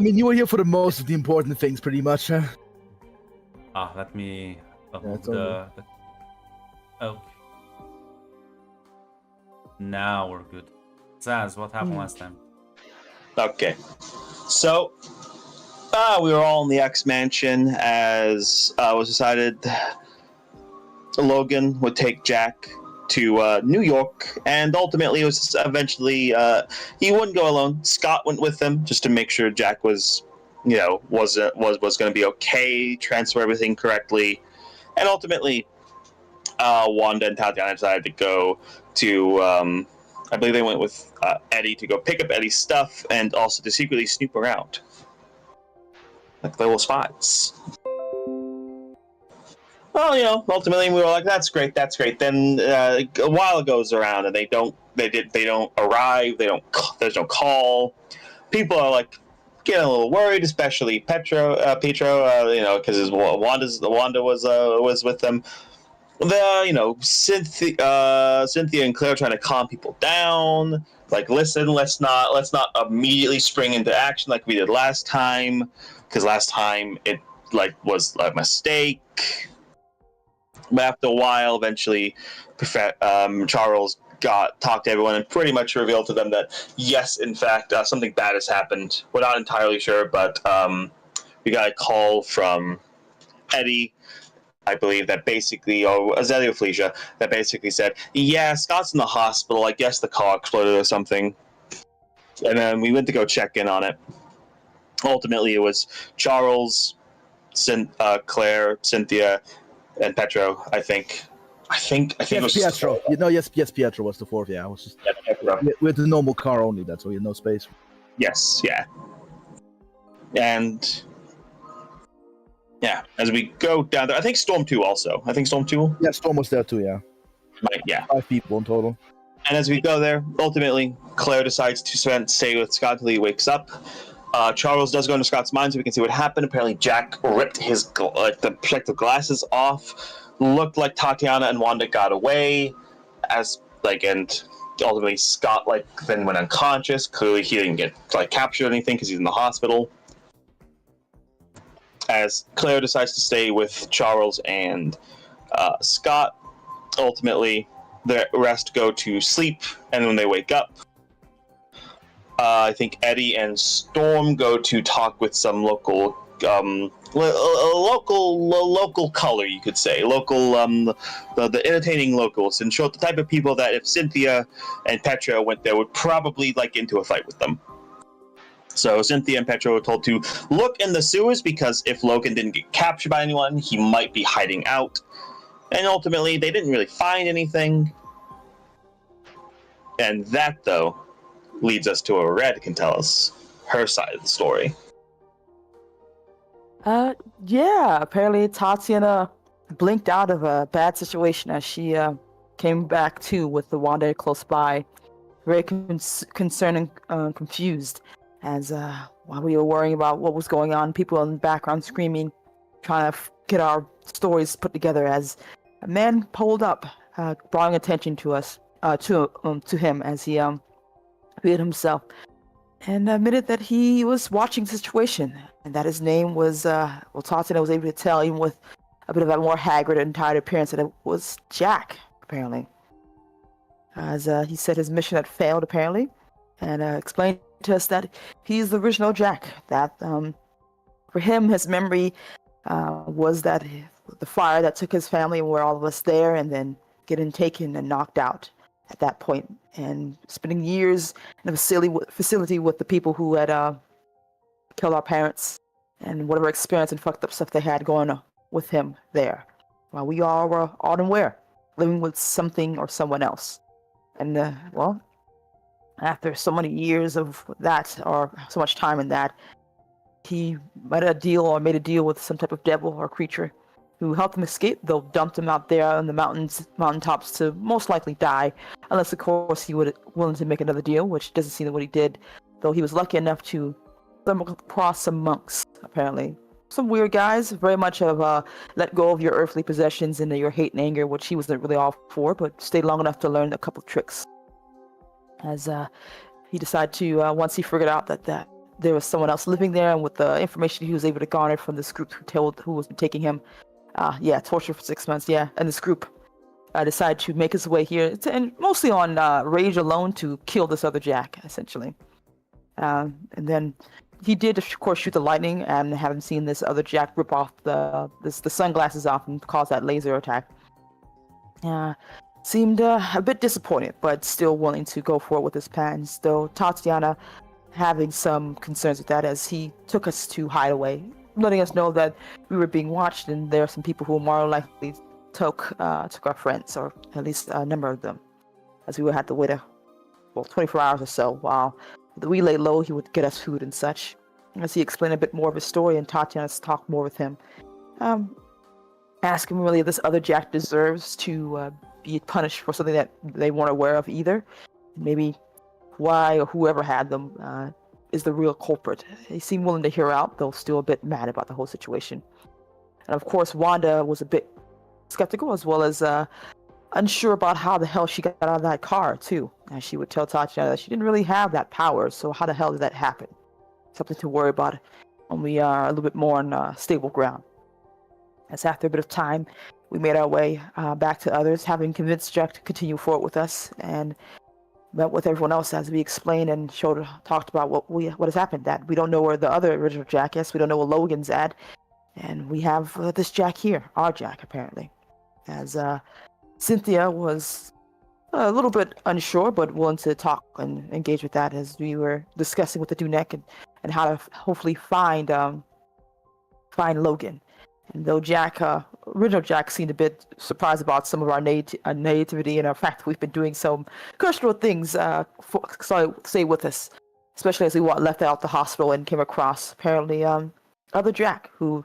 you were here for the most of the important things, pretty much. Let me move it's the. Okay. Now we're good. Zaz, what happened last time? Okay. So, we were all in the X Mansion as was decided Logan would take Jack to New York, and ultimately it was eventually he wouldn't go alone. Scott went with him just to make sure Jack was going to be okay, transfer everything correctly, and ultimately Wanda and Tatiana decided to go to I believe they went with Eddie to go pick up Eddie's stuff and also to secretly snoop around like little spies. Well, ultimately we were like, that's great. Then a while goes around and they don't arrive. There's no call. People are like getting a little worried, especially Pietro, because Wanda was with them. Cynthia and Claire trying to calm people down. Like, listen, let's not immediately spring into action like we did last time, because last time it was a mistake. But after a while, eventually, Charles talked to everyone and pretty much revealed to them that yes, in fact, something bad has happened. We're not entirely sure, but we got a call from Eddie, I believe, that basically, or Azalea Felicia, that basically said, yeah, Scott's in the hospital. I guess the car exploded or something. And then we went to go check in on it. Ultimately, it was Charles, Claire, Cynthia, and Petro, I think. Yes, Pietro. Yes, Pietro was the fourth. Yeah, it was just with the normal car only. That's why you had no space. Yes, yeah. And yeah, as we go down there, I think Storm 2 also. Yeah, Storm was there too. Yeah. Yeah. 5 people in total. And as we go there, ultimately, Claire decides to stay with Scott until he wakes up. Charles does go into Scott's mind so we can see what happened. Apparently, Jack ripped his the protective glasses off. Looked like Tatiana and Wanda got away, and ultimately Scott then went unconscious. Clearly, he didn't get captured or anything because he's in the hospital. As Claire decides to stay with Charles and Scott, ultimately the rest go to sleep, and when they wake up, I think Eddie and Storm go to talk with some local color, you could say, the entertaining locals, and show the type of people that if Cynthia and Petra went there would probably get into a fight with them. So Cynthia and Petra were told to look in the sewers because if Logan didn't get captured by anyone, he might be hiding out. And ultimately, they didn't really find anything. And that, though, leads us to where Red can tell us her side of the story. Yeah, apparently Tatiana blinked out of a bad situation as she came back too with the Wanda close by, very concerned and confused, as while we were worrying about what was going on, people in the background screaming, trying to get our stories put together, as a man pulled up, drawing attention to us, to him as he revealed himself and admitted that he was watching the situation and that his name was, Tatiana was able to tell, even with a bit of a more haggard and tired appearance, that it was Jack, apparently. As he said his mission had failed, apparently, and explained to us that he's the original Jack, that for him, his memory was that the fire that took his family and were all of us there, and then getting taken and knocked out at that point, and spending years in a facility with the people who had killed our parents, and whatever experience and fucked up stuff they had going on with him there, while we all were unaware, living with something or someone else. And after so many years of that, or so much time in that, he made a deal with some type of devil or creature who helped him escape, though dumped him out there on the mountaintops to most likely die, unless of course he would willing to make another deal, which doesn't seem what he did, though he was lucky enough to stumble across some monks, apparently. Some weird guys, very much of let go of your earthly possessions and your hate and anger, which he wasn't really all for, but stayed long enough to learn a couple tricks. As he decided to, once he figured out that there was someone else living there, and with the information he was able to garner from this group who was taking him, torture for 6 months, and this group decided to make his way here, and mostly on rage alone, to kill this other Jack, essentially. And then he did, of course, shoot the lightning, and having seen this other Jack rip off the sunglasses off and cause that laser attack, seemed a bit disappointed, but still willing to go forward with his plans, though Tatiana having some concerns with that, as he took us to Hideaway, letting us know that we were being watched, and there are some people who more likely took our friends, or at least a number of them, as we would have to wait 24 hours or so while we lay low. He would get us food and such. As he explained a bit more of his story, and Tatiana's talked more with him, asking really if this other Jack deserves to be punished for something that they weren't aware of either. Maybe why, or whoever had them, is the real culprit. He seemed willing to hear out, though still a bit mad about the whole situation. And of course, Wanda was a bit skeptical, as well as unsure about how the hell she got out of that car, too. And she would tell Tatiana that she didn't really have that power, so how the hell did that happen? Something to worry about when we are a little bit more on stable ground. As after a bit of time, we made our way back to others, having convinced Jack to continue forward with us, and met with everyone else as we explained and talked about what has happened. That we don't know where the other original Jack is, we don't know where Logan's at, and we have this Jack here, our Jack apparently. As Cynthia was a little bit unsure, but willing to talk and engage with that, as we were discussing with the Dunek and how to hopefully find Logan. And though original Jack seemed a bit surprised about some of our nativity and our fact that we've been doing some questionable things, stay with us, especially as we left out the hospital and came across apparently other Jack, who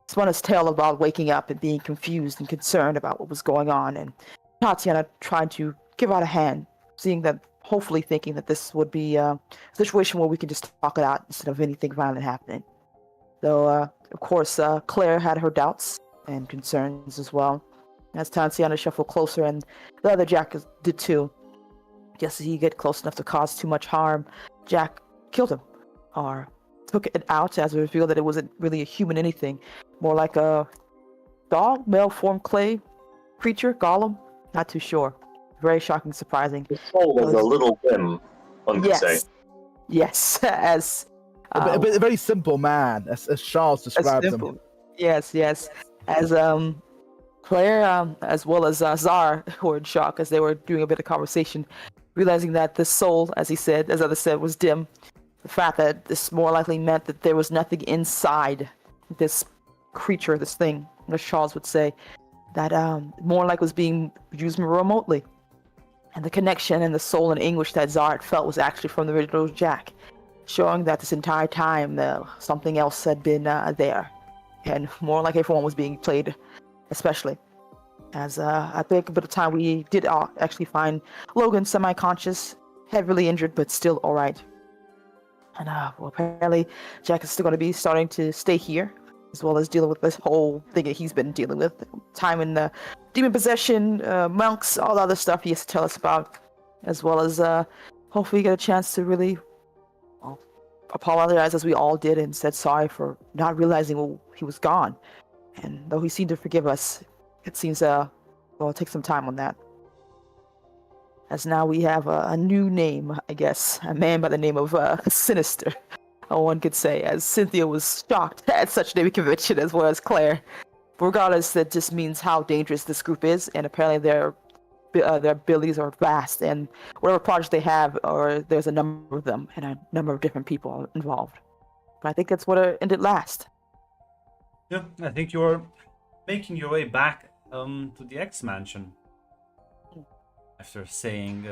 spun his tale about waking up and being confused and concerned about what was going on, and Tatiana trying to give out a hand, hopefully thinking that this would be a situation where we can just talk it out instead of anything violent happening. Though, of course, Claire had her doubts and concerns as well. As Tatiana shuffled closer, and the other Jack did too. Just as he get close enough to cause too much harm, Jack killed him, or took it out, as it revealed that it wasn't really a human anything, more like a doll, male-formed clay creature, golem. Not too sure. Very shocking, surprising. His soul was a little dim, one could say. Yes, as a very simple man, as Charles described him. Yes. As Claire, as well as Zar, who were in shock as they were doing a bit of conversation, realizing that the soul, as others said, was dim. The fact that this more likely meant that there was nothing inside this creature, this thing, as Charles would say, that more like was being used more remotely. And the connection and the soul and anguish that Zar had felt was actually from the original Jack, showing that this entire time something else had been there, and more like everyone was being played, especially. As I think a bit of time, we did actually find Logan semi-conscious, heavily injured, but still all right. And apparently Jack is still going to be starting to stay here, as well as dealing with this whole thing that he's been dealing with. Time in the demon possession, monks, all the other stuff he has to tell us about, as well as hopefully get a chance to really apologize, as we all did, and said sorry for not realizing he was gone. And though he seemed to forgive us, it seems it'll take some time on that. As now we have a new name, I guess, a man by the name of Sinister, one could say, as Cynthia was shocked at such naming convention, as well as Claire. Regardless, that just means how dangerous this group is, and apparently their abilities are vast, and whatever projects they have, or there's a number of them, and a number of different people involved. But I think that's what ended last. Yeah, I think you're making your way back to the X Mansion after saying,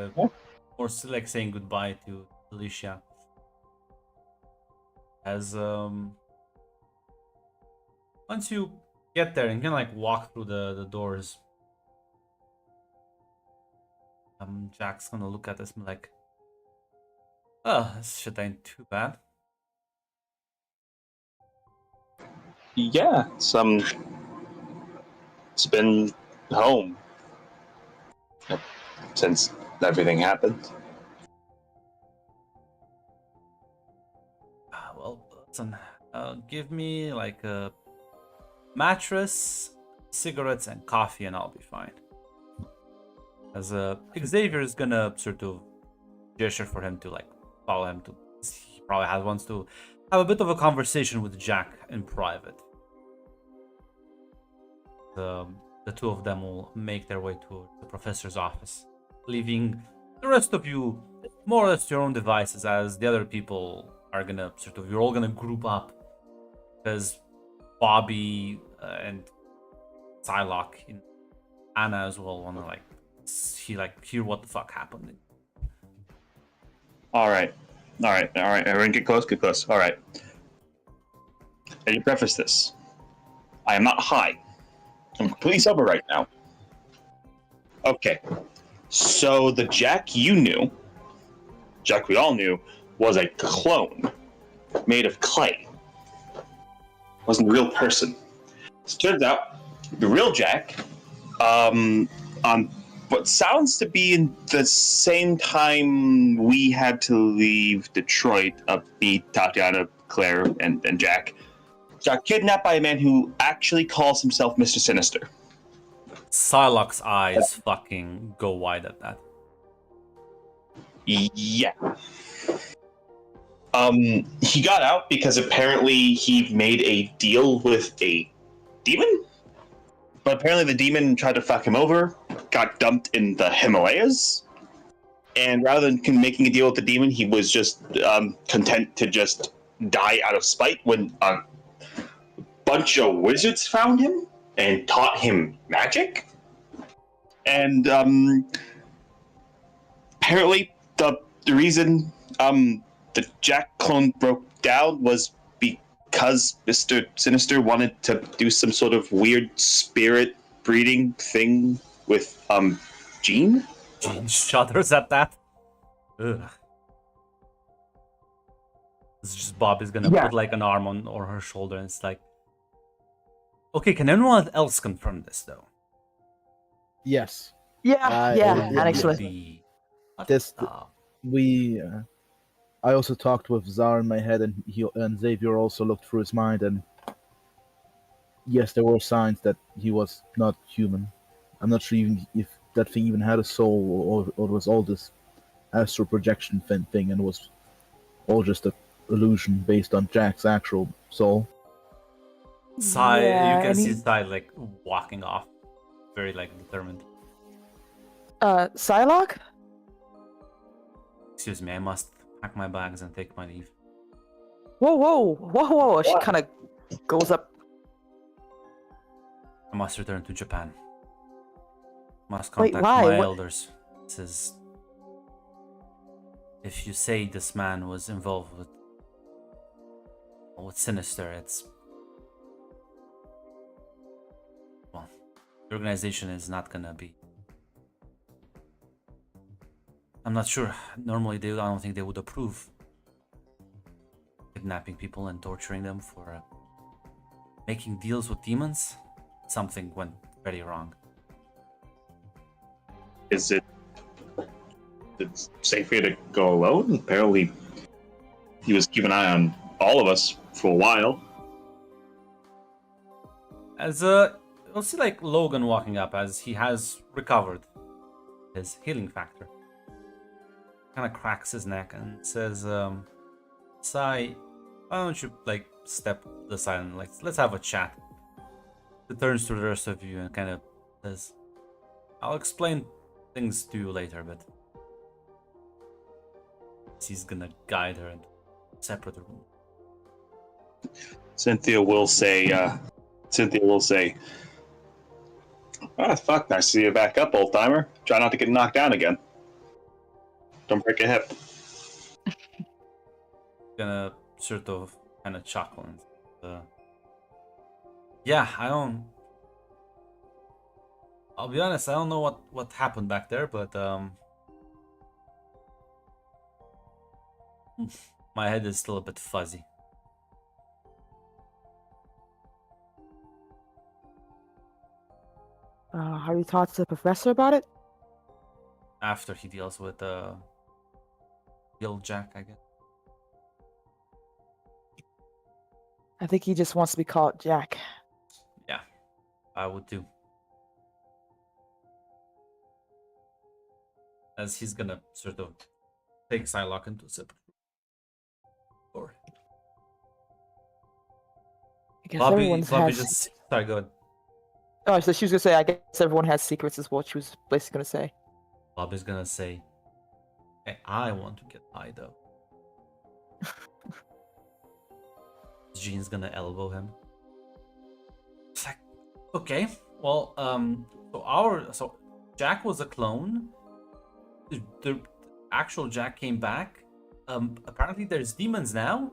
or like saying goodbye to Alicia. As once you get there and kind of like walk through the doors, Jack's gonna look at this and be like, oh, this shit ain't too bad. Yeah, it's been home since everything happened. Listen, give me like a mattress, cigarettes, and coffee, and I'll be fine. As Xavier is gonna sort of gesture for him to like follow him to. He probably wants to have a bit of a conversation with Jack in private. The two of them will make their way to the professor's office, leaving the rest of you more or less to your own devices, as the other people are gonna you're all gonna group up, because Bobby and Psylocke and Anna as well wanna hear what the fuck happened. All right. Everyone get close. All right. Let me preface this. I am not high. I'm completely sober right now. Okay. So the Jack you knew, Jack we all knew, was a clone made of clay. Wasn't a real person. So it turns out the real Jack, on what sounds to be in the same time we had to leave Detroit, me, Tatiana, Claire, and Jack, got kidnapped by a man who actually calls himself Mr. Sinister. Psylocke's eyes fucking go wide at that. Yeah. He got out because apparently he made a deal with a demon? But apparently the demon tried to fuck him over, got dumped in the Himalayas, and rather than making a deal with the demon, he was just content to just die out of spite when a bunch of wizards found him and taught him magic. And apparently the reason the Jack clone broke down was because Mr. Sinister wanted to do some sort of weird spirit breeding thing with Jean. Jean shudders at that. Ugh. It's just Bob is gonna put like an arm on or her shoulder, and it's like, okay, can anyone else confirm this though? Yes. Actually. I also talked with Zar in my head, and Xavier also looked through his mind, and yes, there were signs that he was not human. I'm not sure even if that thing even had a soul, or it was all this astral projection thing, and it was all just an illusion based on Jack's actual soul. Sai, you can see Sai like walking off, very like determined. Psylocke? Excuse me, I must pack my bags and take my leave. Whoa. She kind of goes up. I must return to Japan. Must contact why? my elders. Says, if you say this man was involved with Sinister, it's... Well, the organization is not gonna be... I'm not sure. Normally, I don't think they would approve kidnapping people and torturing them for making deals with demons. Something went very wrong. Is it safe for you to go alone? Apparently, he was keeping an eye on all of us for a while. As we'll see like Logan walking up as he has recovered his healing factor. Kind of cracks his neck and says, Sai, why don't you like step aside and like let's have a chat. He turns to the rest of you and kind of says, I'll explain things to you later, but he's gonna guide her into a separate room. Cynthia will say, fuck, nice to see you back up, old timer. Try not to get knocked down again. Don't break a hip. Gonna sort of kind of chuckle and I'll be honest, I don't know what happened back there, but my head is still a bit fuzzy. Have you talked to the professor about it? After he deals with Gil Jack, I guess. I think he just wants to be called Jack. Yeah, I would too. As he's gonna sort of take Psylocke into a separate room. I guess Bobby, everyone's Bobby has. just sorry, go ahead. Oh, so she was gonna say. I guess everyone has secrets, is what she was basically gonna say. Bobby's gonna say, hey, I want to get high though. Jean's gonna elbow him. It's like, okay, well, so Jack was a clone. The actual Jack came back. Apparently there's demons now.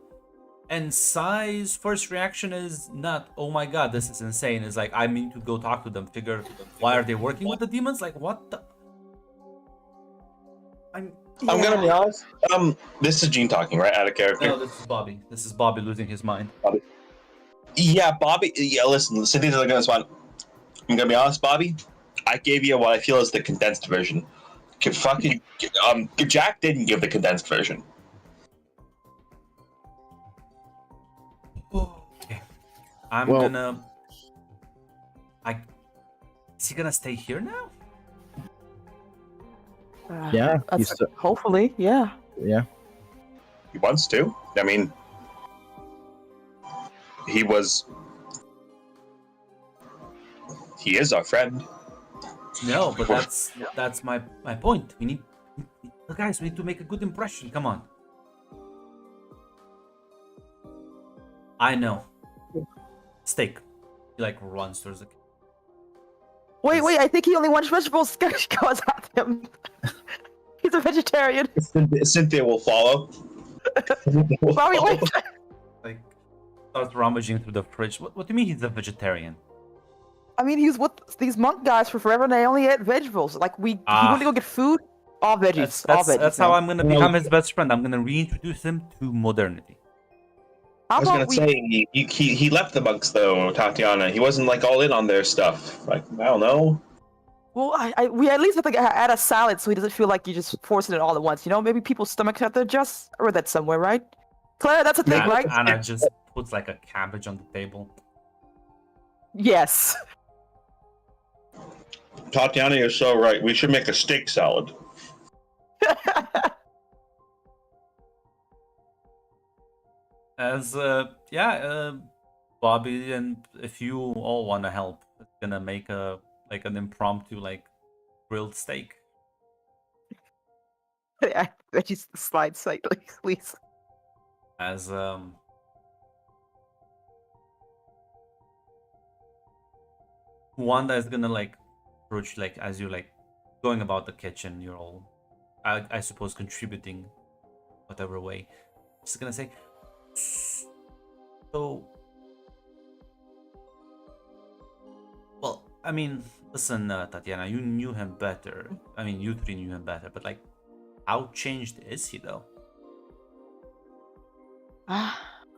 And Sai's first reaction is not, oh my god, this is insane. It's like, I need to go talk to them, figure why are they working with the demons? Like, what the? I'm gonna be honest. This is Gene talking, right? Out of character. No, this is Bobby. This is Bobby losing his mind. Bobby. Yeah, Bobby. Yeah, listen, Cynthia's gonna respond. I'm gonna be honest, Bobby. I gave you what I feel is the condensed version. Jack didn't give the condensed version. Okay. I'm Well- gonna. Is he gonna stay here now? Yeah, That's he's hopefully, yeah. yeah. He wants to. I mean, he is our friend. No, but that's my point. We need, guys. We need to make a good impression. Come on. I know. Steak. He like runs towards the. Wait, I think he only wants vegetables. Goes at him. He's a vegetarian. Cynthia will follow. Bobby, wait. Like starts rummaging through the fridge. What do you mean he's a vegetarian? I mean, he was with these monk guys for forever, and they only ate vegetables. Like he went to go get food, all veggies, all veggies. That's how man. I'm gonna become his best friend. I'm gonna reintroduce him to modernity. How I was about gonna say he left the monks though, Tatiana. He wasn't like all in on their stuff. Like I don't know. Well, we at least have to add a salad so he doesn't feel like you're just forcing it all at once. You know, maybe people's stomachs have to adjust. I read that somewhere, right? Claire, that's a thing, right? Anna just puts like a cabbage on the table. Yes. Tatiana, you're so right. We should make a steak salad. As Bobby, and if you all want to help, it's gonna make an impromptu grilled steak. I just slide slightly, please. As Wanda is gonna approach as you going about the kitchen, you're all I suppose contributing whatever way. She's gonna say, so well, I mean, listen, Tatiana, you knew him better. I mean, you three knew him better, but how changed is he though?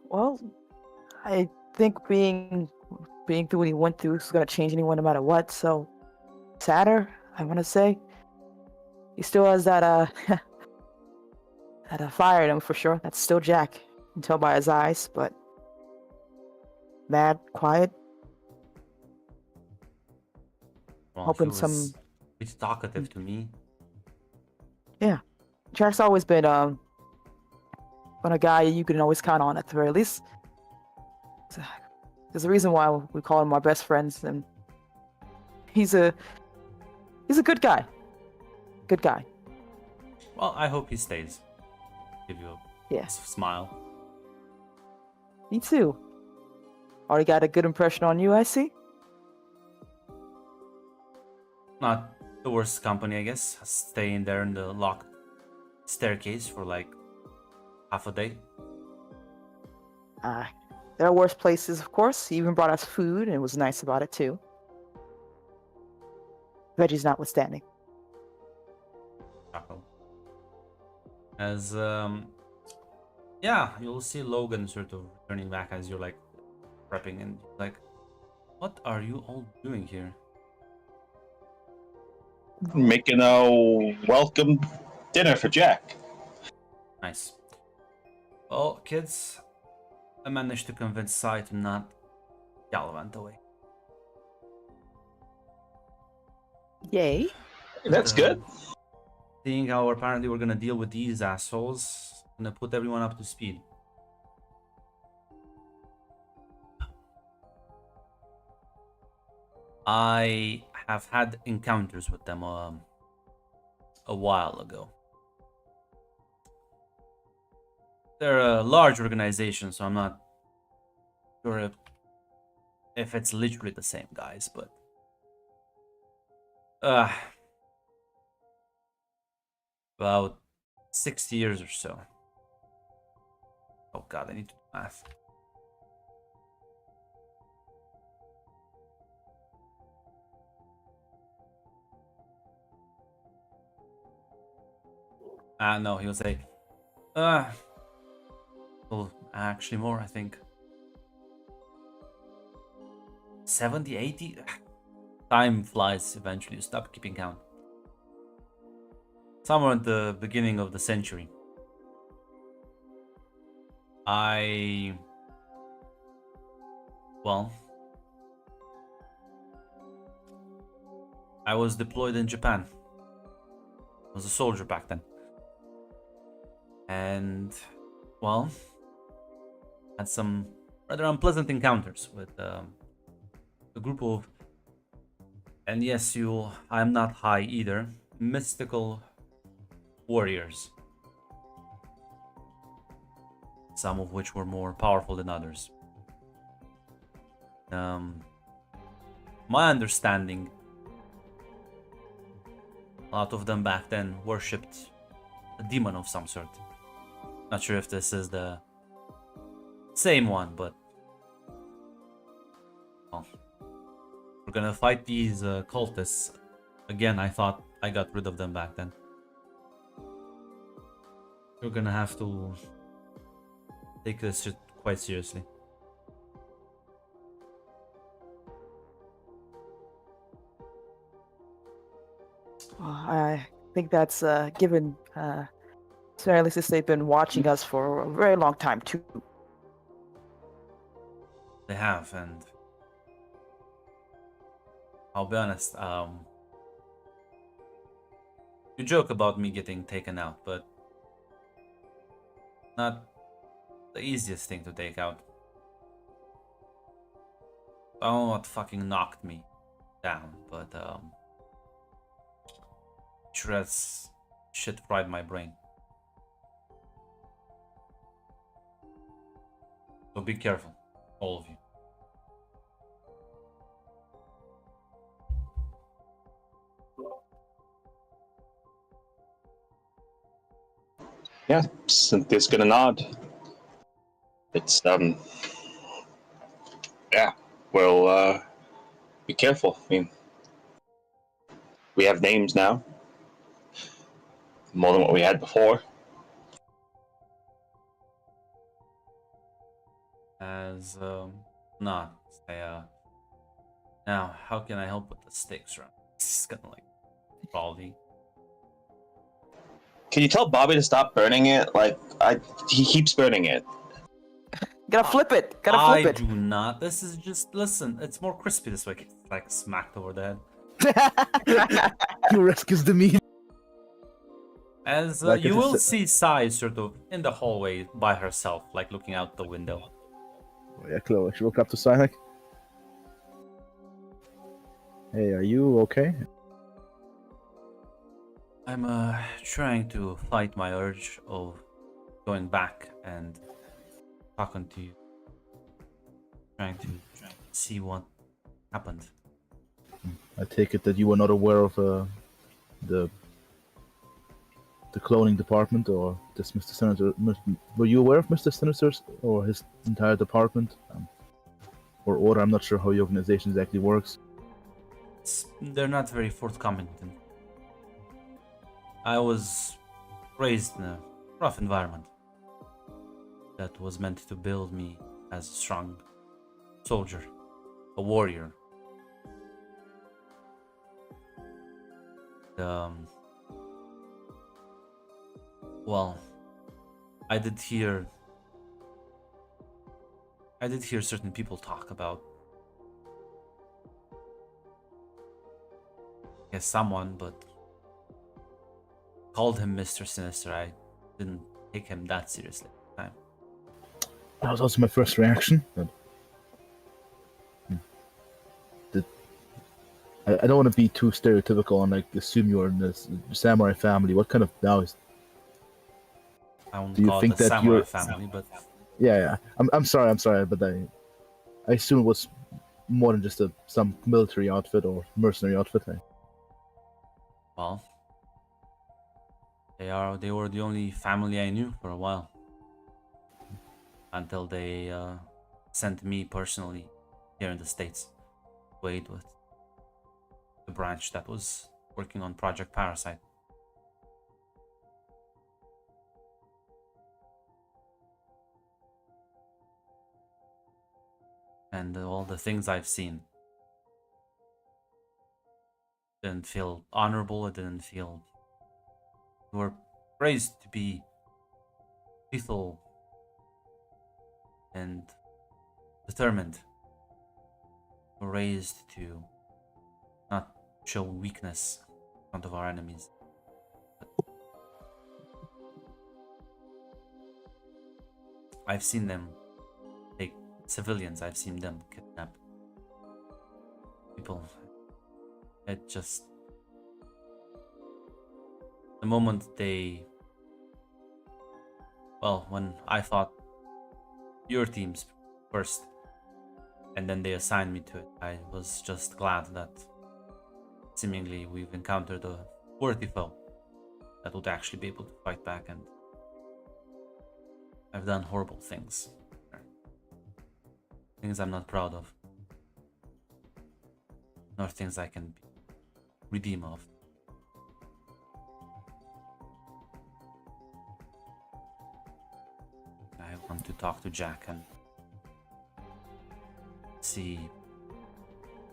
Well, I think being through what he went through is gonna change anyone no matter what. So sadder, I want to say. He still has that that fire in him for sure. That's still Jack. You can tell by his eyes, but mad, quiet. Well, Hoping he some. was a bit talkative to me. Jack's always been a guy you can always count on at the very least. There's a reason why we call him our best friends, and he's a good guy. Good guy. Well, I hope he stays. Give you a Yeah. smile. Me too. Already got a good impression on you, I see. Not the worst company, I guess. Staying there in the locked staircase for half a day. There are worse places, of course. He even brought us food, and it was nice about it too. Veggies notwithstanding. Chuckle. As you'll see Logan sort of returning back as you're prepping, and what are you all doing here? Making a welcome dinner for Jack. Nice. Well, kids, I managed to convince Sai to not gallivant away. Yay. That's good. Seeing how apparently we're gonna deal with these assholes, I'm gonna put everyone up to speed. I have had encounters with them a while ago. They're a large organization, so I'm not sure if it's literally the same guys, but about 60 years or so. Oh god, I need to do math. No, he was like, well, actually more, I think. 70, 80? Time flies eventually, you stop keeping count. Somewhere at the beginning of the century. Well, I was deployed in Japan. I was a soldier back then. And, well, had some rather unpleasant encounters with a group of, and yes, I'm not high either, mystical warriors. Some of which were more powerful than others. My understanding, a lot of them back then worshipped a demon of some sort. Not sure if this is the same one, but well, we're gonna fight these cultists. Again, I thought I got rid of them back then. We're gonna have to take this shit quite seriously. I think that's given Sir since they've been watching us for a very long time too. They have, and I'll be honest, you joke about me getting taken out, but not the easiest thing to take out. I don't know what fucking knocked me down, but sure as shit fried my brain. So be careful, all of you. Yeah, Cynthia's gonna nod. It's yeah. Well, be careful. I mean, we have names now, more than what we had before. As not say now how can I help with the stakes round? It's gonna like probably. Can you tell Bobby to stop burning it? Like, he keeps burning it. Gotta flip it. Gotta I flip do not. This is just listen. It's more crispy this way. It's like smacked over the head. it. He rescues the meat. As Like you I will said- see Sai sort of in the hallway by herself, like looking out the window. Oh, yeah, Chloe. She woke up to Sinek. Hey, are you okay? I'm trying to fight my urge of going back and talking to you. Trying to see what happened. I take it that you were not aware of the cloning department or this Mr. Senator. Were you aware of Mr. Sinister's or his entire department or order? I'm not sure how your organization exactly works. They're not very forthcoming. I was raised in a rough environment that was meant to build me as a strong soldier, a warrior. Well, I did hear I did hear certain people talk about, I guess, someone, but called him Mr. Sinister. I didn't take him that seriously at the time. That was also my first reaction. But I don't want to be too stereotypical and like assume you're in this samurai family. What kind of now is? I won't Do you call think it the that samurai you're- family, but Yeah. I'm sorry, but I assume it was more than just some military outfit or mercenary outfit. well, they were the only family I knew for a while. Until they sent me personally here in the States to aid with the branch that was working on Project Parasite. And all the things I've seen didn't feel honorable. It didn't feel. We were raised to be lethal and determined. We were raised to not show weakness in front of our enemies. I've seen them take civilians. I've seen them kidnap people. It just, the moment they, well, when I thought your teams first and then they assigned me to it, I was just glad that seemingly we've encountered a worthy foe that would actually be able to fight back. And I've done horrible things, things I'm not proud of, nor things I can redeem of. I want to talk to Jack and see.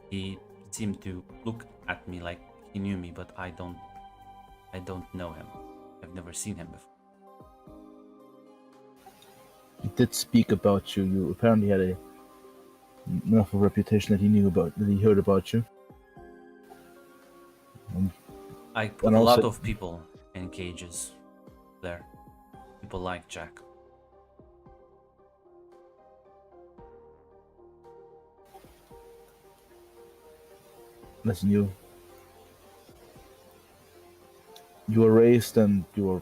He seemed to look at me like he knew me, but I don't know him. I've never seen him before. He did speak about you. You apparently had enough of a reputation that he heard about you. I put And a lot also- of people in cages there. People like Jack. Listen, you were raised and you were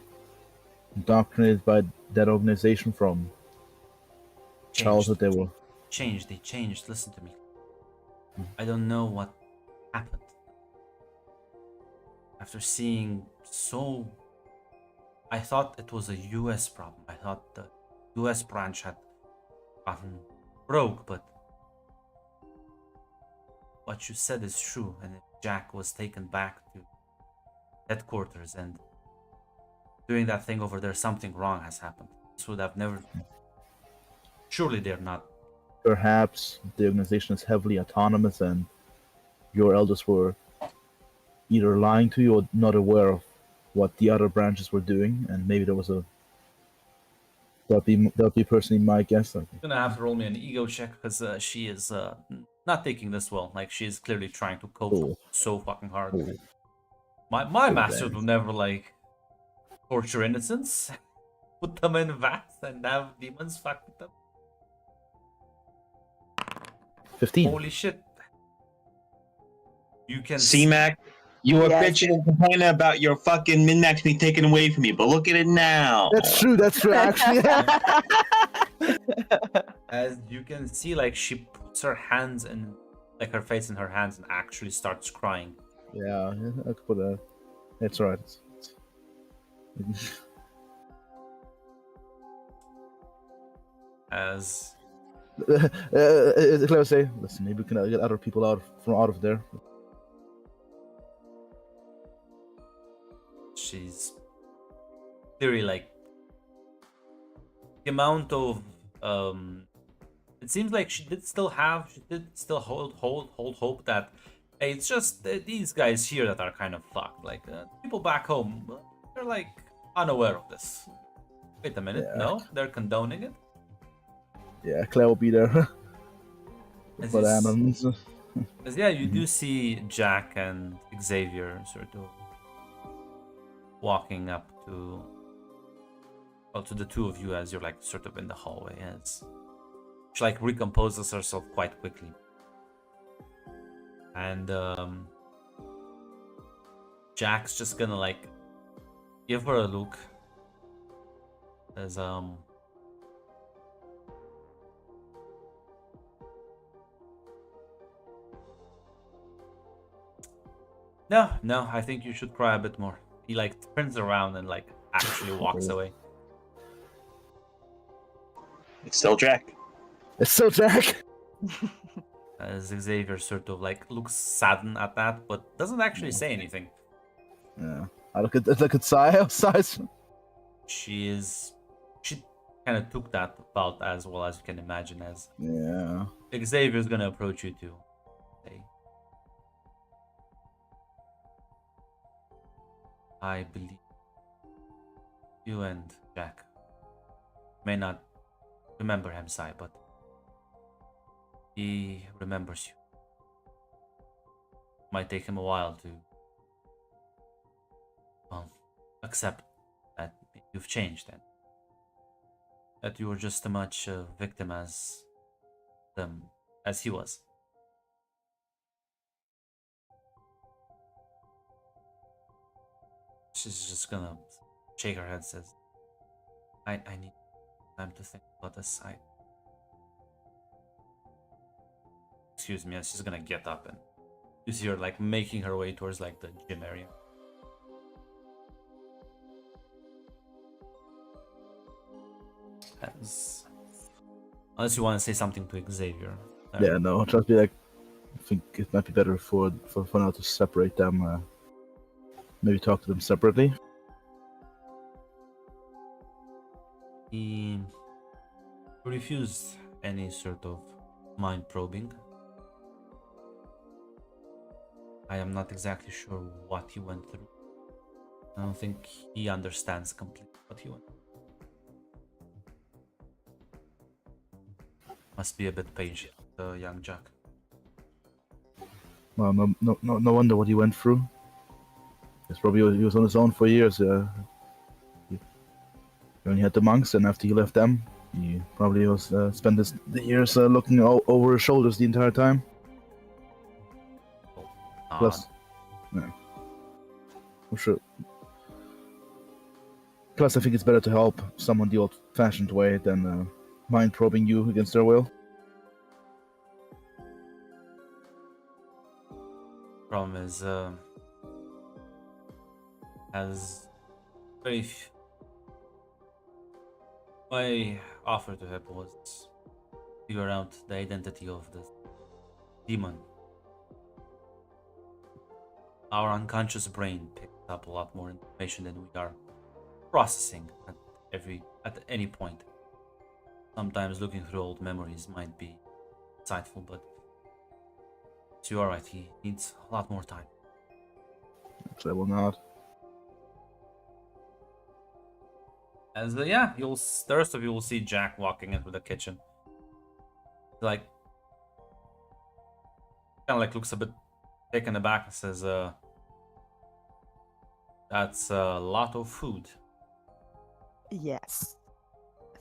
indoctrinated by that organization from childhood. They were They changed. Listen to me. I don't know what happened. After seeing so... I thought it was a US problem. I thought the US branch had gotten broke, but what you said is true, and if Jack was taken back to headquarters and doing that thing over there, something wrong has happened. This would have never... Surely they're not... perhaps the organization is heavily autonomous and your elders were either lying to you or not aware of what the other branches were doing, and maybe there was a that'd be personally my guess. You're gonna have to roll me an ego check because she is not taking this well. Like, she is clearly trying to cope Oh. so fucking hard. Oh. My masters damn. would never like torture innocents, put them in vats, and have demons fuck with them. 15. Holy shit! You can C-Mac, you were Yes. bitching and complaining about your fucking min-max being taken away from you, but look at it now. That's true, actually. As you can see, like, she puts her hands in, like, her face in her hands and actually starts crying. Yeah, I could put that. It's alright. As Let's say, listen, maybe we can get other people out of there. she's clearly like the amount of it seems like she did still hold hope that, hey, it's just these guys here that are kind of fucked. Like, people back home, they're like unaware of this. Wait a minute, Yeah. no, they're condoning it. Yeah, Claire will be there. As But you Adams. Because yeah, you do see Jack and Xavier sort of walking up to, well, to the two of you as you're like sort of in the hallway. As she like recomposes herself quite quickly, and Jack's just gonna like give her a look. As no, I think you should cry a bit more. He like turns around and like actually walks away. It's still Jack. It's so Jack. As Xavier sort of like looks saddened at that, but doesn't actually say anything. Yeah. I look at size. She kind of took that about as well as you can imagine. As Yeah. Xavier's gonna approach you too. Say, I believe you and Jack may not remember him, Sai, but he remembers you. Might take him a while to, well, accept that you've changed and that you were just as much a victim as them as he was. She's just gonna shake her head, says, I need time to think about this. Excuse me, and she's gonna get up and you see her like making her way towards like the gym area. Unless you want to say something to Xavier. Yeah, no, just be like, I think it might be better for now to separate them. Maybe talk to them separately. He refused any sort of mind probing. I am not exactly sure what he went through. I don't think he understands completely what he went through. Must be a bit patient, young Jack. Well, no wonder what he went through. It's probably he was on his own for years. He only had the monks, and after he left them, he probably was spent the years looking over his shoulders the entire time. Plus, yeah, for sure. Plus, I think it's better to help someone the old-fashioned way than mind probing you against their will. Problem is, as very my offer to him was figure out the identity of the demon. Our unconscious brain picks up a lot more information than we are processing at any point. Sometimes looking through old memories might be insightful, but you are right, he needs a lot more time. Which I will not. As yeah, the rest of you will see Jack walking into the kitchen. Like, kind of like looks a bit taken aback and says, "That's a lot of food." Yes.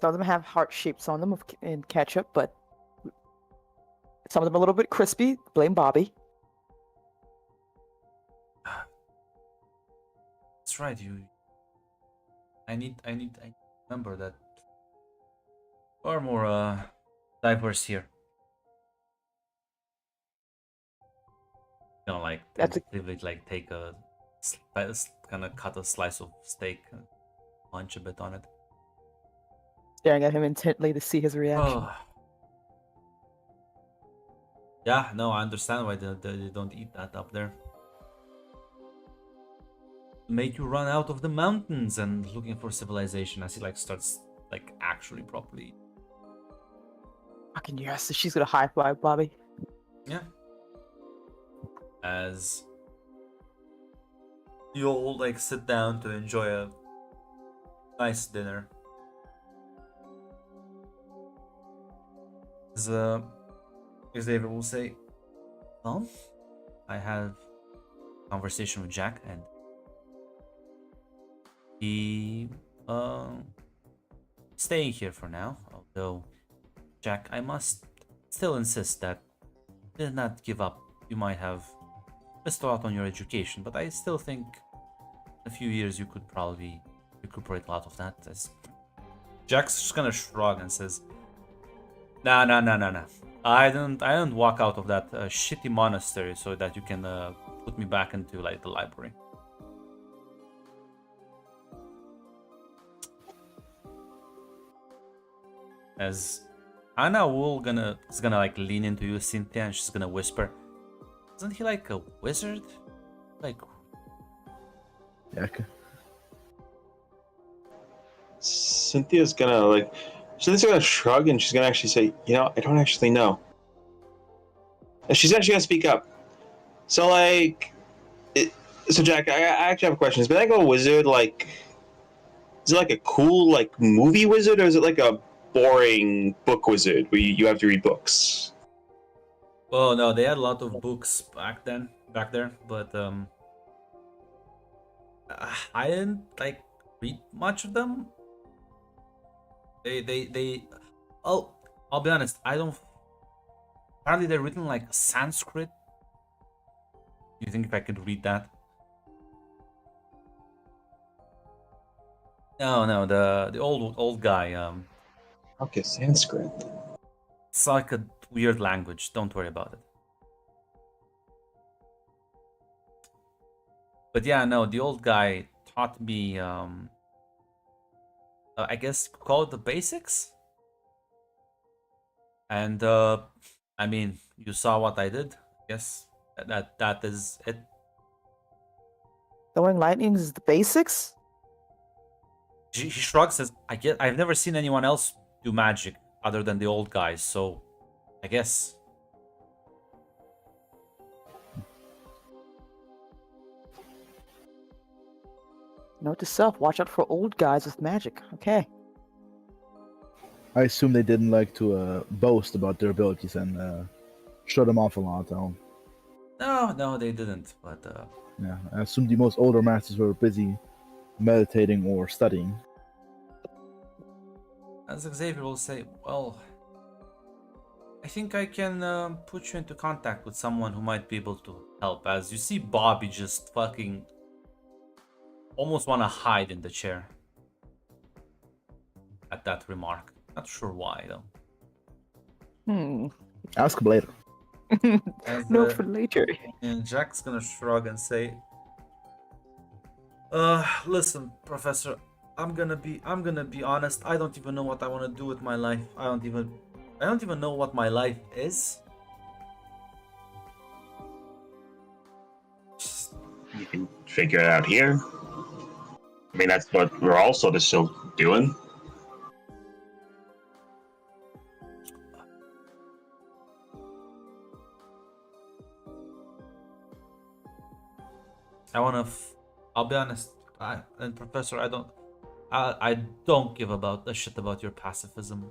Some of them have heart shapes on them in ketchup, but some of them are a little bit crispy. Blame Bobby. That's right. I need remember that. Or more diverse here. You know, like That's a- like take a kind of cut a slice of steak, and munch a bit on it. Staring at him intently to see his reaction. Oh. Yeah, no, I understand why they don't eat that up there. Make you run out of the mountains and looking for civilization as he like starts like actually properly. Fucking yes, she's gonna high five Bobby. Yeah. As you all like sit down to enjoy a nice dinner. As Xavier will say, well, I have a conversation with Jack, and he staying here for now. Although, Jack, I must still insist that you did not give up. You might have missed out on your education, but I still think in a few years you could probably recuperate a lot of that. As Jack's just gonna shrug and says, "Nah, nah, nah, nah, nah. I don't walk out of that shitty monastery so that you can put me back into like the library." As Anna will is gonna like lean into you, Cynthia, and she's gonna whisper, "Isn't he like a wizard? Like, Yeah, Cynthia's gonna shrug and she's gonna actually say, I don't actually know. And she's actually gonna speak up. So so Jack, I actually have a question. Is being a wizard is it like a cool like movie wizard, or is it like a boring book wizard where you have to read books? well, no, they had a lot of books back there, but I didn't like read much of them. They. I'll be honest. I don't. Apparently, they're written like Sanskrit. Do you think if I could read that? No, the old guy. Okay, Sanskrit. It's like a weird language. Don't worry about it. But yeah, no, the old guy taught me. I guess call it the basics. And I mean, you saw what I did. Yes, that is it. Throwing lightning is the basics. He shrugs, says, I've never seen anyone else do magic other than the old guys, so I guess. Note to self: watch out for old guys with magic. Okay. I assume they didn't like to boast about their abilities and show them off a lot. Though. No, they didn't. But Yeah, I assume the most older masters were busy meditating or studying. as Xavier will say, well, I think I can put you into contact with someone who might be able to help. As you see, Bobby just fucking almost want to hide in the chair at that remark. Not sure why though. Ask him later. As, Note for later. And Jack's gonna shrug and say, listen, Professor, I'm gonna be honest. I don't even know what I want to do with my life. I don't even know what my life is. You can figure it out here. I mean, that's what we're all sort of still doing. I'll be honest. And Professor, I don't give a shit about your pacifism.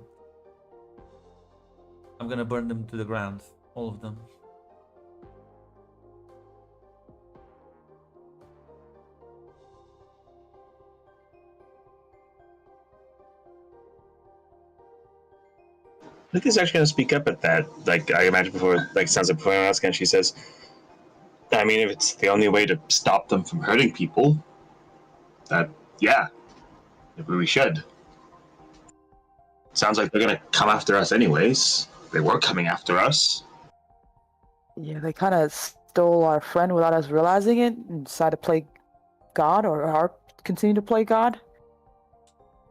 I'm gonna burn them to the ground, all of them. Lucas actually going to speak up at that. Like, I imagine before, like, sounds like before anyone else can, she says, I mean, if it's the only way to stop them from hurting people, yeah, we should. Sounds like they're going to come after us anyways. They were coming after us. Yeah, they kind of stole our friend without us realizing it and decided to play God or continue to play God.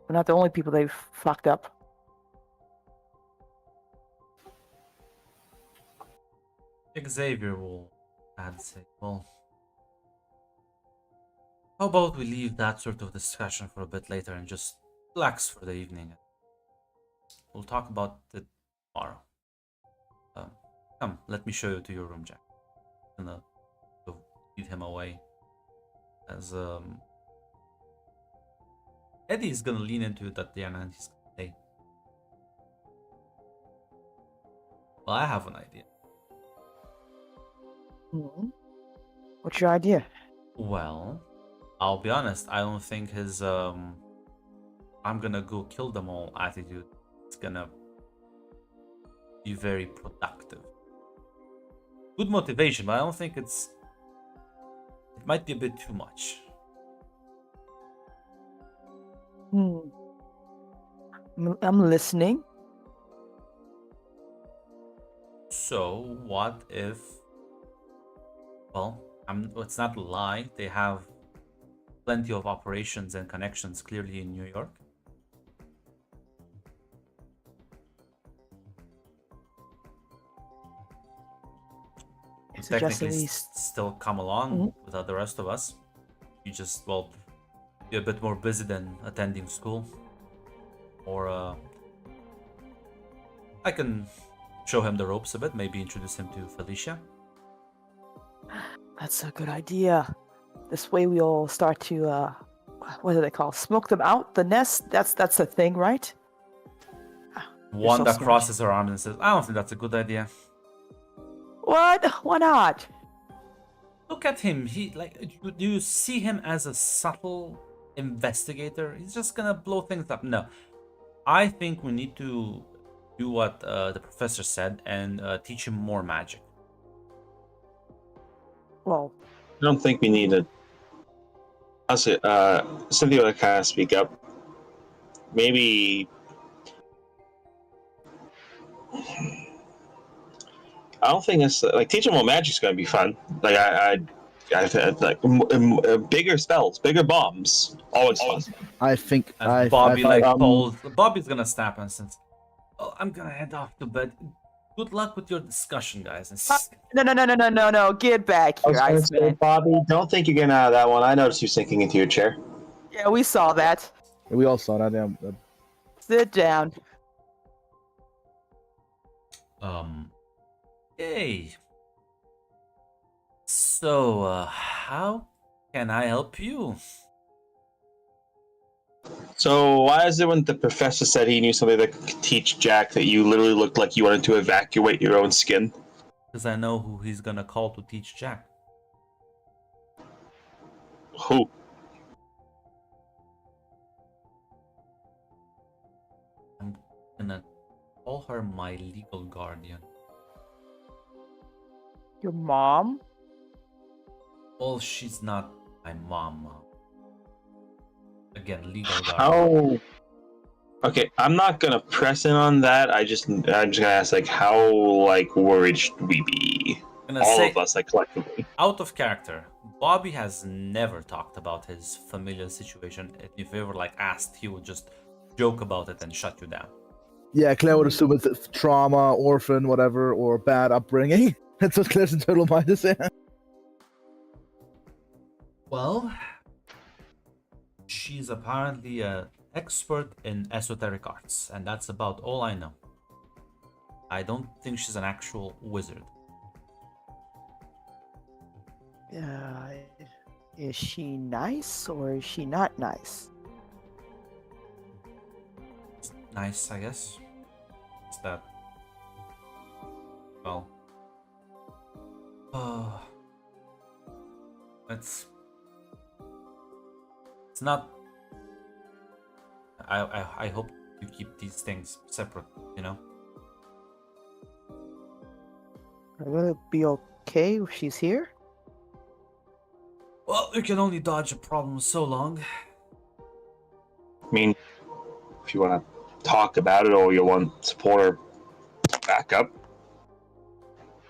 We're not the only people they've fucked up. Xavier will say, well, how about we leave that sort of discussion for a bit later and just relax for the evening? We'll talk about it tomorrow. Come, let me show you to your room, Jack. I'm gonna lead him away. As Eddie is gonna lean into it at the end and he's gonna say, Well, I have an idea. What's your idea? Well, I'll be honest. I don't think his I'm gonna go kill them all attitude is gonna be very productive. Good motivation, but I don't think it might be a bit too much. I'm listening. So what if? Well, let's not lie. They have plenty of operations and connections clearly in New York. You technically still come along without the rest of us. You just, well, you're a bit more busy than attending school. Or I can show him the ropes a bit, maybe introduce him to Felicia. That's a good idea. This way we'll start to, what do they call? Smoke them out? The nest? That's the thing, right? One that crosses her arms and says, I don't think that's a good idea. What? Why not? Look at him. Do you see him as a subtle investigator? He's just gonna blow things up. No. I think we need to do what the professor said and teach him more magic. Well, I don't think we need it. Honestly, Cynthia would kind of speak up. Maybe. I don't think it's like teaching more magic's going to be fun. Like I like bigger spells, bigger bombs, always fun. I think Bobby's gonna snap and says, "Oh, I'm gonna head off to bed. Good luck with your discussion, guys." No! Get back here, Iceman. Bobby, don't think you're getting out of that one. I noticed you sinking into your chair. Yeah, we saw that. we all saw that. Yeah. Sit down. Hey. So, how can I help you? So why is it when the professor said he knew somebody that could teach Jack that you literally looked like you wanted to evacuate your own skin? Because I know who he's gonna call to teach Jack. Who? I'm gonna call her my legal guardian. Your mom? Well, she's not my mom. Again, legal guardian. How? Okay, I'm not gonna press in on that. I'm just gonna ask, like, how worried should we be? All of us, collectively. Out of character, Bobby has never talked about his familial situation. If you ever asked, he would just joke about it and shut you down. Yeah, Claire would assume it's trauma, orphan, whatever, or bad upbringing. That's what Claire's internal mind is. Well, she's apparently an expert in esoteric arts, and that's about all I know. I don't think she's an actual wizard. Is she nice or is she not nice? Nice, I guess. Is that... Well... It's not... I hope you keep these things separate, you know? Will it be okay if she's here? Well, you can only dodge a problem so long. I mean, if you want to talk about it or you want support or backup,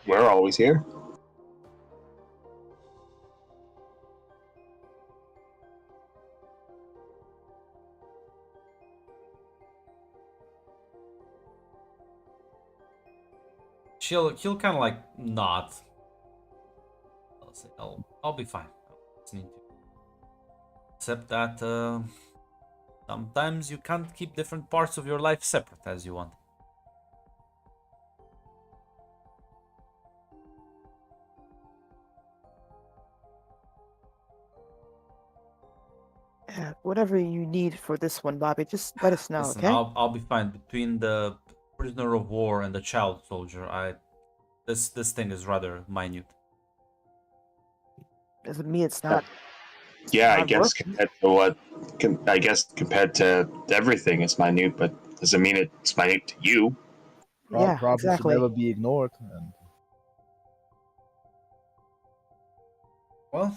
we're always here. He'll kind of nod. I'll say, I'll be fine. Except that sometimes you can't keep different parts of your life separate as you want. Whatever you need for this one, Bobby, just let us know, Listen, okay? I'll be fine. Between the prisoner of war and the child soldier, this thing is rather minute. Doesn't mean it's not. Yeah, I Not guess working. compared to I guess compared to everything, it's minute, but doesn't mean it's minute to you. Yeah, Problems should exactly. never be ignored. And Well,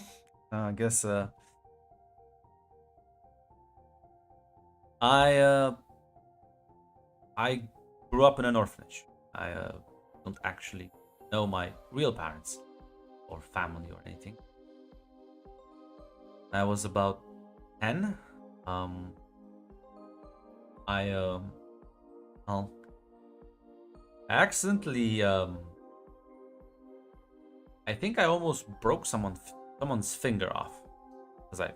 I guess I I grew up in an orphanage. I don't actually know my real parents or family or anything. I was about 10. Um, I well, I accidentally I think I almost broke someone's finger off because I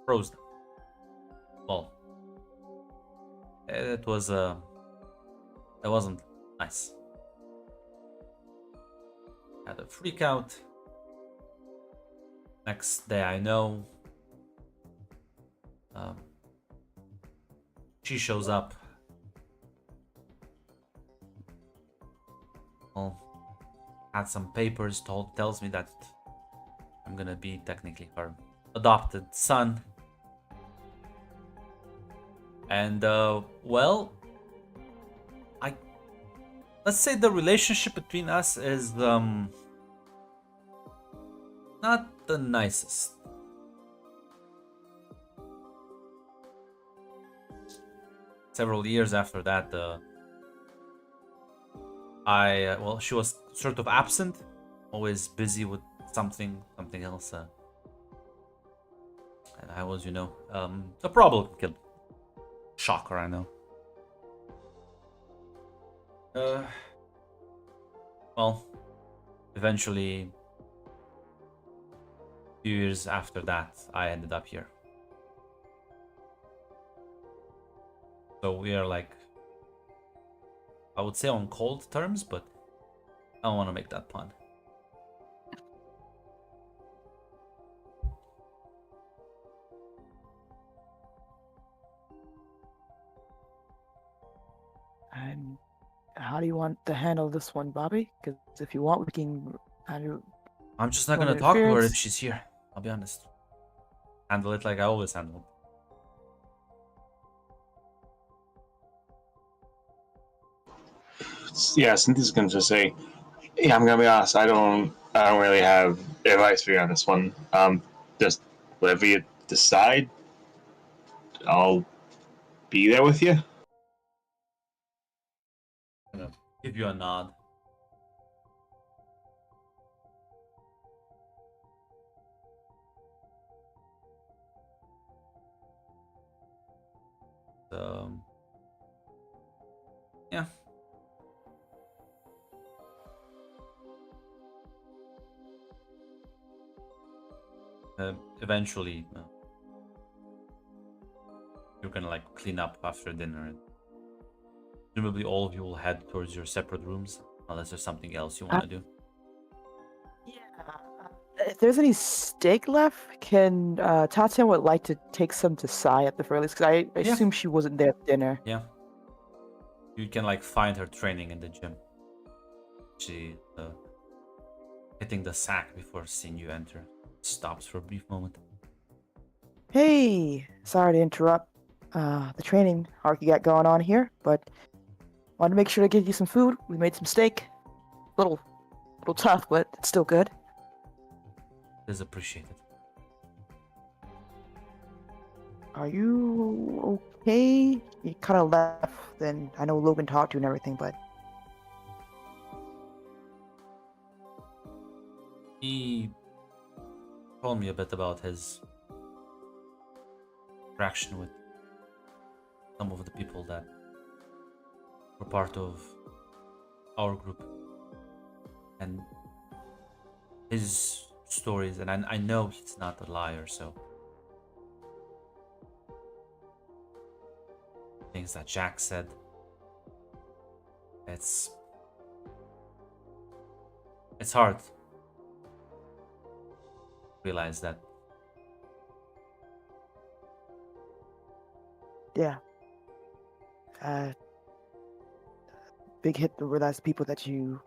froze them. Well, it wasn't nice. Had a freak out. Next day, I know. She shows up. Well, had some papers. Tells me that I'm gonna be technically her adopted son. And well, let's say the relationship between us is not the nicest. Several years after that, well, she was sort of absent, always busy with something else, and I was, a problem kid. Shocker, I know. Well, eventually, a few years after that, I ended up here. So we are like, I would say on cold terms, but I don't want to make that pun. And how do you want to handle this one, Bobby? Because if you want, we can handle. I'm just not Want gonna talk to her if interference? she's here. I'll be honest. Handle it like I always handle it. Yeah, Cynthia's gonna just say, "Yeah, I'm gonna be honest. I don't really have advice for you on this one. Just whatever you decide, I'll be there with you." I'm gonna give you a nod. Um, yeah. Eventually, you're gonna like clean up after dinner, and presumably all of you will head towards your separate rooms, unless there's something else you want to do. Yeah. If there's any steak left, can Tatiana would like to take some to Sai at the very least, because I Yeah. assume she wasn't there at dinner. Yeah. You can like find her training in the gym. She hitting the sack before seeing you enter. Stops for a brief moment. Hey, sorry to interrupt the training arc you got going on here, but wanted to make sure to give you some food. We made some steak. Little tough, but it's still good. It is appreciated. Are you okay? You kind of left, and I know Logan talked to you and everything, but He told me a bit about his interaction with some of the people that were part of our group, and his stories, and I know he's not a liar, so things that Jack said, it's hard to realize that. yeah. Uh, big hit to realize people that you,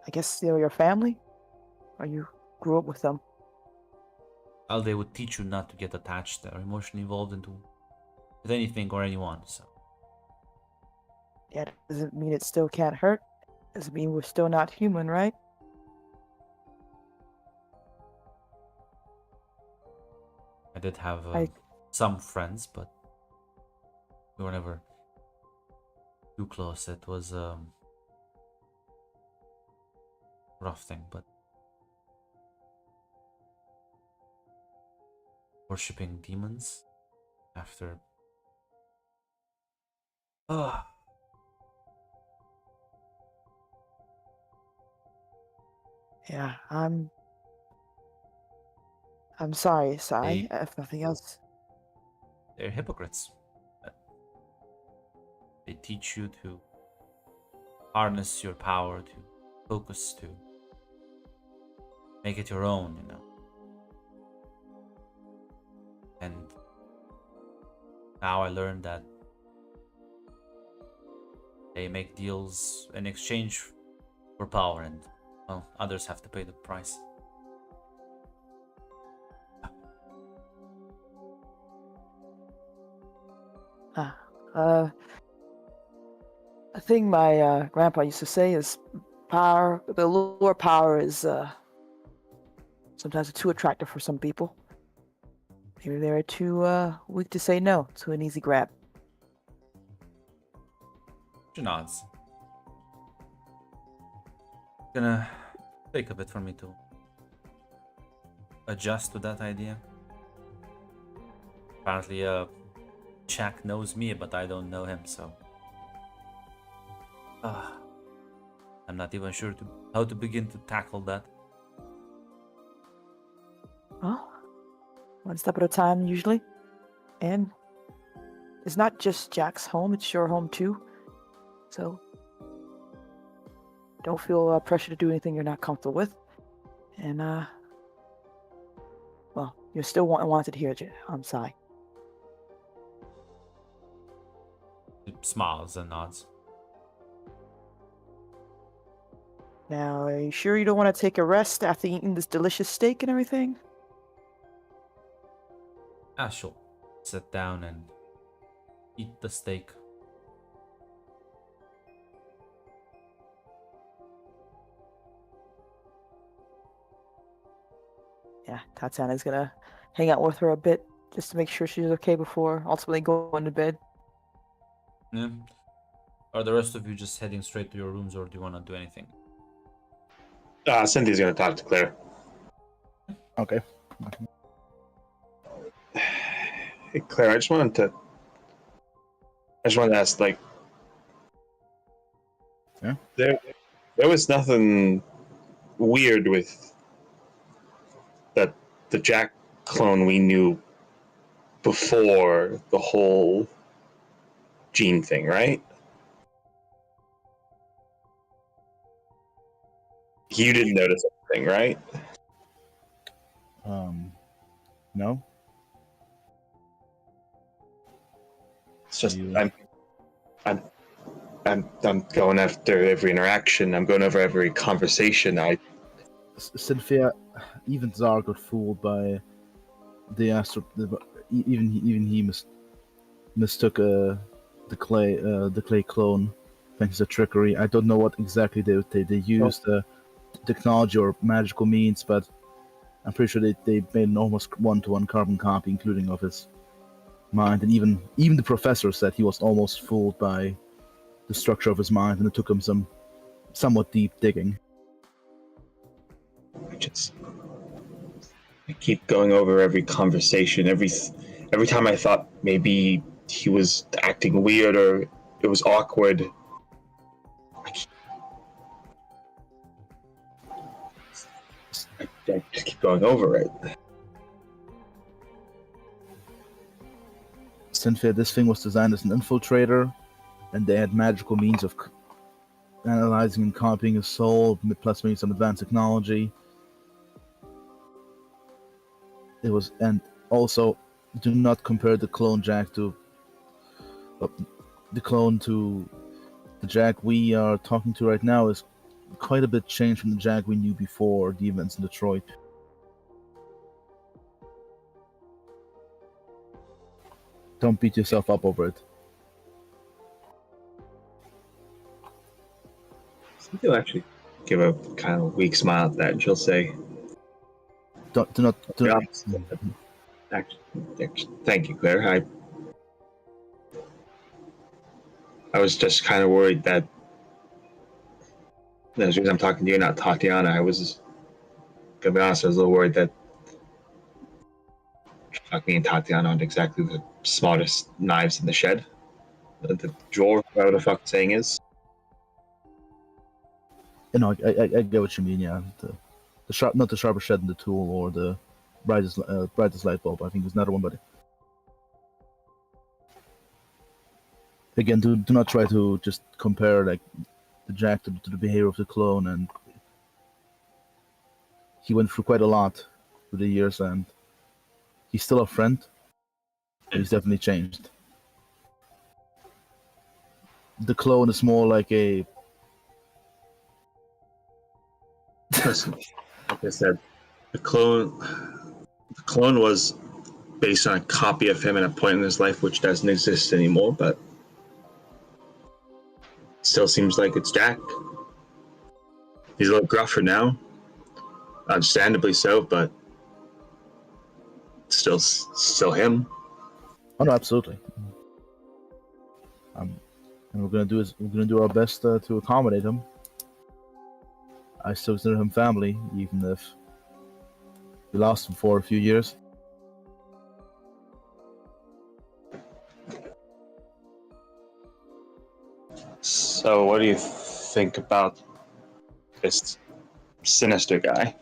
I guess, they're your family, or you grew up with them. Well, they would teach you not to get attached or emotionally involved into with anything or anyone. So Yeah, that doesn't mean it still can't hurt. Doesn't mean we're still not human, right? I did have I some friends, but we were never too close. It was rough thing, but worshipping demons after. Ah, yeah, I'm sorry, Sai. they If nothing else, they're hypocrites. But they teach you to harness your power, to focus, to make it your own, you know. And now I learned that they make deals in exchange for power, and well, others have to pay the price. ah, a thing my grandpa used to say is power. The lure power is sometimes too attractive for some people. Maybe they're too weak to say no to an easy grab. She nods. Gonna take a bit for me to adjust to that idea. Apparently, Jack knows me, but I don't know him, so I'm not even sure how to begin to tackle that. Well, one step at a time, usually. And it's not just Jack's home, it's your home too. So don't feel pressure to do anything you're not comfortable with. And, well, you're still wanted here, I'm sorry. He smiles and nods. Now, are you sure you don't want to take a rest after eating this delicious steak and everything? She'll sit down and eat the steak. Yeah, Tatiana's gonna hang out with her a bit just to make sure she's okay before ultimately going to bed. Yeah. Are the rest of you just heading straight to your rooms, or do you want to do anything? Cynthia's gonna talk to Claire. Okay. Hey, Claire, I just wanted to ask, like, Yeah? there was nothing weird with the Jack clone we knew before the whole gene thing, right? You didn't notice anything, right? No. It's just You- I'm going after every interaction. I'm going over every conversation. Cynthia, even Zar got fooled by the astro. Even he mistook the clay clone thanks to trickery. I don't know what exactly they used technology or magical means, but I'm pretty sure they made an almost one-to-one carbon copy, including of his mind. And even the professor said he was almost fooled by the structure of his mind, and it took him some somewhat deep digging. I keep going over every conversation. Every time I thought maybe he was acting weird or it was awkward, I just keep going over it. Cynthia, this thing was designed as an infiltrator, and they had magical means of analyzing and copying his soul, plus maybe some advanced technology. It was, and also, do not compare the clone Jack to the clone to The Jack we are talking to right now is quite a bit changed from the Jack we knew before the events in Detroit. Don't beat yourself up over it. You'll actually give a kind of weak smile at that, and she'll say, Do not. Yeah. Thank you, Claire. I was just kind of worried that the reason I'm talking to you, not Tatiana. I was gonna be honest. I was a little worried that me and Tatiana aren't exactly the smartest knives in the shed, the drawer, whatever the fuck the saying is. You know, I get what you mean. Yeah, the sharp, not the sharpest shed in the tool, or the brightest light bulb. I think there's another one, but again, do not try to just compare like the Jack to the behavior of the clone, and he went through quite a lot through the years, and he's still a friend, but he's definitely changed. The clone is more like a Listen, like I said, the clone was based on a copy of him at a point in his life which doesn't exist anymore, but still seems like it's Jack. He's a little gruffer now, understandably so, but still him. Oh no, absolutely. And we're gonna do our best to accommodate him. I still consider him family, even if we lost him for a few years. So, what do you think about this sinister guy?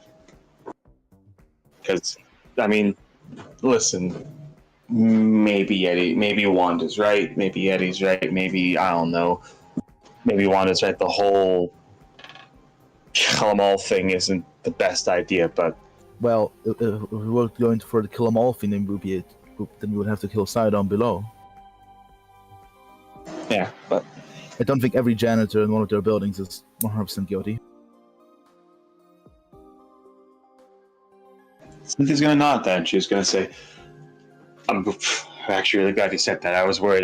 Because, I mean, listen, maybe Wanda's right, maybe Eddie's right, maybe, I don't know, maybe Wanda's right, the whole kill 'em all thing isn't the best idea, but... Well, if we were going for the kill 'em all thing, then we would have to kill Sidon below. Yeah, but... I don't think every janitor in one of their buildings is 100% guilty. Cynthia's gonna nod then. She's gonna say, I'm actually really glad you said that. I was worried.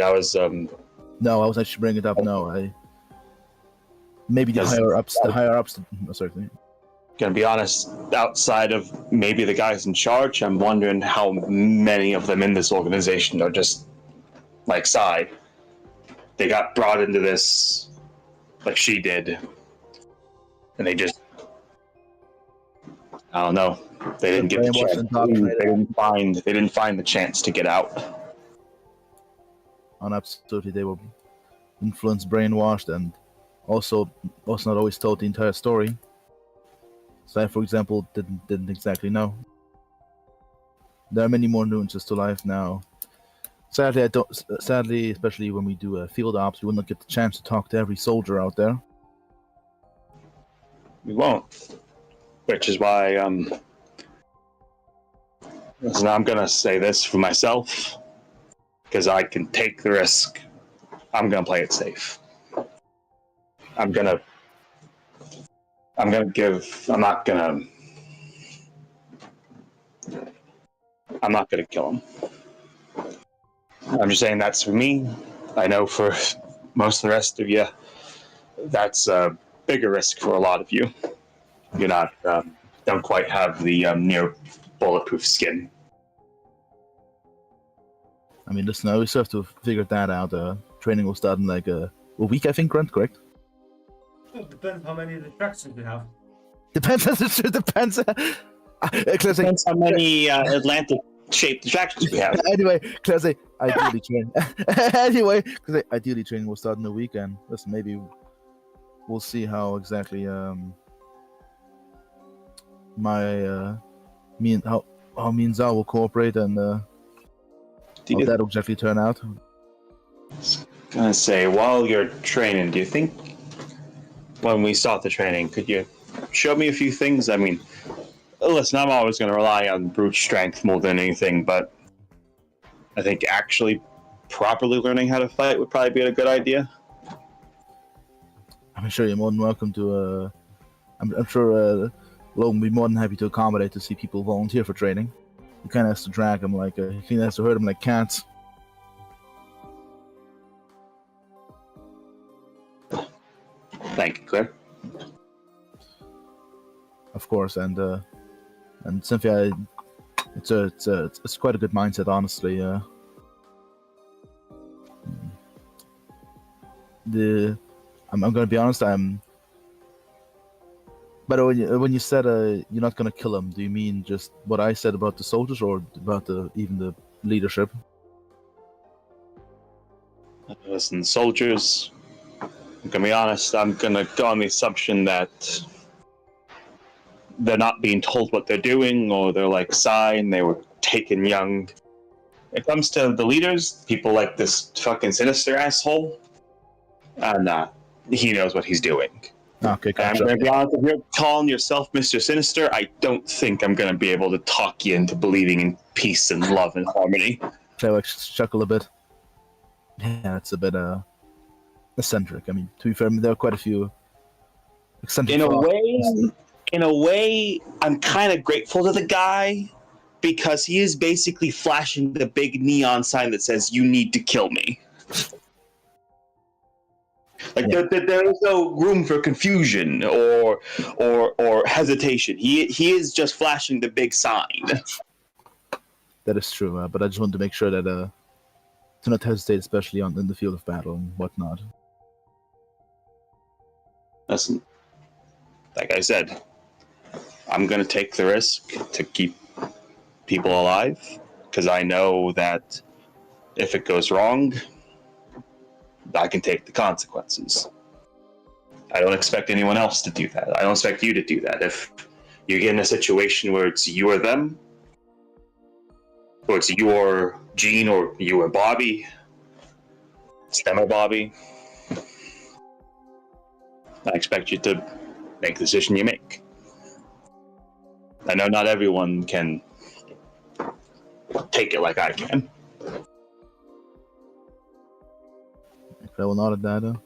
No, I was actually bringing it up. No, maybe the higher ups. Sorry. Gonna be honest, outside of maybe the guys in charge, I'm wondering how many of them in this organization are just like Sai. They got brought into this like she did, and they just, I don't know. They didn't get the chance. They didn't find the chance to get out. And absolutely, they were influenced, brainwashed, and also not always told the entire story. So, for example, didn't exactly know. There are many more nuances to life now. Sadly, especially when we do field ops, we will not get the chance to talk to every soldier out there. We won't. Which is why, listen, I'm gonna say this for myself, because I can take the risk. I'm gonna play it safe. I'm not gonna kill him. I'm just saying that's for me. I know for most of the rest of you, that's a bigger risk for a lot of you. You're not, don't quite have the near bulletproof skin. I mean, listen, we still have to figure that out. Training will start in like a week, I think, Grant, correct? It depends how many distractions we have. Depends. Depends. Depends how many Atlantic-shaped distractions we have. Anyway, Claire say ideally training. Anyway, because ideally training will start in the weekend. Listen, maybe we'll see how exactly me and Zhao will cooperate, and how that will exactly turn out. I was gonna say, while you're training, do you think when we start the training, could you show me a few things? I mean, listen, I'm always going to rely on brute strength more than anything, but I think actually properly learning how to fight would probably be a good idea. I'm sure you're more than welcome to. I'm sure Logan will be more than happy to accommodate to see people volunteer for training. He kind of has to drag them like he kind of has to herd them like cats. Thank you, Claire. Of course, and Cynthia, it's quite a good mindset, honestly. I'm gonna be honest. But when you said you're not gonna kill him, do you mean just what I said about the soldiers, or about even the leadership? Listen, soldiers, I'm gonna be honest, I'm gonna go on the assumption that they're not being told what they're doing, or they're like Sign, they were taken young. When it comes to the leaders, people like this fucking Sinister asshole, nah, he knows what he's doing. Okay, And I'm gotcha. gonna be honest, if you're calling yourself Mr. Sinister, I don't think I'm gonna be able to talk you into believing in peace and love and harmony. I like chuckle a bit. Yeah, it's a bit eccentric. I mean, to be fair, there are quite a few eccentric. In a way, I'm kind of grateful to the guy because he is basically flashing the big neon sign that says "You need to kill me." Like there is no room for confusion or hesitation. He is just flashing the big sign. That is true, but I just wanted to make sure that to not hesitate, especially in the field of battle and whatnot. Listen, like I said, I'm gonna take the risk to keep people alive because I know that if it goes wrong, I can take the consequences. I don't expect anyone else to do that. I don't expect you to do that. If you get in a situation where it's you or them, or it's you or Gene or you or Bobby, it's them or Bobby, I expect you to make the decision you make. I know not everyone can take it like I can. I will not at that.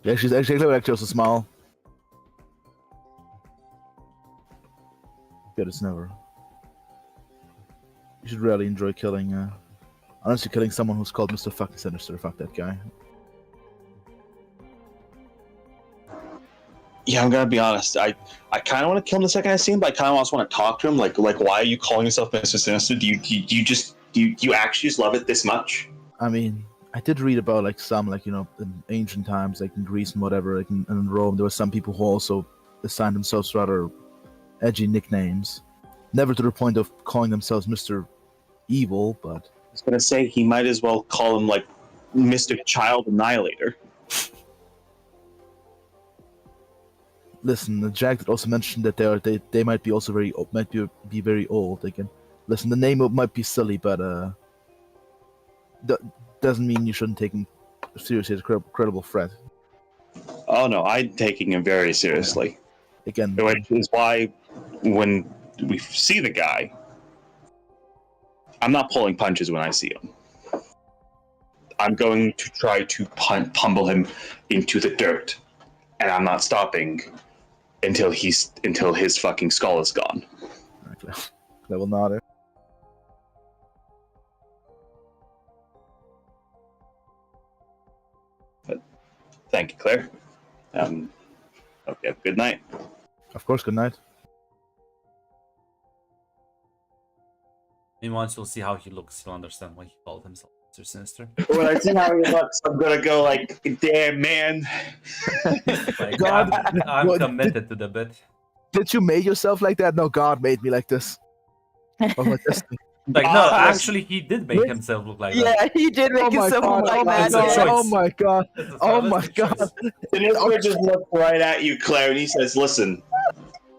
Yeah, she's actually chose a smile. Good, it's never. You should really enjoy killing. Honestly, killing someone who's called Mr. Fucking Sinister. Fuck that guy. Yeah, I'm gonna be honest. I kind of want to kill him the second I see him, but I kind of also want to talk to him. Like, why are you calling yourself Mr. Sinister? Do you actually just love it this much? I mean, I did read about like some in ancient times, like in Greece and whatever, like in Rome, there were some people who also assigned themselves rather edgy nicknames. Never to the point of calling themselves Mr. Evil, but I was gonna say he might as well call him like Mr. Child Annihilator. listen, Jack did also mentioned that they might be also be very old. They can listen. The name might be silly, but doesn't mean you shouldn't take him seriously as a credible threat. Oh no, I'm taking him very seriously. Again, which is why when we see the guy, I'm not pulling punches when I see him. I'm going to try to pummel him into the dirt, and I'm not stopping until his fucking skull is gone. That will not. But thank you, Claire. Hope you have a good night. Of course, good night. And once you'll see how he looks, you'll understand why he called himself Mr. Sinister. When I see how he looks, I'm gonna go like, damn man. Like, God, I'm committed to the bit. Did you make yourself like that? No, God made me like this. Like this. Like, no, actually, he did make himself look like that. Yeah, he did make himself look like that. It's a choice. Oh my God! It's a Oh my stylistic choice. God! Sinister just looks right at you, Claire, and he says, "Listen,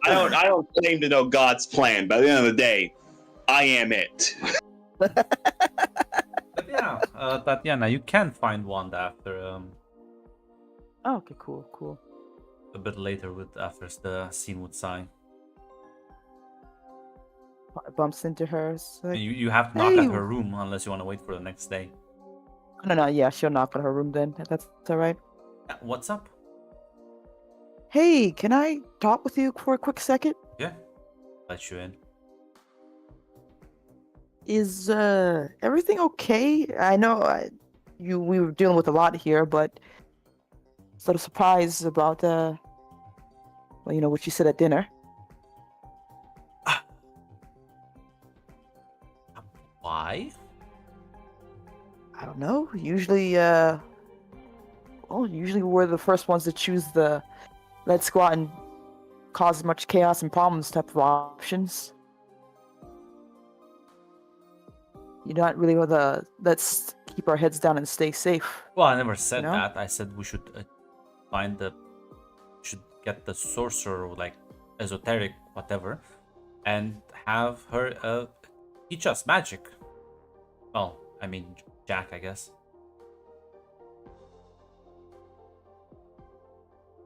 I don't claim to know God's plan. By the end of the day, I am it." But yeah, Tatiana, you can find one after Oh, okay, cool. a bit later after the scene with Sai. bumps into her. It's And like, you have to knock hey, at her room unless you want to wait for the next day. no, yeah, she'll knock on her room then. If that's all right. Yeah, what's up? Hey, can I talk with you for a quick second? Yeah, let you in. Is everything okay? I know we were dealing with a lot here, but sort of surprised about well, you know what you said at dinner. Why? I don't know. Usually, well, usually we're the first ones to choose the let's go out and cause as much chaos and problems type of options. You're not really with the let's keep our heads down and stay safe. Well, I never said know? that. I said we should should get the sorcerer, like esoteric, whatever, and have her teach us magic. Well, I mean, Jack, I guess.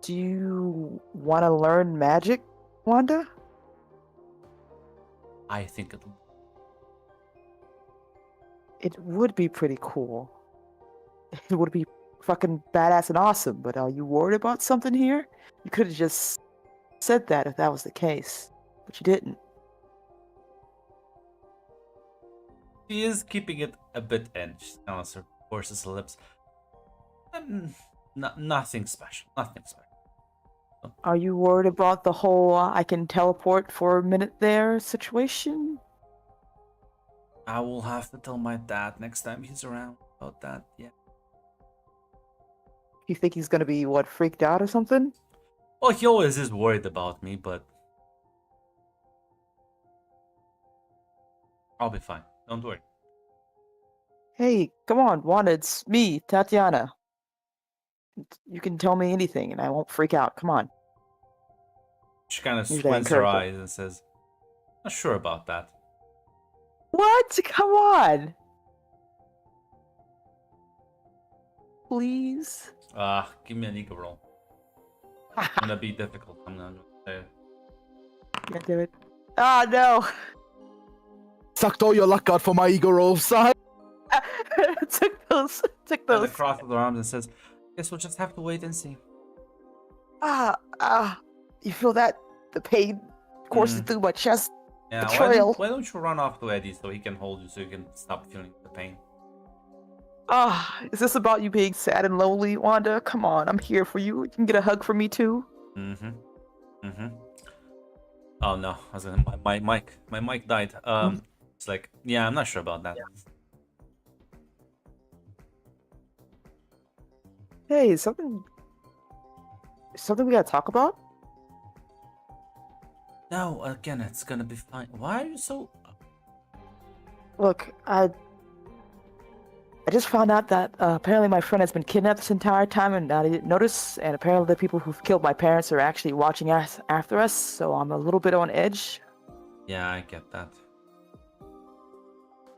Do you want to learn magic, Wanda? I think It would be pretty cool. It would be fucking badass and awesome, but are you worried about something here? You could have just said that if that was the case, but you didn't. she is keeping it a bit in. She kind of forces her lips. Nothing special. Nothing special. Are you worried about the whole I can teleport for a minute there situation? I will have to tell my dad next time he's around about that. Yeah. You think he's gonna be, what, freaked out or something? Well, he always is worried about me, but I'll be fine. Don't worry. Hey, come on, Wanda, it's me, Tatiana. You can tell me anything and I won't freak out. Come on. She kind of Usually I squints her encourage her. eyes and says, "Not sure about that." What? Come on! Please? Give me an ego roll. It's gonna be difficult. I'm not gonna say it. Can't do it. Oh no! Sucked all your luck out for my ego roll, son. took those. Took And those. then crosses her arms and says, "Guess we'll just have to wait and see." You feel that? The pain coursing through my chest. Yeah, Betrayal. why don't you run off to Eddie so he can hold you so you can stop feeling the pain? Is this about you being sad and lonely, Wanda? Come on, I'm here for you. You can get a hug from me too. Oh no, I was gonna, my mic died. It's like, yeah, I'm not sure about that. Hey, something we gotta talk about? No, again, it's gonna be fine. Why are you so? Look, I just found out that apparently my friend has been kidnapped this entire time and I didn't notice, and apparently the people who've killed my parents are actually watching us after us, so I'm a little bit on edge. Yeah, I get that.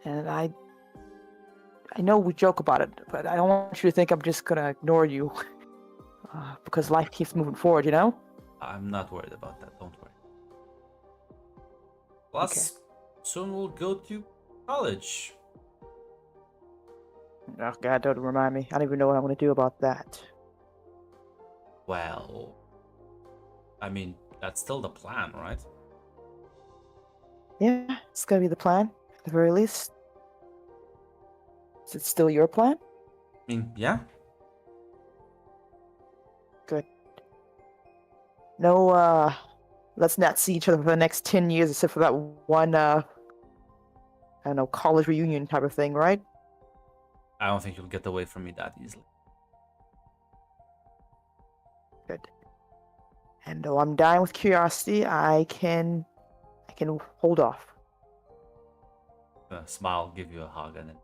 And I know we joke about it, but I don't want you to think I'm just gonna ignore you. Because life keeps moving forward, you know? I'm not worried about that. Don't worry. Plus, soon we'll go to college. Oh god, don't remind me. I don't even know what I'm gonna do about that. Well, I mean, that's still the plan, right? Yeah, it's gonna be the plan, at the very least. Is it still your plan? I mean, yeah. Good. No, let's not see each other for the next 10 years except for that one, I don't know, college reunion type of thing, right? I don't think you'll get away from me that easily. Good. And though I'm dying with curiosity, I can hold off. Smile, give you a hug, and then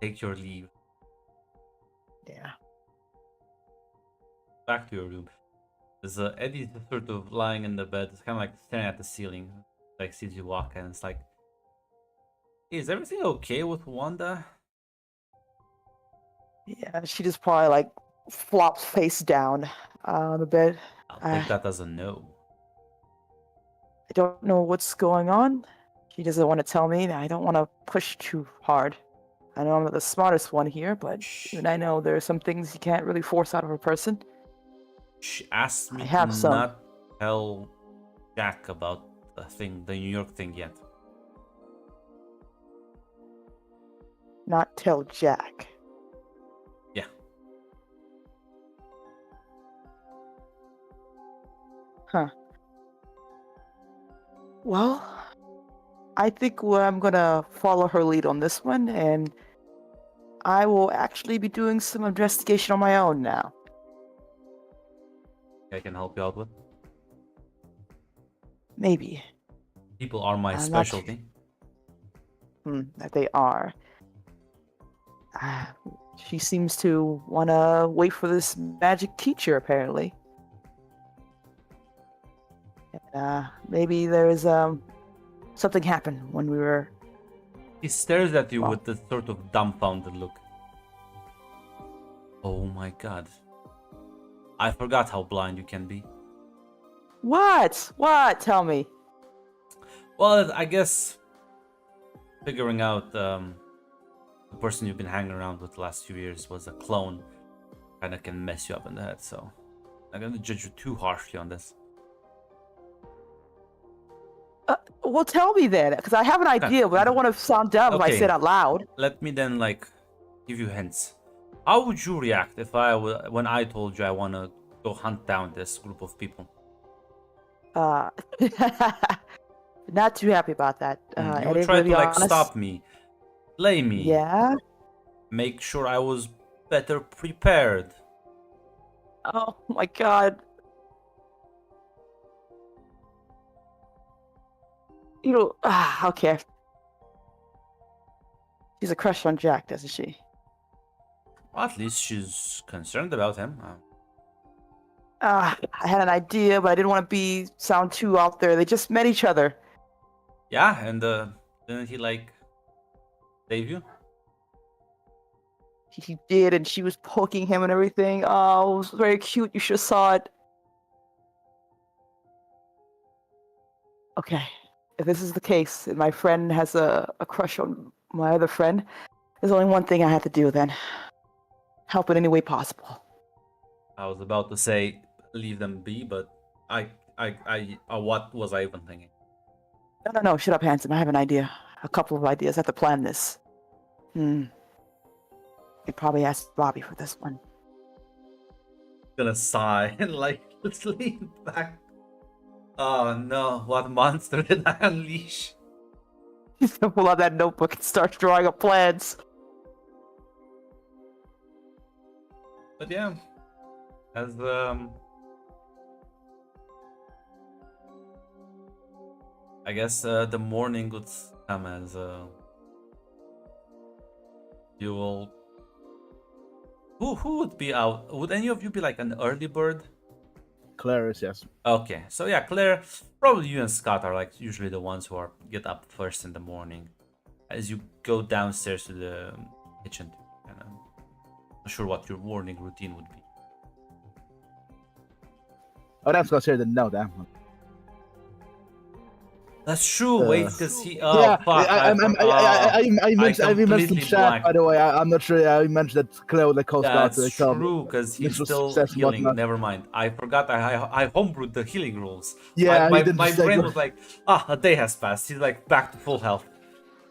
take your leave. Yeah. Back to your room. There's Eddie's sort of lying in the bed. It's kind of like staring at the ceiling. Like sees you walk, and it's like, is everything okay with Wanda? Yeah, she just probably like flops face down on the bed. I'll take that as a no. I don't know what's going on. She doesn't want to tell me. I don't want to push too hard. I know I'm not the smartest one here, but even I know there are some things you can't really force out of a person. She asked I me to have some. not tell Jack about the New York thing yet. Not tell Jack. Yeah. Huh. Well, I think I'm gonna follow her lead on this one, and I will actually be doing some investigation on my own now. I can help you out with. Maybe. People are my I'm not too- specialty. That they are. She seems to want to wait for this magic teacher, apparently. Maybe there's something happened when we were. He stares at you Well- with this sort of dumbfounded look. Oh my god. I forgot how blind you can be. What? What? Tell me. Well, I guess figuring out the person you've been hanging around with the last few years was a clone kind of can mess you up in the head, so I'm not gonna judge you too harshly on this. Well, tell me then, because I have an idea, but I don't want to sound dumb if I Okay. say it out loud. Let me then give you hints. How would you react if when I told you I want to go hunt down this group of people? Not too happy about that. You and would to try be to honest, stop me, play me, Yeah. make sure I was better prepared. Oh my god. Okay. She's a crush on Jack, doesn't she? Well, at least she's concerned about him. I had an idea, but I didn't want to sound too out there. They just met each other. Yeah, and didn't he save you? He did, and she was poking him and everything. Oh, it was very cute. You should have saw it. Okay, if this is the case, and my friend has a crush on my other friend, there's only one thing I have to do then. Help in any way possible. I was about to say leave them be, but what was I even thinking? No, shut up, handsome. I have an idea. A couple of ideas. I have to plan this. You probably ask Bobby for this one. Gonna sigh and let's lean back. Oh no, what monster did I unleash? He's gonna pull out that notebook and start drawing up plans. But yeah, as I guess the morning would come as you will. Who would be out? Would any of you be like an early bird? Claire is, yes. Okay, so yeah, Claire, probably you and Scott are usually the ones who get up first in the morning. As you go downstairs to the kitchen, and I'm not sure what your morning routine would be. Oh, damn, Scott's here. Then no, damn. That's true. Wait, because he. Oh Yeah, fuck! I mentioned completely chat, blanked. by the way. I'm not sure. I mentioned that Claire would call Scott That's to tell him true, because he's Mr. still Success and healing. whatnot. Never mind. I forgot I homebrewed the healing rules. Yeah, my he didn't my say brain good. was like, a day has passed. He's back to full health.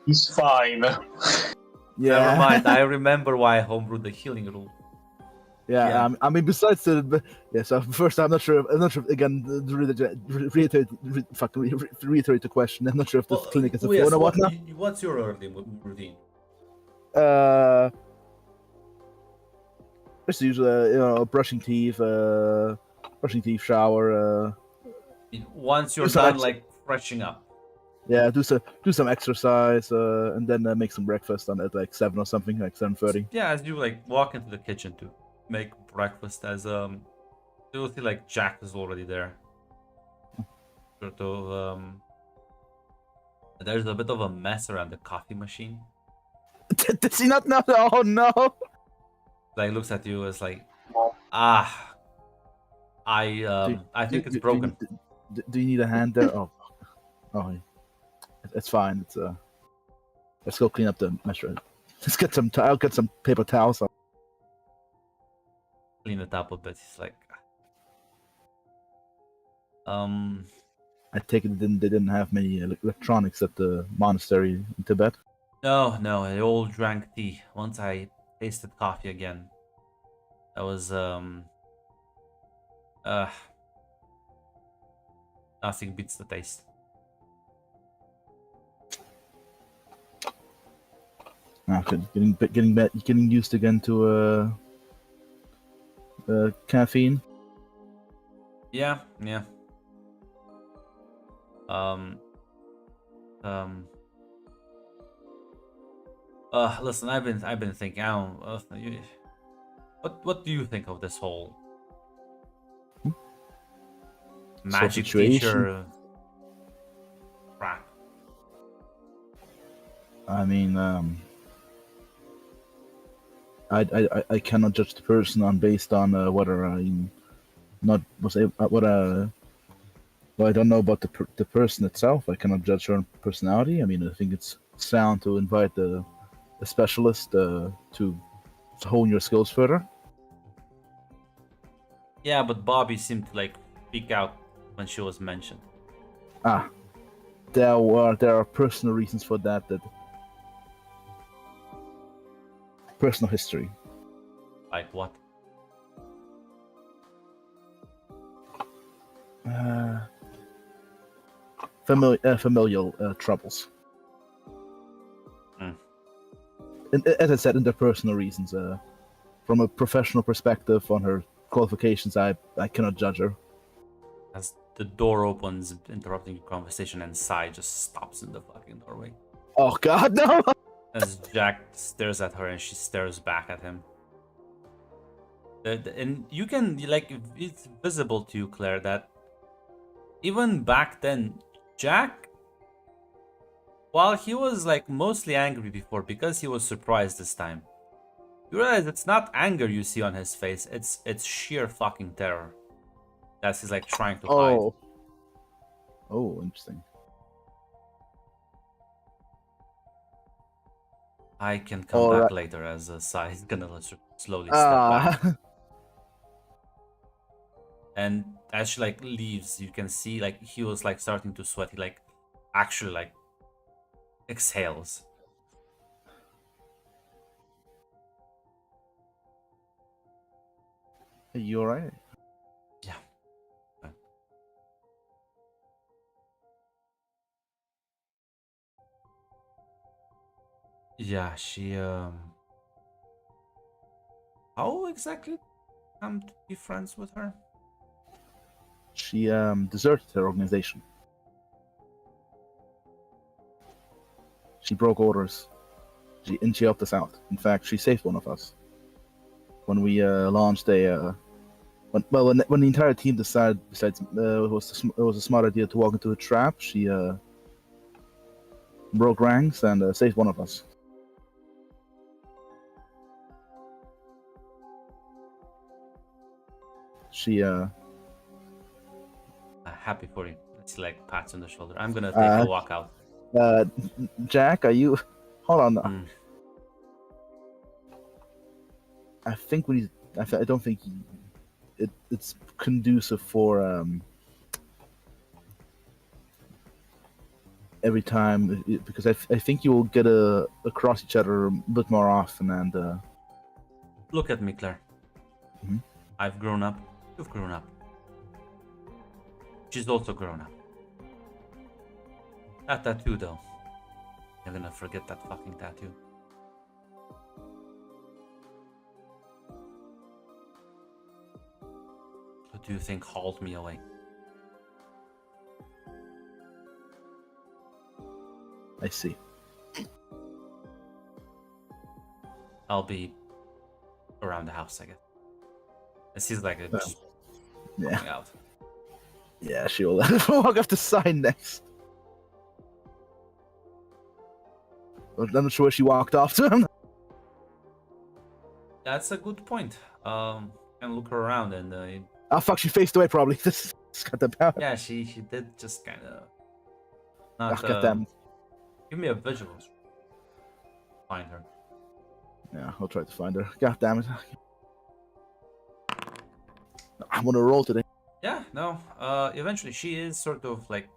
He's fine. Yeah. Never mind. I remember why I homebrewed the healing rule. Yeah, Yeah. I mean, besides so first, I'm not sure. Again, reiterate the question. I'm not sure if this clinic is a phone or whatnot. What's your early routine? Just usually, brushing teeth, shower. Once you're Besides- done, freshening up. Yeah, do some exercise, and then make some breakfast on at 7 or something, 7:30. Yeah, as you walk into the kitchen to make breakfast, as you'll see Jack is already there. Sort of there's a bit of a mess around the coffee machine. Does he not know? Oh no! Looks at you as I think it's broken. Do you need a hand there? Oh. Oh, it's fine. Let's go clean up the mess. Let's get some. I'll get some paper towels. Clean it up a bit. He's like, I take it they didn't have many electronics at the monastery in Tibet. no, they all drank tea. Once I tasted coffee again, that was nothing beats the taste. Okay, getting used again to caffeine. Yeah. Um. Listen, I've been thinking. What do you think of this whole magic situation? teacher crap? I mean, I cannot judge the person on based on whether I'm not was able, what well, I don't know about the person itself. I cannot judge her personality. I mean, I think it's sound to invite the specialist to hone your skills further. Yeah, but Bobby seemed to like speak out when she was mentioned. Ah, there are personal reasons for that. That personal history. Like what? Familial troubles. Hmm. As I said, interpersonal reasons. From a professional perspective, on her qualifications, I cannot judge her. As the door opens, interrupting your conversation, and Sai just stops in the fucking doorway. Oh God, no! As Jack stares at her and she stares back at him. And you can, like, it's visible to you, Claire, that even back then, Jack, while he was like mostly angry before because he was surprised this time, you realize it's not anger you see on his face, it's sheer fucking terror that he's like trying to hide. Oh, interesting. I can come All back right. later as Sai is gonna slowly step back. And as she like leaves, you can see like he was like starting to sweat. He like actually like exhales. Are you alright? Yeah. Yeah, she how exactly come to be friends with her? She deserted her organization. She broke orders. She helped us out. In fact, she saved one of us. When we launched when the entire team decided, besides it was a smart idea to walk into a trap, she broke ranks and saved one of us. She Happy for you. It's like pats on the shoulder. I'm gonna take a walk out. Jack, are you? Hold on. Mm. I think we. I don't think it's conducive for every time because I think you will get across each other a bit more often and. Look at me, Claire. Mhm. I've grown up. You've grown up. She's also grown up. That tattoo, though. You're gonna forget that fucking tattoo. What do you think hauled me away? I see. I'll be around the house, I guess. It seems like it's just walking out. Yeah, she will walk off the sign next. I'm not sure where she walked off to. That's a good point. And look around and Oh fuck, she faced away probably. This got the power. yeah, she did just kind of Not, goddamn. give me a visual. Find her. Yeah, I'll try to find her. God damn it. I'm on a roll today. Yeah, no. Eventually, she is sort of like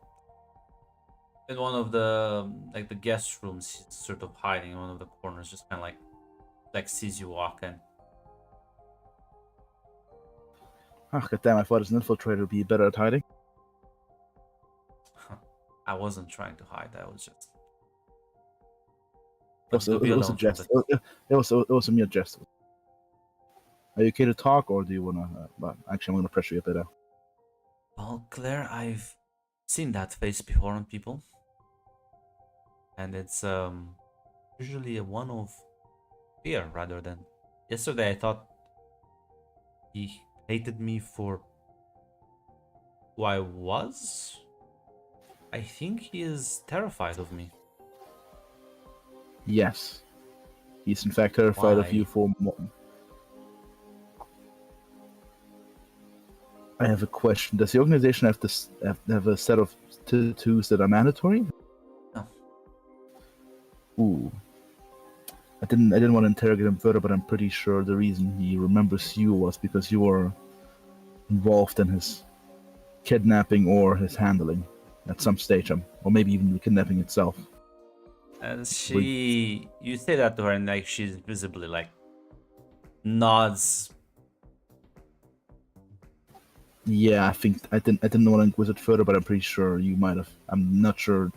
in one of the like the guest rooms. She's sort of hiding in one of the corners, just kind of like sees you walk in. God damn, I thought as an infiltrator would be better at hiding. I wasn't trying to hide. I was just. It was a jest. It was a mere jest. Are you okay to talk, or do you wanna? Actually, I'm gonna pressure you a bit. Well, Claire, I've seen that face before on people, and it's usually a one of fear rather than. Yesterday, I thought he hated me for who I was. I think he is terrified of me. Yes, he's in fact terrified of Why? you for. I have a question. Does the organization have this have a set of tattoos that are mandatory? No. Ooh. I didn't want to interrogate him further, but I'm pretty sure the reason he remembers you was because you were involved in his kidnapping or his handling at some stage, or maybe even the kidnapping itself. And you say that to her, and like she's visibly like nods. Yeah, I think I didn't want to inquire further, but I'm pretty sure you might have. I'm not sure.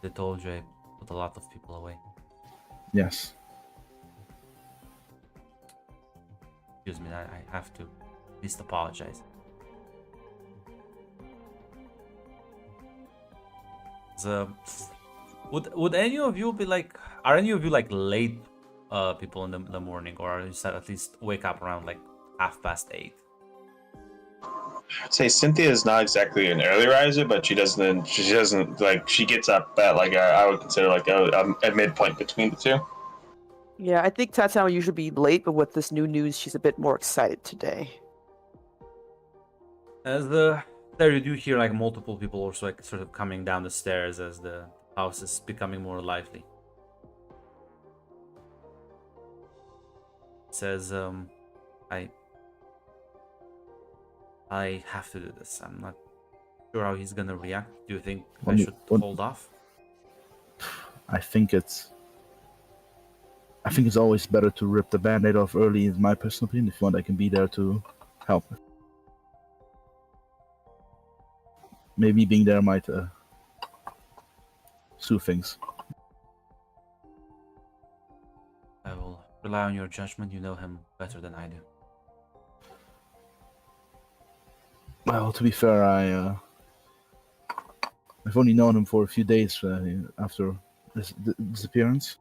They told you I put a lot of people away. Yes. Excuse me, I have to at least apologize. So, would any of you be like? Are any of you like late people in the morning, or are you said at least wake up around like 8:30? I'd say Cynthia is not exactly an early riser, but she doesn't like she gets up at like I would consider like a midpoint between the two. Yeah, I think Tatiana will usually be late, but with this new news, she's a bit more excited today. As there you do hear like multiple people also like sort of coming down the stairs as the house is becoming more lively. It says I have to do this. I'm not sure how he's gonna react. Do you think I should hold off? I think it's always better to rip the band-aid off early, in my personal opinion. If you want, I can be there to help. Maybe being there might soothe things. I will rely on your judgment. You know him better than I do. Well, to be fair, I've only known him for a few days after this disappearance.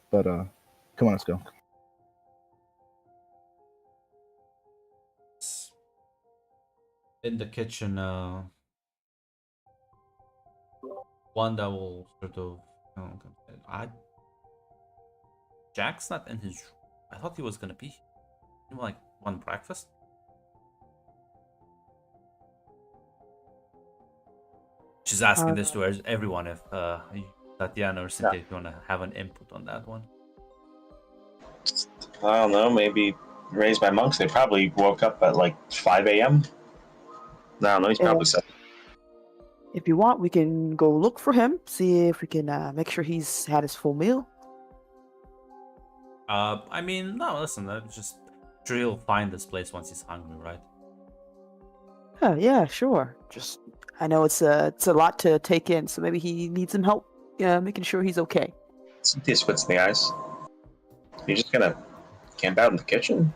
But come on, let's go. In the kitchen, one that will sort of. Jack's not in his. I thought he was gonna be. Like one breakfast. She's asking this to everyone if Tatiana or Cynthia, if you want to have an input on that one. I don't know. Maybe raised by monks. They probably woke up at like 5 a.m. I don't know. He's probably set. If you want, we can go look for him, see if we can make sure he's had his full meal. I mean, no, listen, just sure he'll find this place once he's hungry, right? Yeah, sure. Just I know it's a lot to take in, so maybe he needs some help making sure he's okay. Cynthia spits in the eyes. You're just gonna camp out in the kitchen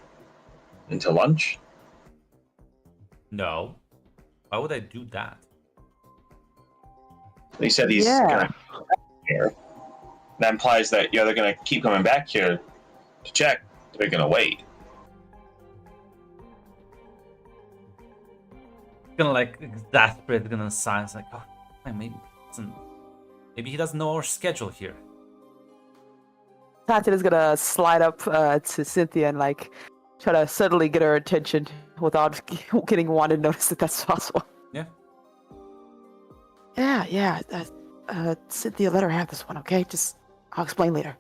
until lunch? No. Why would I do that? He said he's gonna come back here. That implies that they're gonna keep coming back here to check. They're gonna wait. Gonna like exasperate, gonna sigh. It's like, oh, maybe he doesn't know our schedule here. Tatiana's gonna slide up to Cynthia and like try to subtly get her attention without getting Wanda to notice that that's possible. Yeah. Yeah. Cynthia, let her have this one, okay? I'll explain later.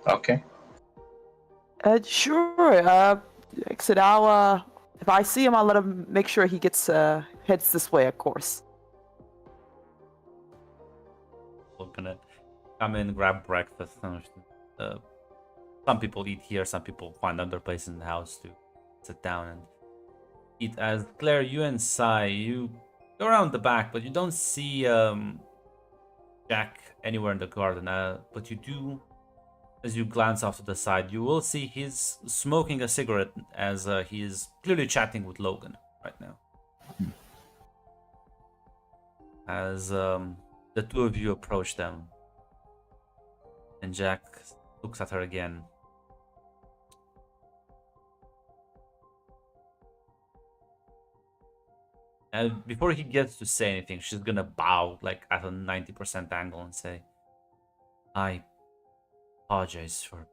Okay. Sure. Like I said, if I see him, I'll let him make sure he gets, heads this way, of course. We're gonna come in, grab breakfast. Some people eat here, some people find other places in the house to sit down and eat. As Claire, you and Sai, you go around the back, but you don't see Jack anywhere in the garden. But you do, as you glance off to the side, you will see he's smoking a cigarette as he is clearly chatting with Logan right now. As the two of you approach them, and Jack looks at her again. And before he gets to say anything, she's gonna bow like at a 90% angle and say, I apologize for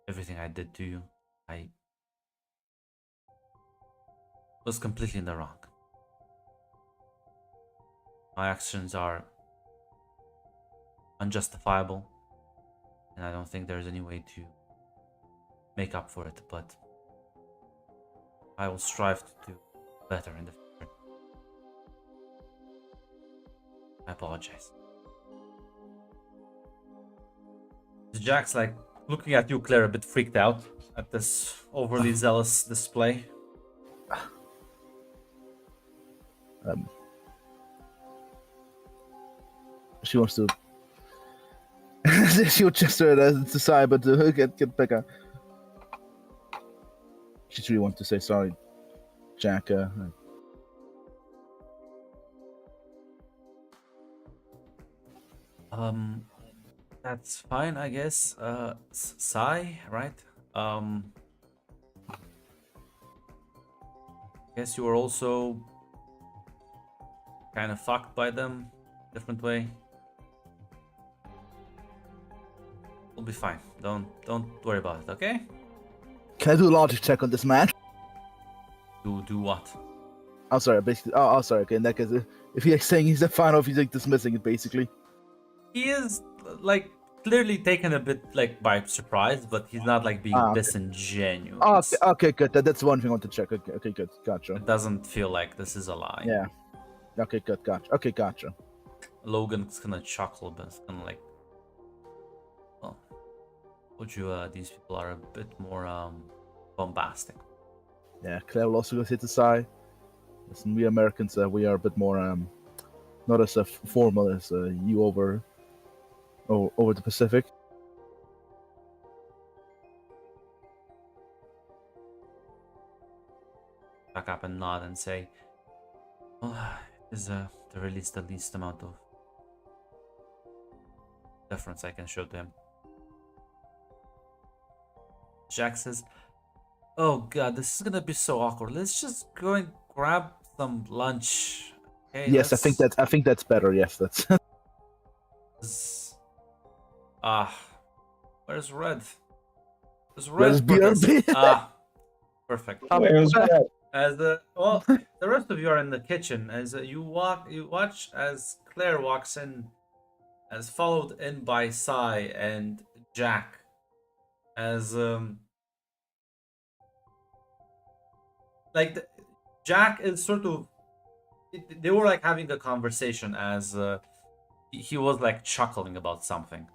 everything I did to you. I was completely in the wrong. My actions are unjustifiable, and I don't think there's any way to make up for it, but I will strive to do better in the future. I apologize. Jack's like looking at you, Claire, a bit freaked out at this overly zealous display. She wants to. She would just decide, but to get back. She really wants to say sorry, Jack. That's fine, I guess. Sai, right? Guess you were also kind of fucked by them, different way. We'll be fine. Don't worry about it, okay? Can I do a logic check on this man? Do what? I'm sorry, basically. Oh, sorry. Okay, in that case, if he's like saying he's a fan of, he's like dismissing it, basically. He is like clearly taken a bit like by surprise, but he's not like being okay. disingenuous. Oh, okay, good. That's one thing I want to check. Okay, good. Gotcha. It doesn't feel like this is a lie. Yeah. Okay, good. Gotcha. Okay, gotcha. Logan's gonna chuckle, but it's gonna like, well, would you? These people are a bit more bombastic. Yeah, Claire will also go hit the side. Listen, we Americans, we are a bit more not as formal as you over the Pacific. Back up and nod and say, well, is the release the least amount of deference I can show to him. Jack says, oh god, this is gonna be so awkward. Let's just go and grab some lunch. Okay, yes, I think that's better. Yes, that's. Where's Red? There's Where's Red. For this. BRB? Perfect. Where's Red? As the rest of you are in the kitchen, as you watch as Claire walks in, as followed in by Sai and Jack, as Jack is sort of, they were like having a conversation as he was like chuckling about something.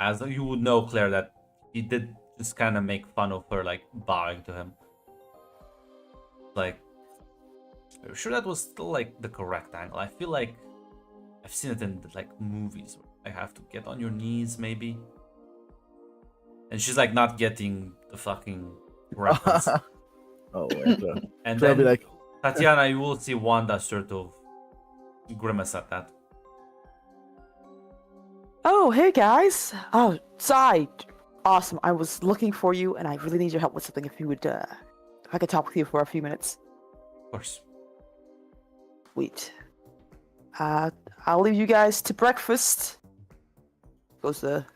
As you would know, Claire, that he did just kind of make fun of her, like bowing to him. Like, I'm sure that was still like the correct angle. I feel like I've seen it in like movies where I have to get on your knees, maybe. And she's like not getting the fucking reference. Oh, wait, And so I'll then be like, Tatiana, you will see Wanda sort of grimace at that. Oh, hey guys. Oh, Sai. Awesome. I was looking for you, and I really need your help with something. If you would, if I could talk with you for a few minutes. Of course. Sweet. I'll leave you guys to breakfast. Goes to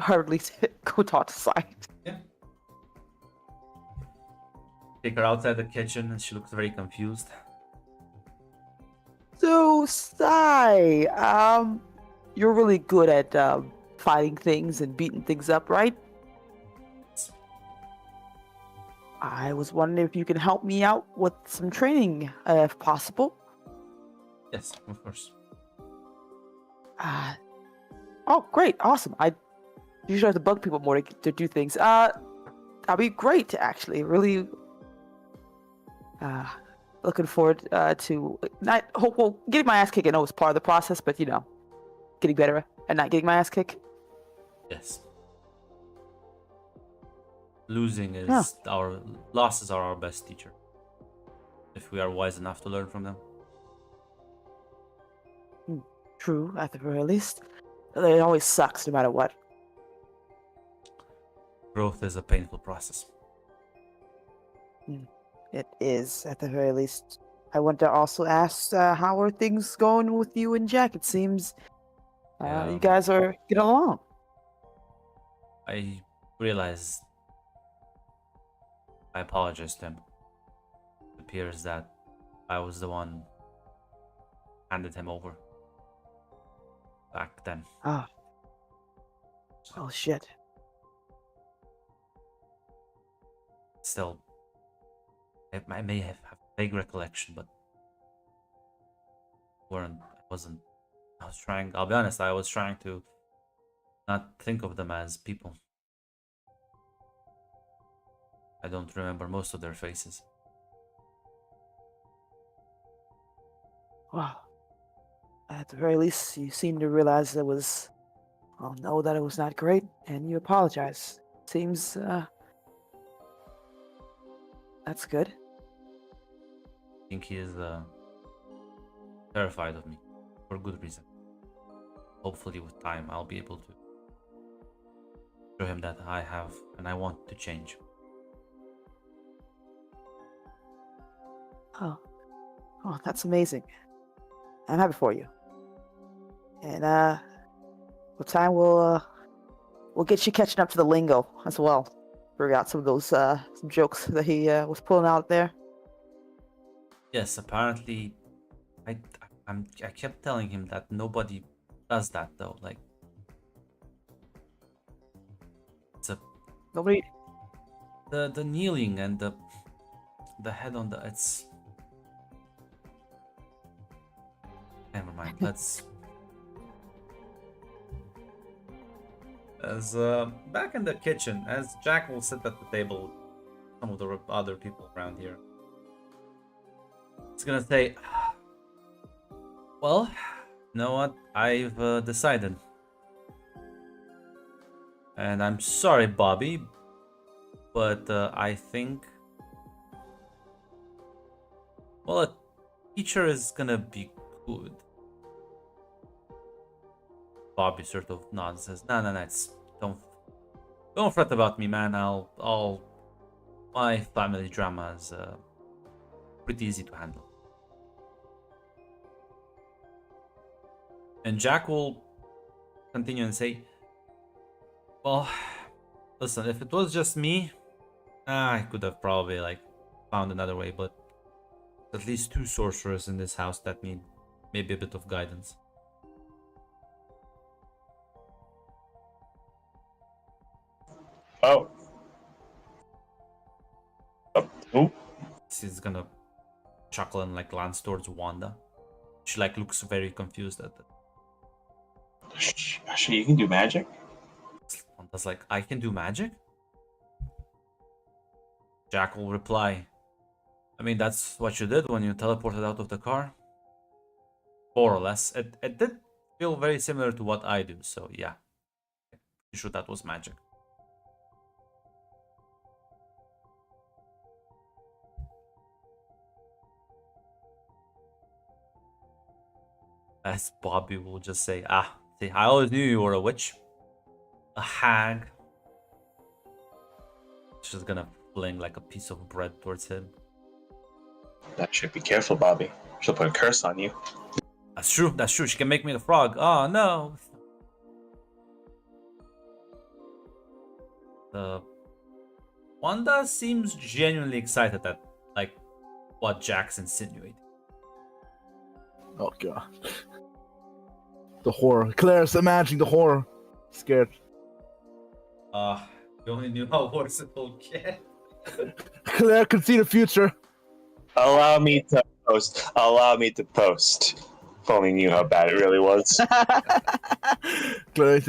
hurriedly go talk to Sai. Yeah. Take her outside the kitchen, and she looks very confused. So, Sai, you're really good at fighting things and beating things up, right? I was wondering if you can help me out with some training, if possible. Yes, of course. Uh, oh, great, awesome. I usually have to bug people more to do things. That'd be great, actually. Really, looking forward to not hope. Well, getting my ass kicked. I know it's part of the process, but you know, getting better and not getting my ass kicked. Yes. Losing Yeah. is our losses are our best teacher. If we are wise enough to learn from them. True, at the very least. It always sucks, no matter what. Growth is a painful process. It is, at the very least. I want to also ask, how are things going with you and Jack? It seems you guys are getting along. I realize I apologize to him. It appears that I was the one handed him over back then. Ah. Oh, shit. Still, I may have vague recollection, but I wasn't. I was trying. I'll be honest. I was trying to not think of them as people. I don't remember most of their faces. Wow. At the very least, you seem to realize it was. Well, know that it was not great, and you apologize. Seems, that's good. I think he is terrified of me for good reason. Hopefully, with time, I'll be able to show him that I have and I want to change. Oh. Oh, that's amazing. I'm happy for you. And, with time, we'll get you catching up to the lingo as well. Figure out some of those, some jokes that he, was pulling out there. Yes, apparently, I kept telling him that nobody does that though. Like, it's a Nobody. the kneeling and the head on the it's. Never mind. Let's. As back in the kitchen, as Jack will sit at the table with some of the other people around here. He's gonna say, well, you know what? I've decided. And I'm sorry, Bobby, but I think, well, a teacher is gonna be good. Bobby sort of nods and says, no, it's don't fret about me, man. My family drama is pretty easy to handle. And Jack will continue and say, well, listen, if it was just me, I could have probably like found another way, but at least 2 sorcerers in this house that need maybe a bit of guidance. Oh. Who? He's gonna chuckle and like glance towards Wanda. She like looks very confused at it. Actually, you can do magic? Wanda's like, I can do magic? Jack will reply, I mean, that's what you did when you teleported out of the car. More or less. It did feel very similar to what I do, so yeah. Pretty sure that was magic. As Bobby will just say, see, I always knew you were a witch. A hag. She's gonna fling like a piece of bread towards him. That should be careful, Bobby. She'll put a curse on you. That's true, she can make me the frog. Oh no. Wanda seems genuinely excited at like what Jack's insinuating. Oh god. The horror. Claire's imagining the horror. Scared. You only knew how worse it will get. Claire can see the future. Allow me to post. Allow me to post. If only knew how bad it really was. Claire,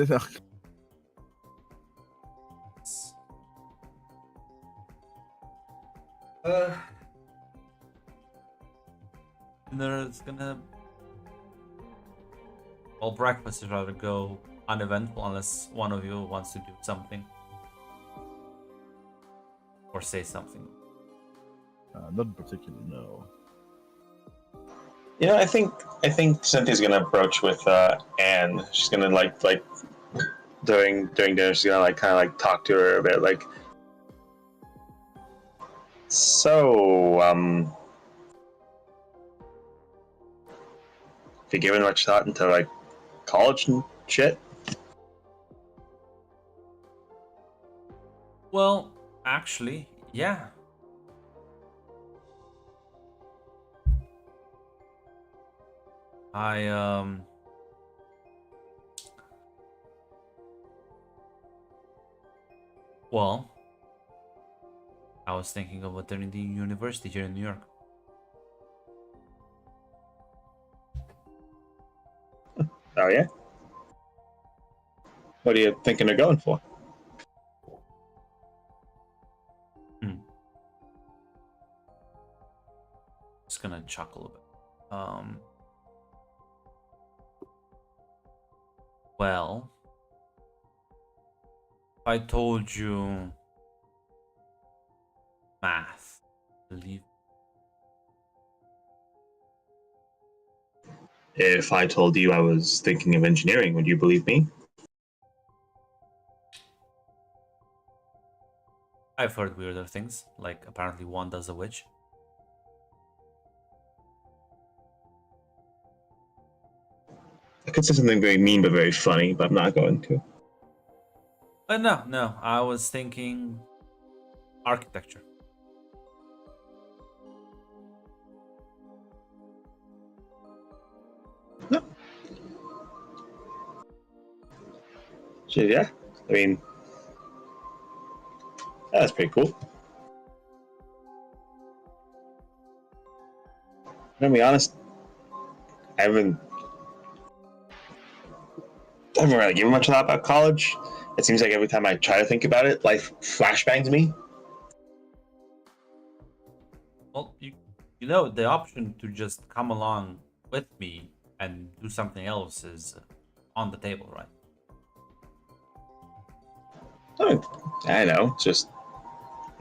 There's gonna. Well, breakfast is rather go uneventful unless one of you wants to do something or say something. not in particular, no. You know, I think Cynthia's gonna approach with Anne. She's gonna like during dinner. She's gonna like kind of like talk to her a bit. Like, so have you given much thought into like college and shit? Well, actually, yeah. Well, I was thinking of attending university here in New York. Oh yeah. What are you thinking of going for? Just gonna chuckle a bit. Well, I told you math, believe. If I told you I was thinking of engineering, would you believe me? I've heard weirder things, like apparently Wanda's a witch. I could say something very mean but very funny, but I'm not going to. But no, I was thinking architecture. No. So, yeah, I mean, that's pretty cool. I'm gonna be honest, I haven't really given much thought about college. It seems like every time I try to think about it, life flashbangs me. Well, you know, the option to just come along with me and do something else is on the table, right? I know. It's just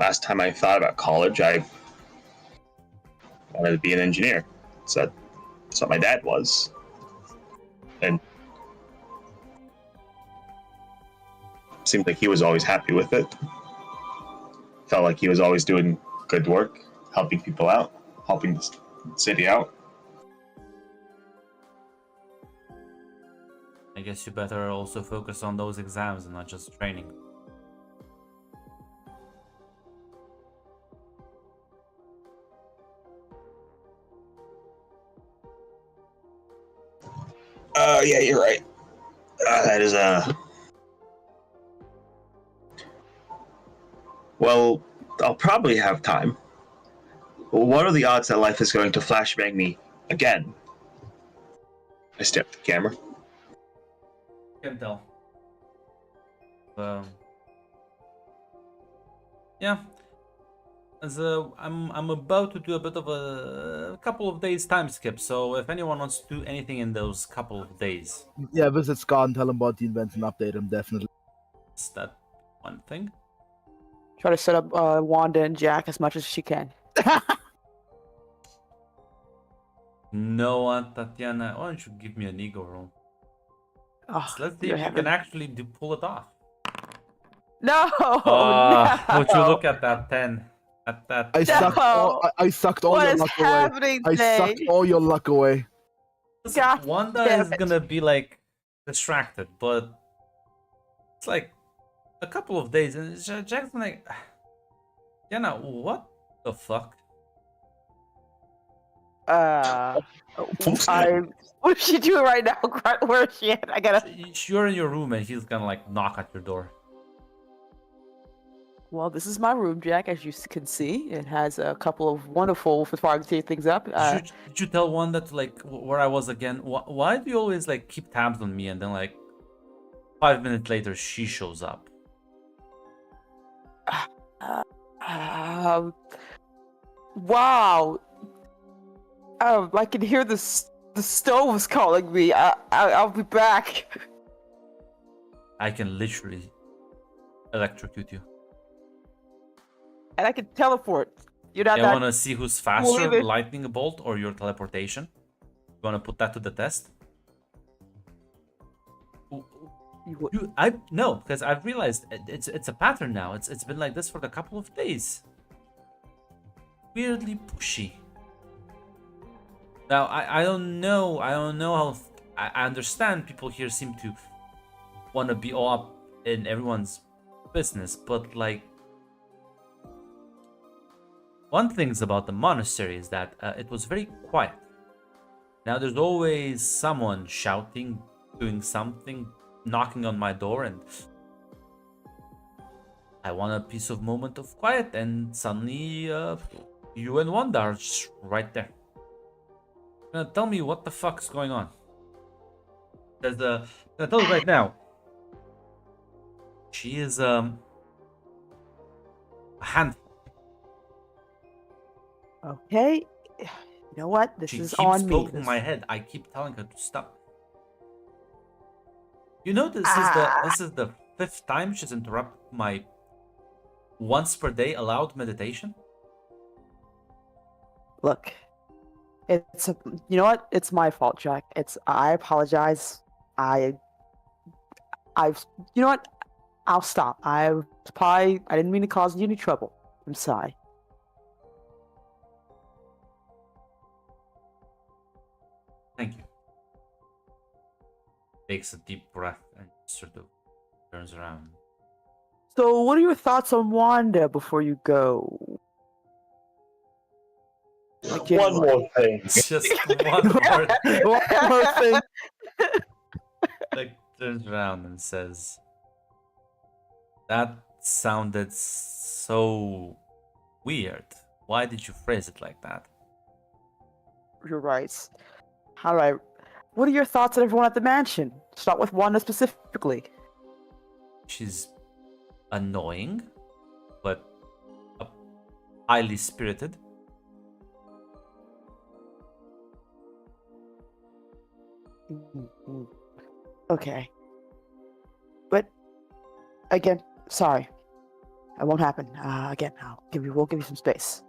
last time I thought about college, I wanted to be an engineer. So that's what my dad was. And it seemed like he was always happy with it. Felt like he was always doing good work, helping people out, helping the city out. I guess you better also focus on those exams and not just training. Yeah, you're right. That is Well, I'll probably have time. Well, what are the odds that life is going to flashbang me again? I stare at the camera. Can't tell. Yeah. As I'm about to do a bit of a couple of days time skip, so if anyone wants to do anything in those couple of days, Yeah, visit Scott and tell him about the event and update him, definitely. it's that one thing. Try to set up Wanda and Jack as much as she can. No, Tatiana, why don't you give me an ego roll? Oh, Let's see dear if you heaven. can actually pull it off. No, Would you no. look at that 10? At that I sucked all, I sucked all What your is luck away. happening I today? sucked all your luck away. God Wanda damn is it. gonna be like distracted, but it's like a couple of days, and Jack's like, Yana, what the fuck? Uh, I. What is she doing right now? Where is she at? I gotta. You're in your room and he's gonna like knock at your door. Well, this is my room, Jack. As you can see, it has a couple of wonderful photography things up. Did you tell one that like where I was again? Why do you always like keep tabs on me and then like 5 minutes later she shows up? Wow. I can hear the stove's calling me. I'll be back. I can literally electrocute you. And I can teleport. You're not I that. want to see who's faster, lightning bolt or your teleportation. You want to put that to the test? No, because I've realized it's a pattern now. It's been like this for a couple of days. Weirdly pushy. Now I don't know how. I understand people here seem to want to be all up in everyone's business, but like one thing about the monastery is that it was very quiet. Now there's always someone shouting, doing something, knocking on my door, and I want a piece of moment of quiet, and suddenly you and Wanda are just right there. Tell me what the fuck's going on. There's I'll tell you right now. She is a handful. Okay. You know what? This She is keeps on me. poking my head. I keep telling her to stop. You know this is the 5th time she's interrupted my once per day allowed meditation. Look, you know what? It's my fault, Jack. I apologize. You know what? I'll stop. I didn't mean to cause you any trouble. I'm sorry. Thank you. Takes a deep breath and sort of turns around. So, what are your thoughts on Wanda before you go? One more thing. Just one more. One more thing. Like turns around and says, "That sounded so weird. Why did you phrase it like that?" You're right. All right. What are your thoughts on everyone at the mansion? Start with Wanda specifically. She's annoying, but highly spirited. Okay. But again, sorry. It won't happen. Again, we'll give you some space.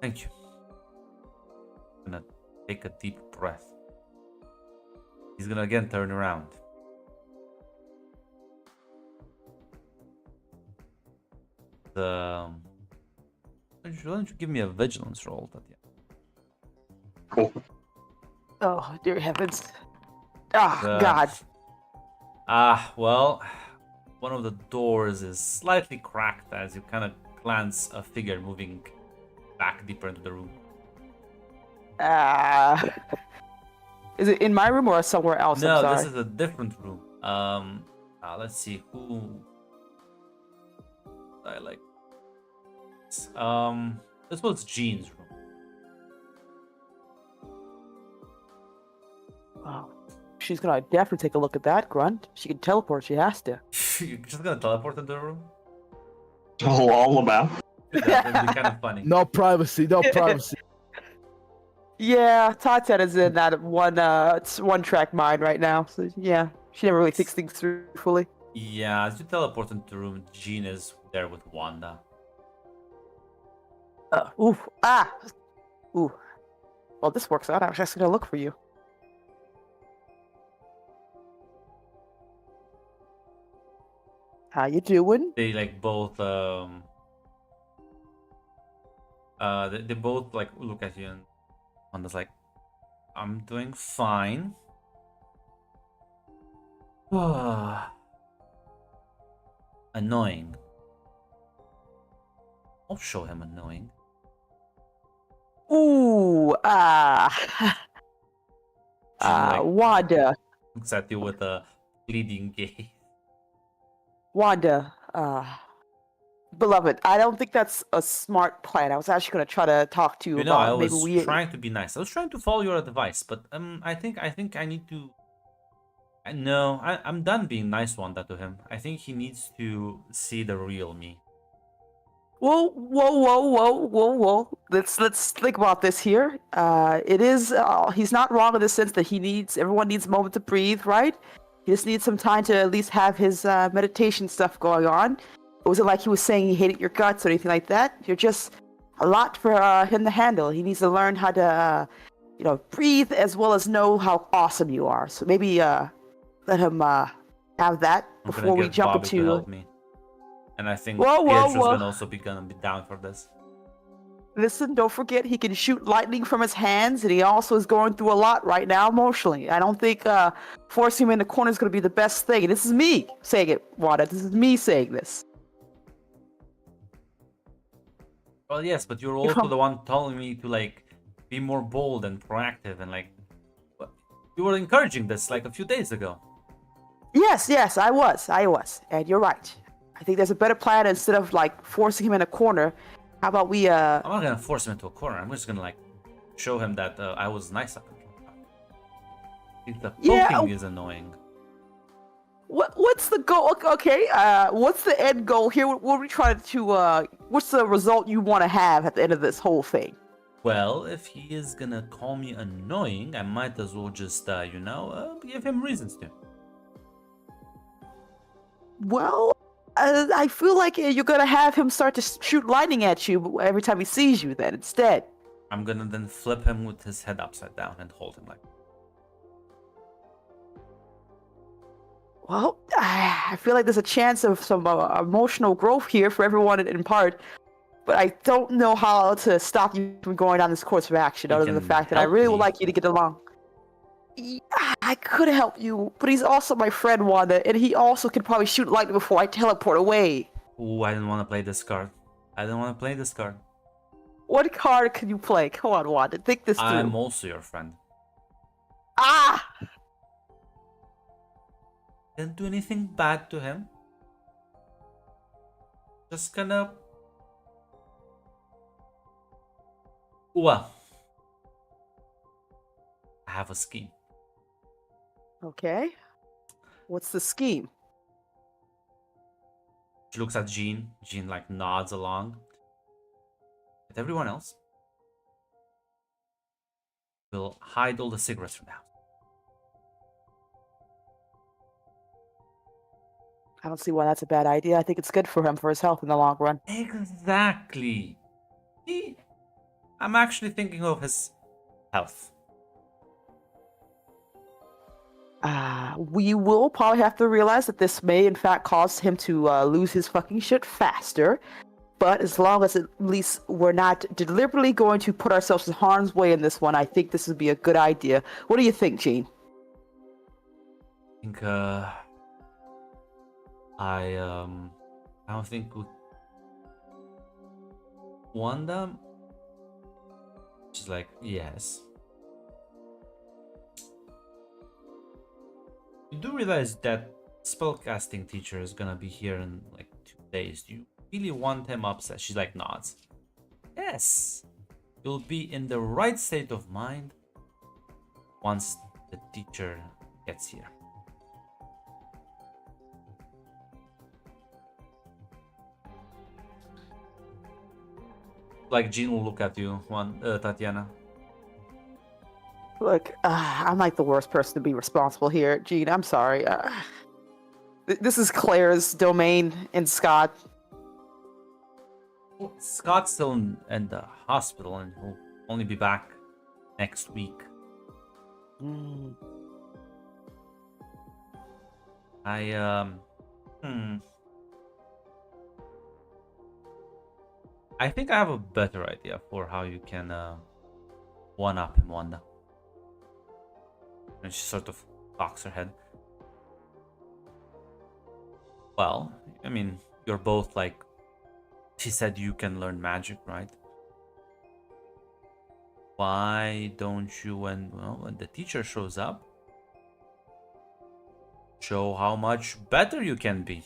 Thank you. I'm gonna take a deep breath. He's gonna again turn around. Why don't you give me a vigilance roll, Tatiana? Oh, dear heavens. God. Well, one of the doors is slightly cracked as you kind of glance a figure moving back deeper into the room. Is it in my room or somewhere else? No, I'm sorry. this is a different room. Let's see who I like. This was Jean's room. Oh, she's gonna definitely take a look at that, Grunt. She can teleport. She has to. You're just gonna teleport into the room? All about. That would be kind of funny. No privacy, no privacy. Yeah, Tatiana's in that one track mind right now. So yeah, she never really thinks things through fully. Yeah, as you teleport into the room, Jean is there with Wanda. Ooh. Well, this works out. I was just gonna look for you. How you doing? They like both they both like look at you, and Wanda's like, I'm doing fine. Annoying. I'll show him annoying. Ooh, Jean like Wanda, looks at you with a pleading gaze. Wanda, beloved, I don't think that's a smart plan. I was actually going to try to talk to you You know, I about maybe was we. trying to be nice. I was trying to follow your advice, but I think I need to. No, I'm done being nice, Wanda, to him. I think he needs to see the real me. Whoa, whoa, whoa, whoa, whoa, whoa. Let's think about this here. It is he's not wrong in the sense that everyone needs a moment to breathe, right? He just needs some time to at least have his meditation stuff going on. It wasn't like he was saying he hated your guts or anything like that. You're just a lot for him to handle. He needs to learn how to, breathe as well as know how awesome you are. So maybe let him have that I'm gonna before we get jump Bobby to into. help me, and I think Whoa, whoa, Pietro's whoa. gonna also be down for this. Listen, don't forget he can shoot lightning from his hands, and he also is going through a lot right now emotionally. I don't think forcing him in the corner is going to be the best thing. And this is me saying it, Wanda. This is me saying this. Well, yes, but you're You also know? the one telling me to like be more bold and proactive, and like you were encouraging this like a few days ago. Yes, I was, and you're right. I think there's a better plan instead of like forcing him in a corner. How about we? I'm not gonna force him into a corner. I'm just gonna like show him that I was nice up until now. I think the poking is annoying. What's the goal? Okay, what's the end goal here? What are we trying to? What's the result you want to have at the end of this whole thing? Well, if he is gonna call me annoying, I might as well just, give him reasons to. Well, I feel like you're gonna have him start to shoot lightning at you every time he sees you. Then instead, I'm gonna then flip him with his head upside down and hold him like. well, I feel like there's a chance of some emotional growth here for everyone in part. But I don't know how to stop you from going down this course of action, He other than the can fact that I help really would me. like you to get along. I could help you, but he's also my friend, Wanda, and he also can probably shoot lightning before I teleport away. Ooh, I didn't want to play this card. What card can you play? Come on, Wanda, think this through. I'm also your friend. Ah! Didn't do anything bad to him. Just gonna. Well, I have a scheme. Okay. What's the scheme? She looks at Jean. Jean like nods along. But everyone else will hide all the cigarettes from the house. I don't see why that's a bad idea. I think it's good for him for his health in the long run. Exactly. I'm actually thinking of his health. We will probably have to realize that this may in fact cause him to lose his fucking shit faster. But as long as at least we're not deliberately going to put ourselves in harm's way in this one, I think this would be a good idea. What do you think, Gene? I think I don't think Wanda. She's like, yes. You do realize that spellcasting teacher is gonna be here in like 2 days. Do you really want him upset? She's like, nods. Yes. You'll be in the right state of mind once the teacher gets here. Like Jean will look at you, Tatiana. Look, I'm like the worst person to be responsible here. Gene, I'm sorry. This is Claire's domain and Scott. Well, Scott's still in the hospital and he'll only be back next week. I think I have a better idea for how you can one-up him, Wanda. And she sort of cocks her head. Well, I mean, you're both like... She said you can learn magic, right? Why don't you, when the teacher shows up, show how much better you can be?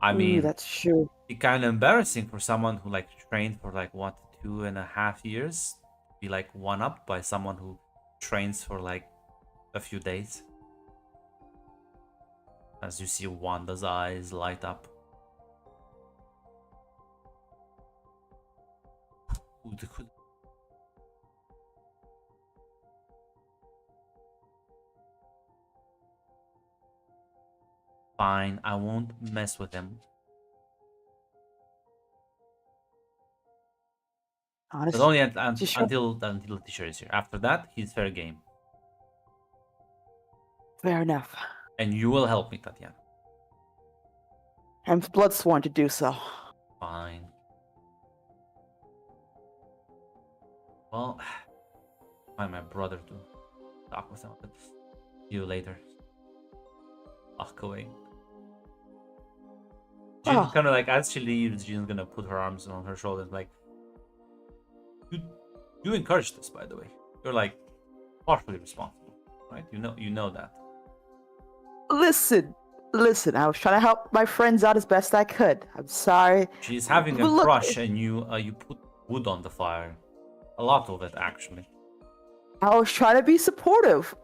I Ooh, mean, that's true. it's kind of embarrassing for someone who like trained for like what 2.5 years, be like one up by someone who trains for like a few days. As you see Wanda's eyes light up. Who Fine, I won't mess with him. But Honestly, only just show. until the teacher is here. After that, he's fair game. Fair enough. And you will help me, Tatiana. I'm blood sworn to do so. Fine. Well, find my brother to talk with him. But see you later. Walk away. Jean Oh. kind of like, as she leaves, Jean's gonna put her arms on her shoulders, like, you encouraged this, by the way. You're like partially responsible, right? You know that. Listen. I was trying to help my friends out as best I could. I'm sorry. She's having a But look, crush, and you put wood on the fire. A lot of it, actually. I was trying to be supportive.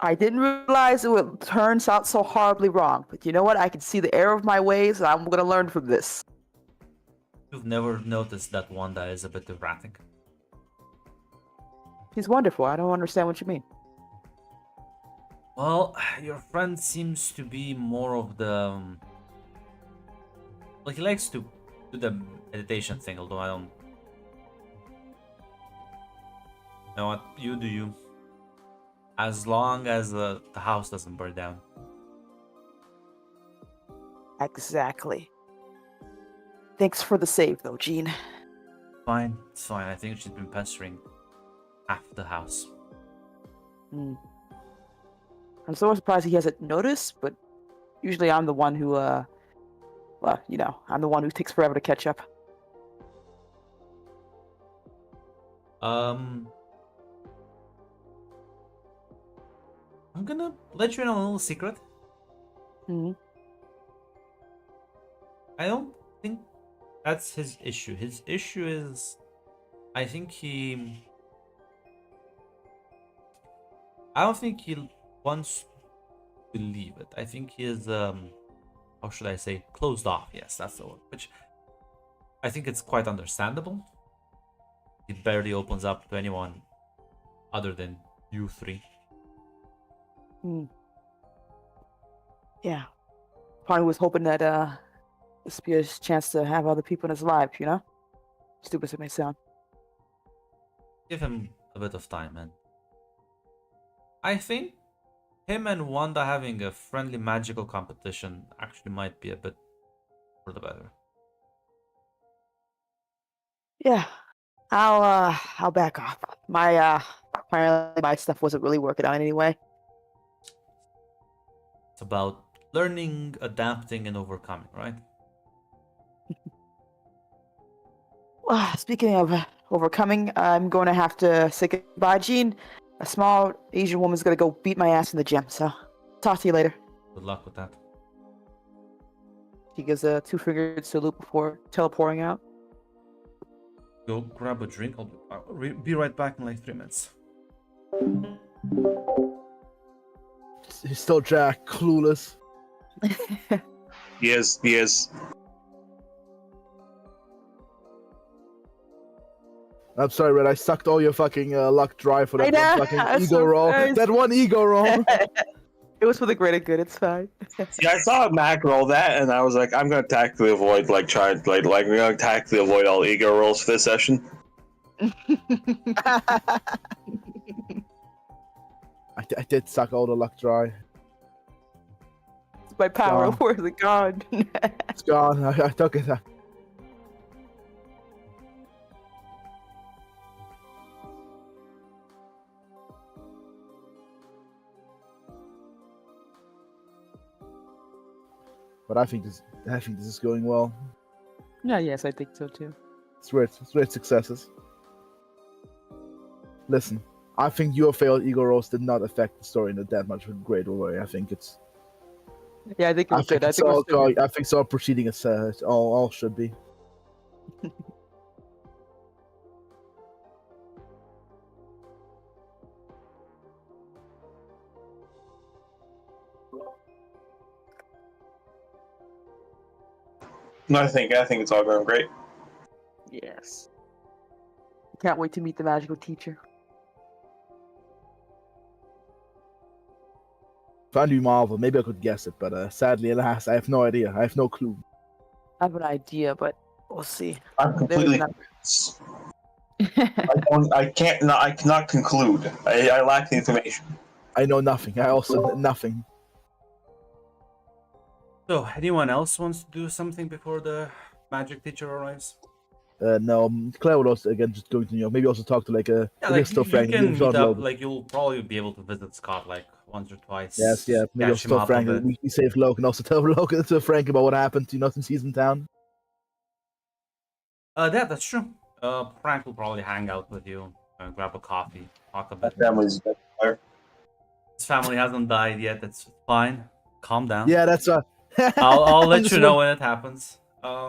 I didn't realize it would turn out so horribly wrong. But you know what? I can see the error of my ways, and I'm gonna learn from this. You've never noticed that Wanda is a bit erratic. He's wonderful. I don't understand what you mean. Well, your friend seems to be more of the... Well, he likes to do the meditation thing, although I don't... You know what? You do you. As long as the house doesn't burn down. Exactly. Thanks for the save, though, Jean. Fine, it's fine. I think she's been pestering half the house. Hmm. I'm so surprised he hasn't noticed, but usually I'm the one who, well, you know, I'm the one who takes forever to catch up. I'm gonna let you in on a little secret. Hmm. I don't think that's his issue. His issue is, I think I don't think he wants to leave it. I think he is, how should I say, closed off. Yes, that's the word. Which I think it's quite understandable. He barely opens up to anyone other than you three. Hmm. Yeah. Probably was hoping that, this would be a chance to have other people in his life, you know? Stupid as it may sound. Give him a bit of time, and I think him and Wanda having a friendly magical competition actually might be a bit for the better. Yeah. I'll back off. Apparently my stuff wasn't really working out anyway. It's about learning, adapting, and overcoming, right? Speaking of overcoming, I'm going to have to say goodbye, Jean. A small Asian woman's gonna go beat my ass in the gym, so talk to you later. Good luck with that. He gives a two-fingered salute before teleporting out. Go grab a drink. I'll be right back in like 3 minutes. He's still Jack, clueless. He is. I'm sorry, Red. I sucked all your fucking luck dry for that I one know, fucking I'm ego so roll. sorry. That one ego roll. It was for the greater good. It's fine. See, I saw Mac roll that, and I was like, I'm gonna tactically avoid we're gonna tactically avoid all ego rolls for this session. I did suck all the luck dry. My power. Gone. Where's it gone? It's gone. I took it. But I think this is going well. Yeah, yes, I think so too. It's great successes. Listen, I think your failed ego roast did not affect the story in that much of a greater way. I think it's. Yeah, I think it I was think good. I it's think it was all. good. I think it's all proceeding as all should be. No, I think it's all going great. Yes. Can't wait to meet the magical teacher. If I knew Marvel, maybe I could guess it, but sadly, alas, I have no idea. I have no clue. I have an idea, but we'll see. I'm completely. I cannot conclude. I lack the information. I know nothing. I also nothing. So, anyone else wants to do something before the magic teacher arrives? No, Claire would also again just going to New York. Maybe also talk to like a Yeah, like still you Frank. can meet up. Logan. Like you'll probably be able to visit Scott like once or twice. Yes, yeah. Maybe catch also him tell up Frank. a bit. We saved Logan. Also tell Logan to Frank about what happened. Since he's in town. That's true. Frank will probably hang out with you, grab a coffee, talk a bit. Family's there. His family hasn't died yet. That's fine. Calm down. Yeah, that's I'll let you know when it happens.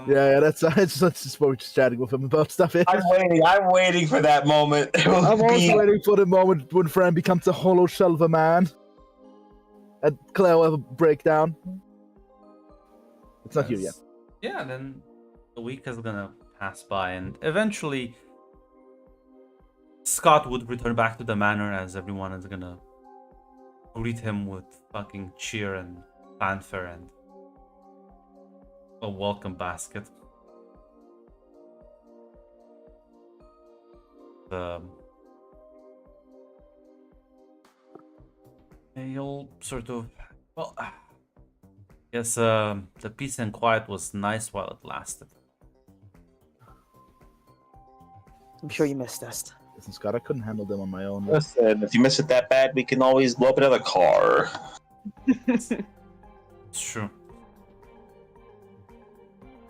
Yeah, that's it's just what we're just chatting with him about stuff. I'm waiting for that moment. I'm also waiting for the moment when Fran becomes a hollow shell of a man, and Claire will have a breakdown. It's not here yet. Yeah, then the week is gonna pass by, and eventually Scott would return back to the manor, as everyone is gonna greet him with fucking cheer and fanfare and a welcome basket. You'll sort of, well, I guess the peace and quiet was nice while it lasted. I'm sure you missed us. Listen, Scott, I couldn't handle them on my own. Listen, if you miss it that bad, we can always blow up another car. It's true.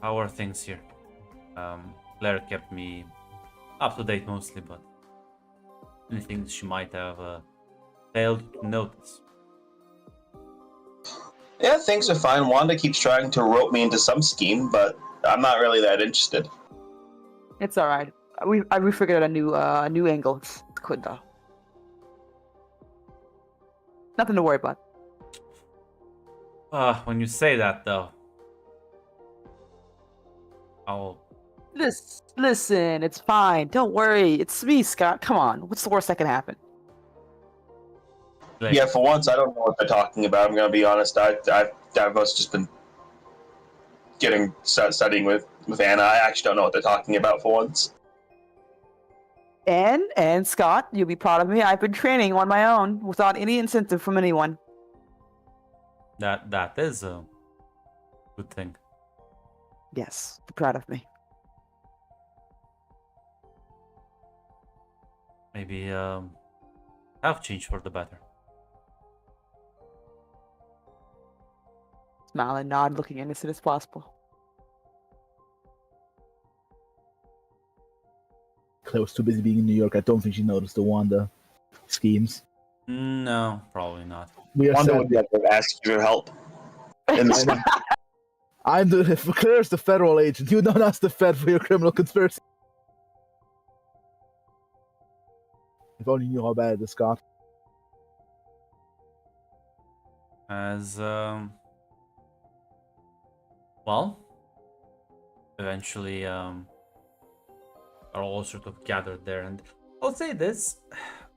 How are things here? Claire kept me up to date mostly, but anything she might have failed to notice. Yeah, things are fine. Wanda keeps trying to rope me into some scheme, but I'm not really that interested. It's all right. We figured out a new angle. It's good though. Nothing to worry about. When you say that, though, I'll... Listen, it's fine. Don't worry. It's me, Scott. Come on. What's the worst that can happen? Like, Yeah, for once, I don't know what they're talking about. I'm gonna be honest. I've just been studying with Anna. I actually don't know what they're talking about for once. And Scott, you'll be proud of me. I've been training on my own without any incentive from anyone. that is a good thing. Yes, be proud of me. Maybe have changed for the better. Smile and nod, looking innocent as possible. Claire was too busy being in New York. I don't think she noticed the Wanda schemes. No, probably not. We are Wanda sad. would never ask you for help. In this I'm the Claire's the federal agent. You don't ask the Fed for your criminal conspiracy. If only you knew how bad it is, Scott. As eventually are all sort of gathered there, and I'll say this,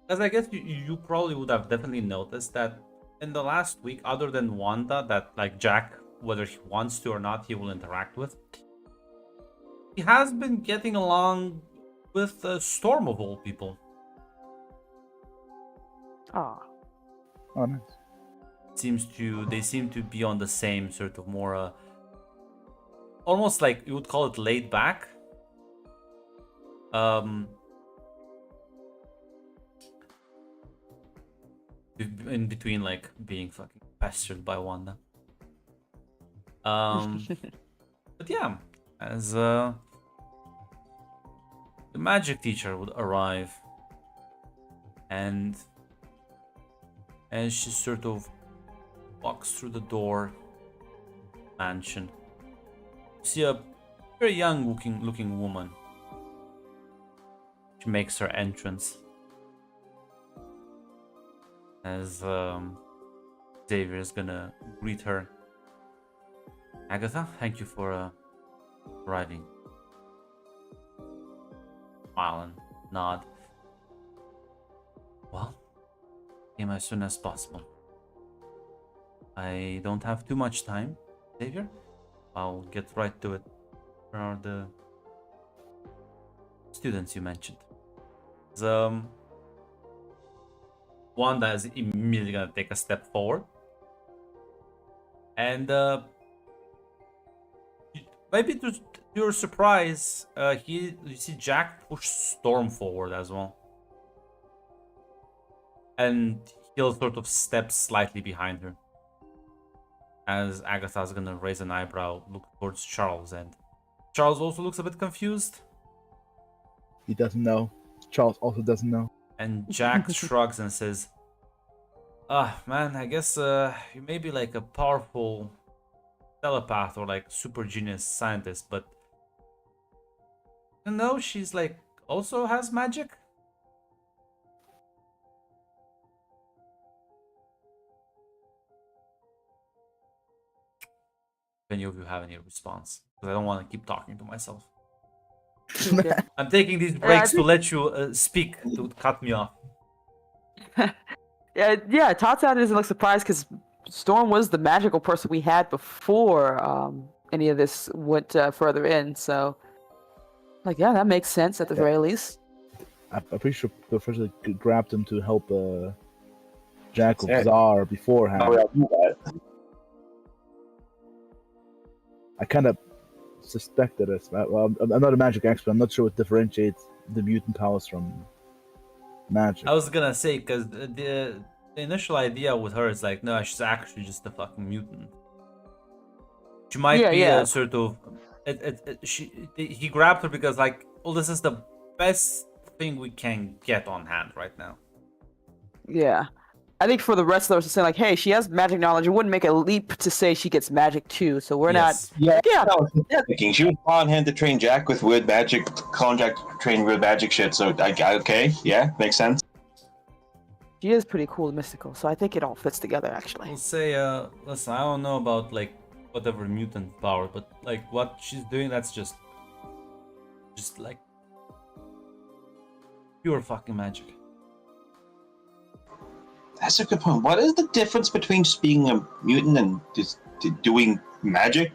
as I guess you probably would have definitely noticed that in the last week, other than Wanda, that like Jack, whether he wants to or not, he will interact with, he has been getting along with Storm of all people. Ah, Oh, nice. They seem to be on the same sort of more almost like you would call it laid back. In between like being fucking pestered by Wanda. But yeah, as the magic teacher would arrive, And as she sort of walks through the door mansion, you see a very young looking woman. She makes her entrance as Xavier is gonna greet her. Agatha, thank you for arriving. Smile and nod. Well, came as soon as possible. I don't have too much time, Xavier. I'll get right to it. Where are the students you mentioned? Wanda is immediately gonna take a step forward. And maybe to your surprise, you see Jack push Storm forward as well. And he'll sort of step slightly behind her. As Agatha's gonna raise an eyebrow, look towards Charles, and Charles also looks a bit confused. He doesn't know. Charles also doesn't know. And Jack shrugs and says, man, I guess you may be like a powerful telepath or like super genius scientist, but you know, she's like also has magic. If any of you have any response, because I don't want to keep talking to myself. Okay. I'm taking these I breaks to think- let you speak, to cut me off. Yeah, Tatiana doesn't look surprised because Storm was the magical person we had before any of this went further in. So, like, yeah, that makes sense at the very least. I'm pretty sure the first grabbed him to help Jack of Yeah. Zar beforehand. How would I do that? I kind of suspected it. Well, I'm not a magic expert. I'm not sure what differentiates the mutant powers from magic. I was gonna say, because the initial idea with her is like, no, she's actually just a fucking mutant. She might Yeah, be yeah. a sort of. He grabbed her because like, well, this is the best thing we can get on hand right now. Yeah. I think for the rest of us to say, like, hey, she has magic knowledge, it wouldn't make a leap to say she gets magic too. So we're Yes. Yeah, Yeah. I was thinking she was on hand to train Jack with weird magic, calling Jack to train weird magic shit. So okay, yeah, makes sense. she is pretty cool and mystical. So I think it all fits together, actually. We'll say, listen, I don't know about like whatever mutant power, but like what she's doing, that's just like pure fucking magic. That's a good point. What is the difference between just being a mutant and just doing magic?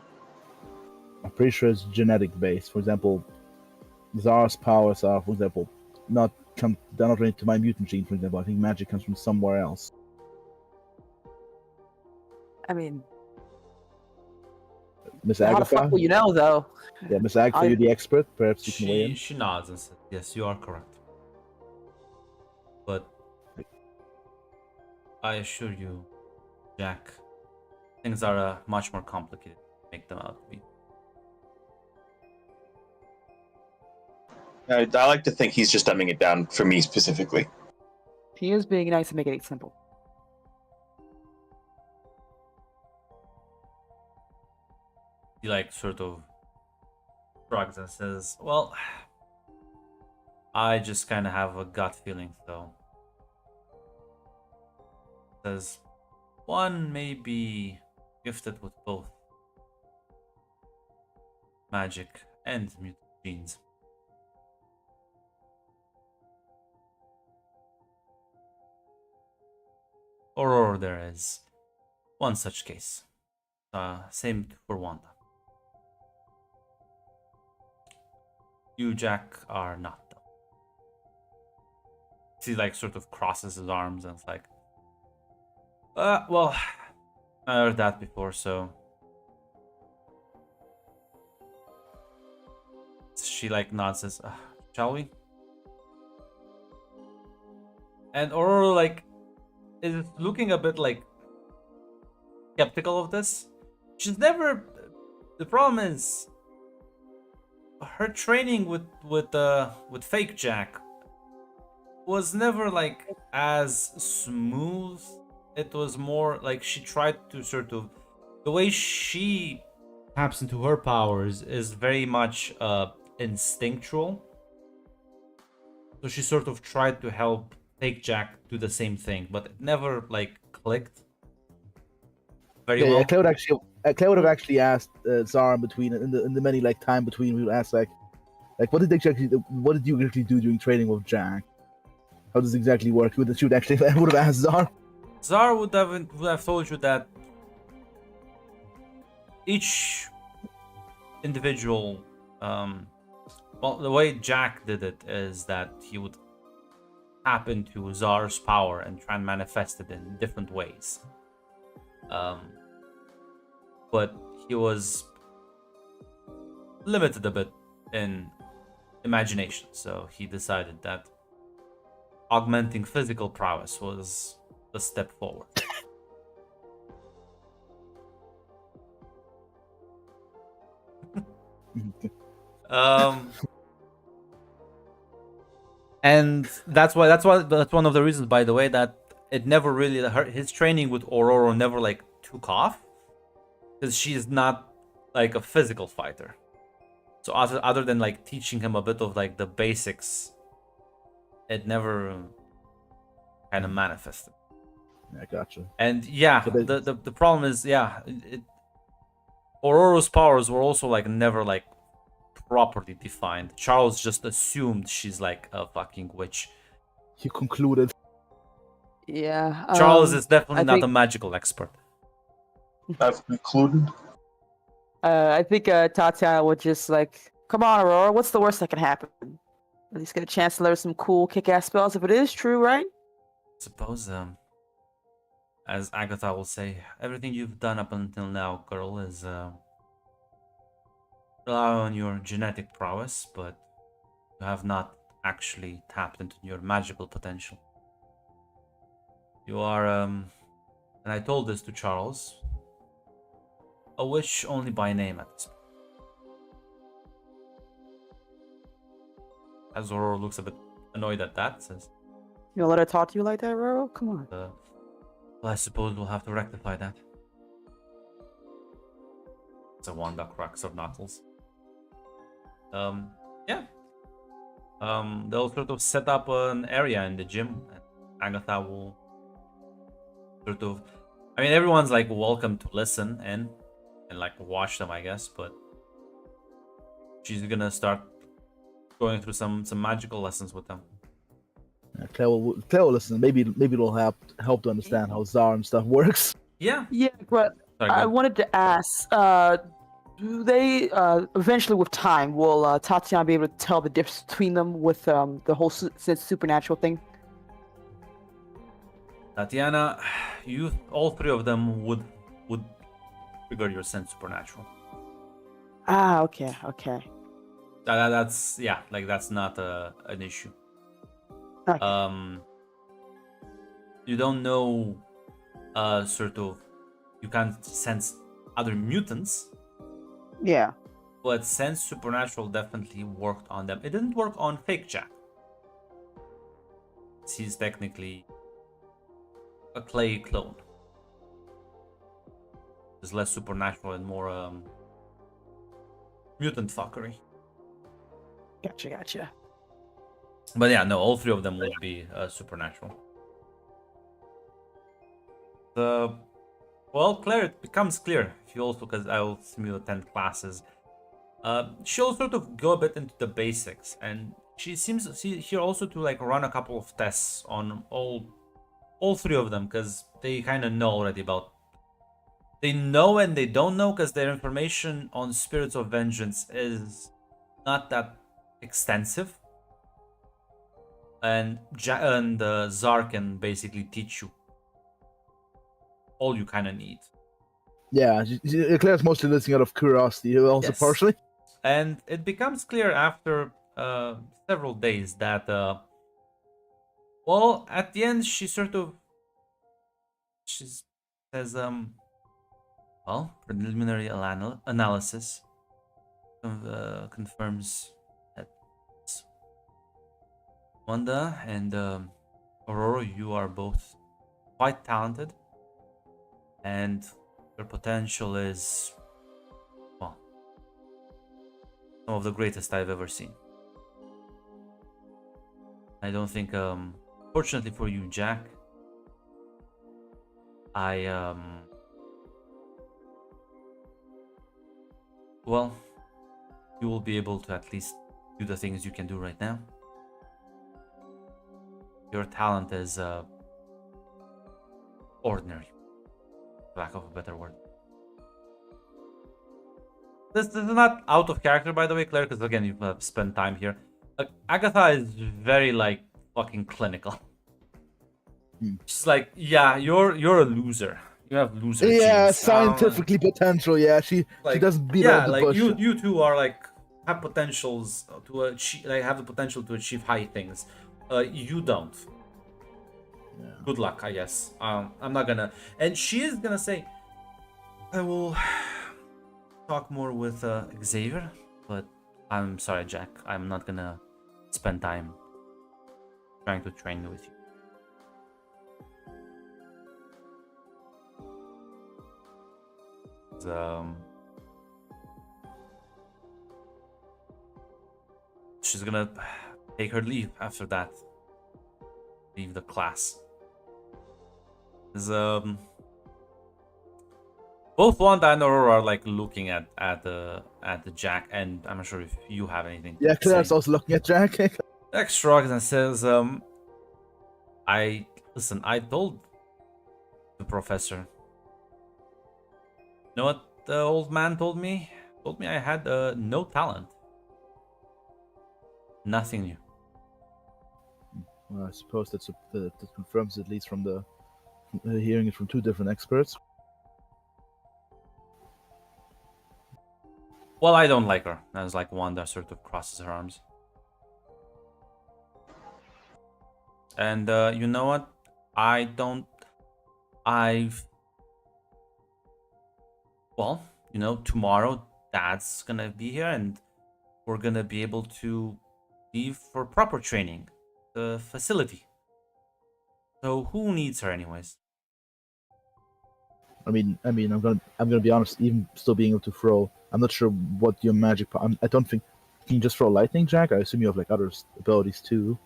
I'm pretty sure it's genetic based. For example, Zar's powers are, for example, they're not related to my mutant gene. For example, I think magic comes from somewhere else. I mean, Miss how the Agatha, fuck will you know, though? yeah, Miss Agatha, you're the expert. Perhaps you can weigh in. She nods and says, yes, you are correct. But I assure you, Jack, things are much more complicated to make them out to be. I like to think he's just dumbing it down for me specifically. He is being nice and making it simple. He like sort of shrugs and says, well, I just kind of have a gut feeling, so. Says, one may be gifted with both magic and mutant genes. Or there is one such case. Same for Wanda. You, Jack, are not, though. He like sort of crosses his arms and it's like, well, I heard that before, so. She like nods, says, shall we? And Aurora like is looking a bit like skeptical of this. She's never. The problem is her training with fake Jack was never like as smooth. It was more like she tried to sort of, the way she taps into her powers is very much instinctual. So she sort of tried to help Fake Jack do the same thing, but it never like clicked very Yeah, well. Claire would have actually asked Zara between in the many like time between. We would ask like what did you actually do during training with Jack? How does it exactly work? She would actually would have asked Zara. Zara would have told you that each individual, well, the way Jack did it is that he would tap into Zara's power and try and manifest it in different ways. But he was limited a bit in imagination, so he decided that augmenting physical prowess was the step forward. And that's one of the reasons, by the way, that it never really his training with Aurora never like took off, because she's not like a physical fighter. So other than like teaching him a bit of like the basics, it never kind of manifested. Yeah, gotcha. And yeah, the problem is, yeah, Aurora's powers were also like never like properly defined. Charles just assumed she's like a fucking witch. He concluded. Yeah. Charles is definitely I not think, a magical expert. I've concluded. I think Tatiana would just like, come on, Aurora. What's the worst that can happen? At least get a chance to learn some cool kick-ass spells if it is true, right? Suppose, as Agatha will say, everything you've done up until now, girl, is rely on your genetic prowess, but you have not actually tapped into your magical potential. You are, and I told this to Charles, a witch only by name at this point. As Aurora looks a bit annoyed at that, says, You gonna let her talk to you like that, Aurora? Come on. well, I suppose we'll have to rectify that. It's a Wanda cracks of knuckles. Yeah. They'll sort of set up an area in the gym, and Agatha will sort of, I mean, everyone's like welcome to listen in and like watch them, I guess, but she's gonna start going through some magical lessons with them. Yeah, Claire will listen. Maybe it'll help to understand how Zara and stuff works. Yeah. Yeah, but Sorry, I good. wanted to ask, do they eventually with time will Tatiana be able to tell the difference between them with the whole supernatural thing? Tatiana, you, all three of them would trigger your sense supernatural. Ah, okay. That's yeah, like that's not an issue. Okay. You don't know, sort of, you can't sense other mutants, Yeah. but sense supernatural definitely worked on them. It didn't work on Fake Jack. He's technically a clay clone. There's less supernatural and more mutant fuckery. Gotcha. But yeah, no, all three of them would be supernatural. Well, Claire, it becomes clear if you also, because I will assume you attend classes. She'll sort of go a bit into the basics, and she seems here also to like run a couple of tests on all three of them, because they kind of know already about. They know and they don't know, because their information on Spirits of Vengeance is not that extensive. And Zar can basically teach you all you kind of need. Yeah, Claire's mostly listening out of curiosity, also Yes. partially. And it becomes clear after several days that, well, at the end she says, well, preliminary analysis confirms that Wanda and Aurora, you are both quite talented, and your potential is, well, some of the greatest I've ever seen. I don't think, fortunately for you, Jack, I, well, you will be able to at least do the things you can do right now. Your talent is, ordinary, for lack of a better word. This is not out of character, by the way, Claire, because again, you've spent time here. Agatha is very, like, fucking clinical. She's like, yeah, you're a loser. You have loser Yeah, genes. scientifically potential. Yeah, she doesn't beat yeah, around the like bush. you two are like have potentials to achieve, like have the potential to achieve high things. You don't. Yeah. Good luck, I guess. I'm not gonna. And she is gonna say, I will talk more with Xavier, but I'm sorry, Jack. I'm not gonna spend time trying to train with you. She's gonna take her leave after that. Leave the class. Both Wanda and Aurora are like looking at the Jack, and I'm not sure if you have anything to Yeah, Claire's say. also looking at Jack. Jack shrugs and says, I told the professor. You know what the old man told me? Told me I had no talent. Nothing new. Well, I suppose that confirms at least from the hearing it from two different experts. Well, I don't like her. As like Wanda sort of crosses her arms. And you know what? Well, you know, tomorrow Dad's gonna be here and we're gonna be able to leave for proper training. The facility. So who needs her anyways? I mean, I'm gonna be honest. Even still being able to throw, I'm not sure what your magic. I don't think can you just throw lightning, Jack. I assume you have like other abilities too.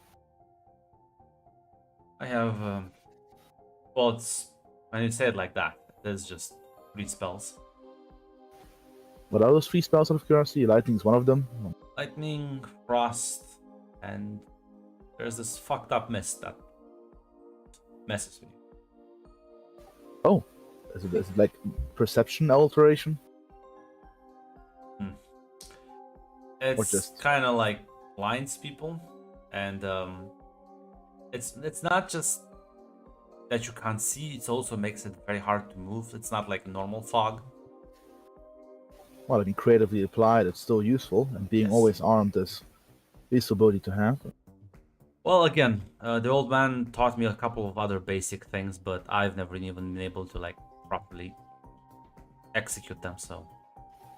I have, well, it's, when you say it like that, there's just 3 spells. What are those 3 spells out of curiosity? Lightning is one of them. Lightning, frost, and there's this fucked up mist that messes with you. Oh, is it like perception alteration? It's just- kind of like blinds people, and it's not just that you can't see, it also makes it very hard to move. It's not like normal fog. Well, I mean, creatively applied, it's still useful, and being Yes. always armed is useful ability to have. Well, again, the old man taught me a couple of other basic things, but I've never even been able to like properly execute them. So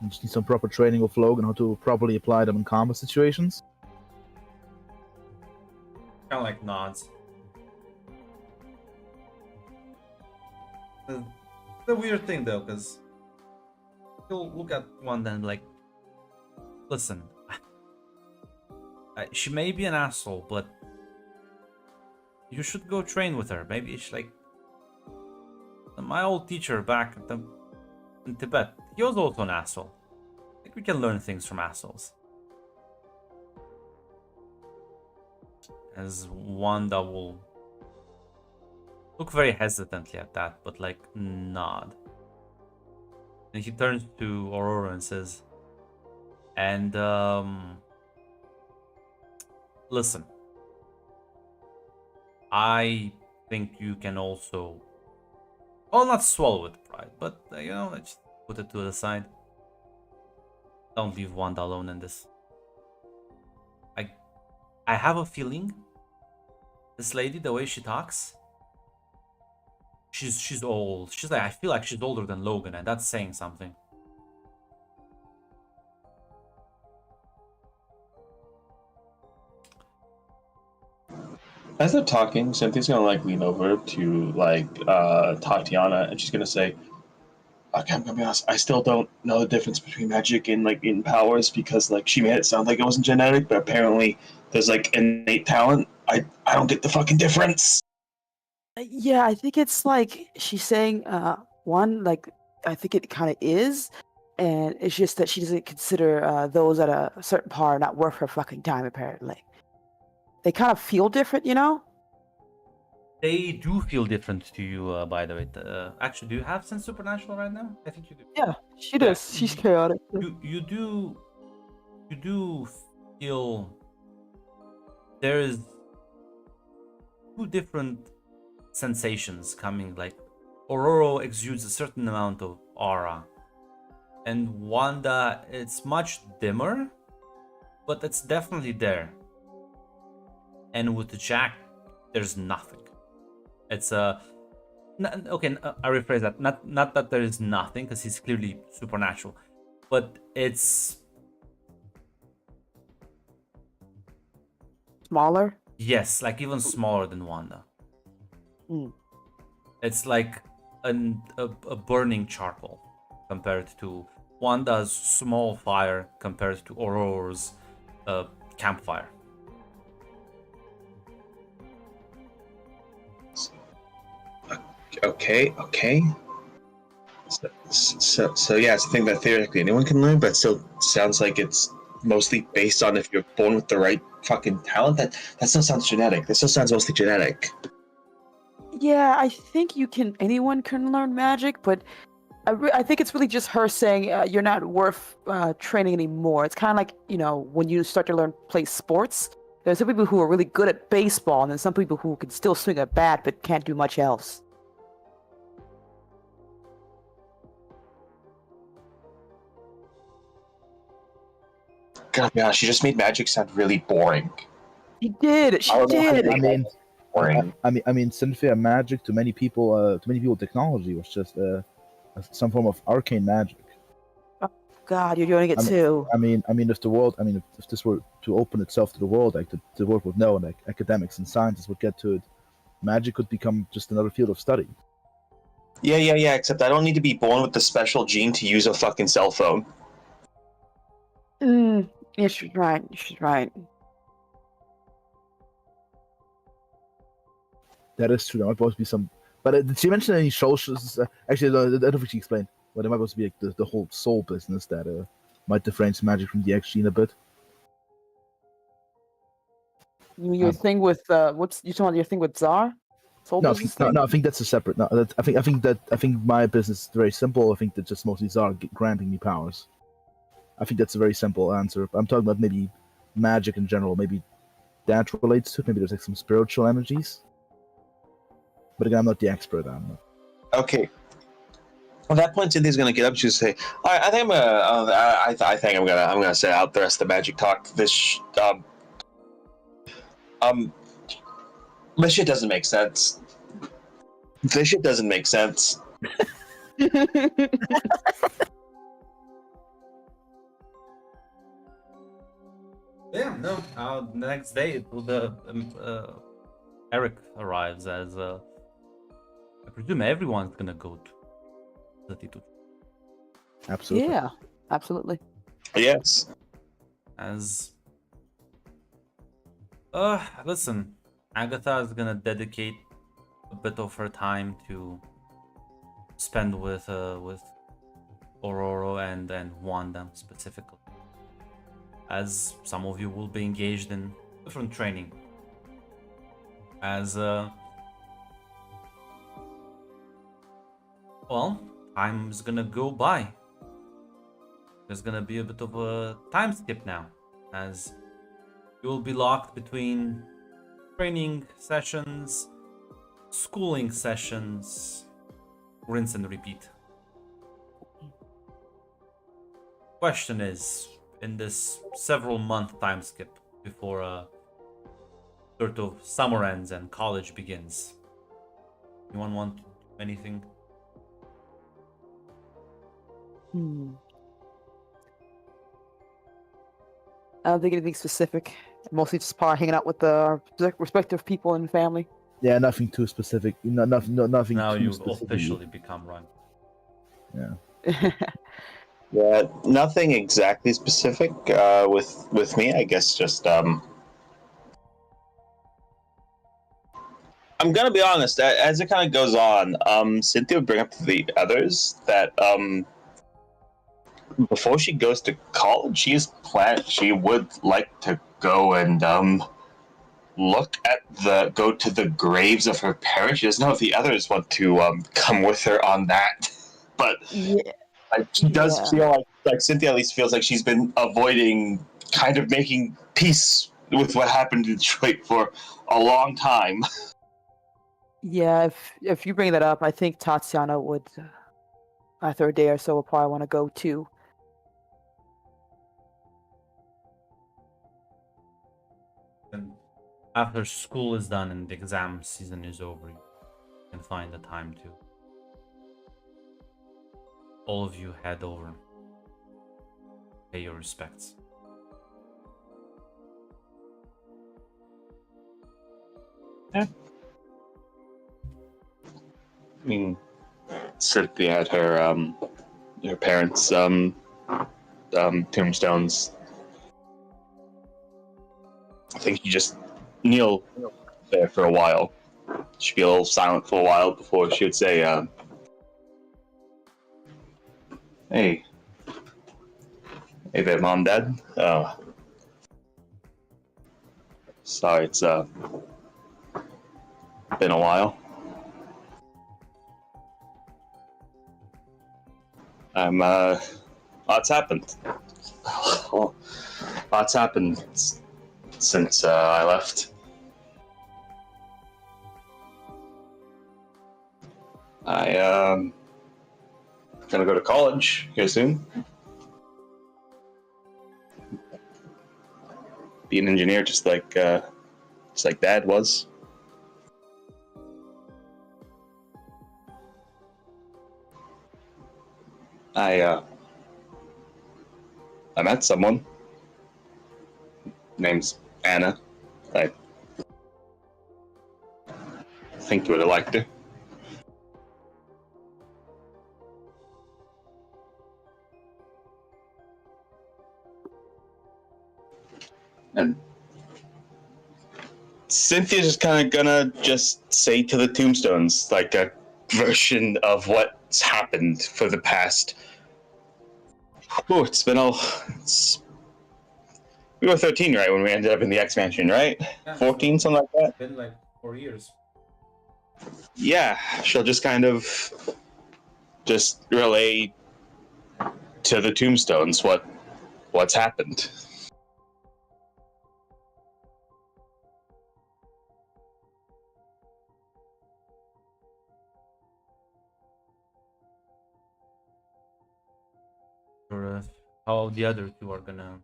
You just need some proper training with Logan how to properly apply them in combat situations. kind of like nods. The weird thing though, because you'll look at one and like, listen, she may be an asshole, but you should go train with her. Maybe it's like my old teacher back in Tibet. He was also an asshole. I think we can learn things from assholes. As Wanda will look very hesitantly at that, but like nod. And he turns to Aurora and says, and listen, I think you can also, well, not swallow with pride, but you know, let's just put it to the side. Don't leave Wanda alone in this. I have a feeling this lady, the way she talks, she's old. She's like, I feel like she's older than Logan, and that's saying something. As they're talking, Cynthia's gonna like lean over to like Tatiana, and she's gonna say, "Okay, I'm gonna be honest. I still don't know the difference between magic and like mutant powers because like she made it sound like it wasn't genetic, but apparently there's like innate talent. I don't get the fucking difference." Yeah, I think it's like she's saying, one, like, I think it kind of is, and it's just that she doesn't consider those at a certain par not worth her fucking time, apparently. They kind of feel different, you know? They do feel different to you, by the way. Actually, do you have Sense Supernatural right now? I think you do. Yeah, she Yeah, does. She's chaotic. you do feel there is two different sensations coming. Like Aurora exudes a certain amount of aura, and Wanda, it's much dimmer, but it's definitely there. And with Jack, there's nothing. It's a okay. I rephrase that. Not that there is nothing, because he's clearly supernatural, but it's Smaller? yes, like even smaller than Wanda. Mm. It's like a burning charcoal compared to Wanda's small fire compared to Aurora's campfire. Okay. So yeah, it's a thing that theoretically anyone can learn, but it still sounds like it's mostly based on if you're born with the right fucking talent. That still sounds genetic. That still sounds mostly genetic. Yeah, I think anyone can learn magic, but I think it's really just her saying you're not worth training anymore. It's kind of like, when you start to play sports, there's some people who are really good at baseball, and then some people who can still swing a bat but can't do much else. God, yeah, she just made magic sound really boring. She did. She did. I mean, Cynthia, magic to many people, technology was just some form of arcane magic. Oh, God, you're doing it too. If the world, if this were to open itself to the world, like the world would know, and like academics and scientists would get to it, magic could become just another field of study. Yeah. Except I don't need to be born with the special gene to use a fucking cell phone. Yeah, she's right. She's right. That is true. There might supposed to be some, but did she mention any shows? Actually, I don't think she explained. But there might supposed to be like the whole soul business that might differentiate magic from the X gene a bit. Your thing with what's you talking about? Your thing with Tsar? Soul No, business thing? I think that's a separate. No, I think my business is very simple. I think that just mostly Tsar granting me powers. I think that's a very simple answer. I'm talking about maybe magic in general. Maybe that relates to it. Maybe there's like some spiritual energies. But again, I'm not the expert on it. Okay. At that point, Cynthia's gonna get up. She's say, "All right, I think I think I'm gonna set out the rest of the magic talk. This shit doesn't make sense. This shit doesn't make sense." Yeah, no. The next day, Eric arrives as I presume everyone's gonna go to the T2. Absolutely. Yeah, absolutely. Yes. As listen, Agatha is gonna dedicate a bit of her time to spend with Aurora and Wanda specifically, as some of you will be engaged in different training. As well, time's gonna go by. There's gonna be a bit of a time skip now, as you will be locked between training sessions, schooling sessions, rinse and repeat. Question is, in this several month time skip before sort of summer ends and college begins, anyone want to do anything? I don't think anything specific Mostly just probably hanging out with the respective people and family. Yeah, nothing too specific. Nothing Now too you specific. officially become Ron. Yeah. Yeah, nothing exactly specific with me. I guess just I'm gonna be honest. As it kind of goes on, Cynthia would bring up to the others that before she goes to college, she would like to go and go to the graves of her parents. She doesn't know if the others want to come with her on that, but Yeah. like, she does Yeah. feel like Cynthia at least feels like she's been avoiding kind of making peace with what happened in Detroit for a long time. Yeah, if you bring that up, I think Tatiana would, after a day or so, will probably want to go too. And after school is done and the exam season is over, you can find the time to all of you head over, pay your respects. I mean, Cynthia had her parents' tombstones. I think she just kneel there for a while. She'd be a little silent for a while before she would say, "Hey, hey there, Mom, Dad. Oh, sorry, it's been a while. Lots happened. Lots happened since I left. I gonna go to college here soon. Be an engineer, just like Dad was. I met someone. Name's Anna. I think you would have liked her. And Cynthia's just kind of gonna just say to the tombstones, like a version of what's happened for the past. Oh, it's been all. We were 13, right, when we ended up in the X Mansion, right? Yeah, 14, something like that. It's been like 4 years. Yeah, she'll just kind of just relay to the tombstones what's happened. Or how the other two are gonna,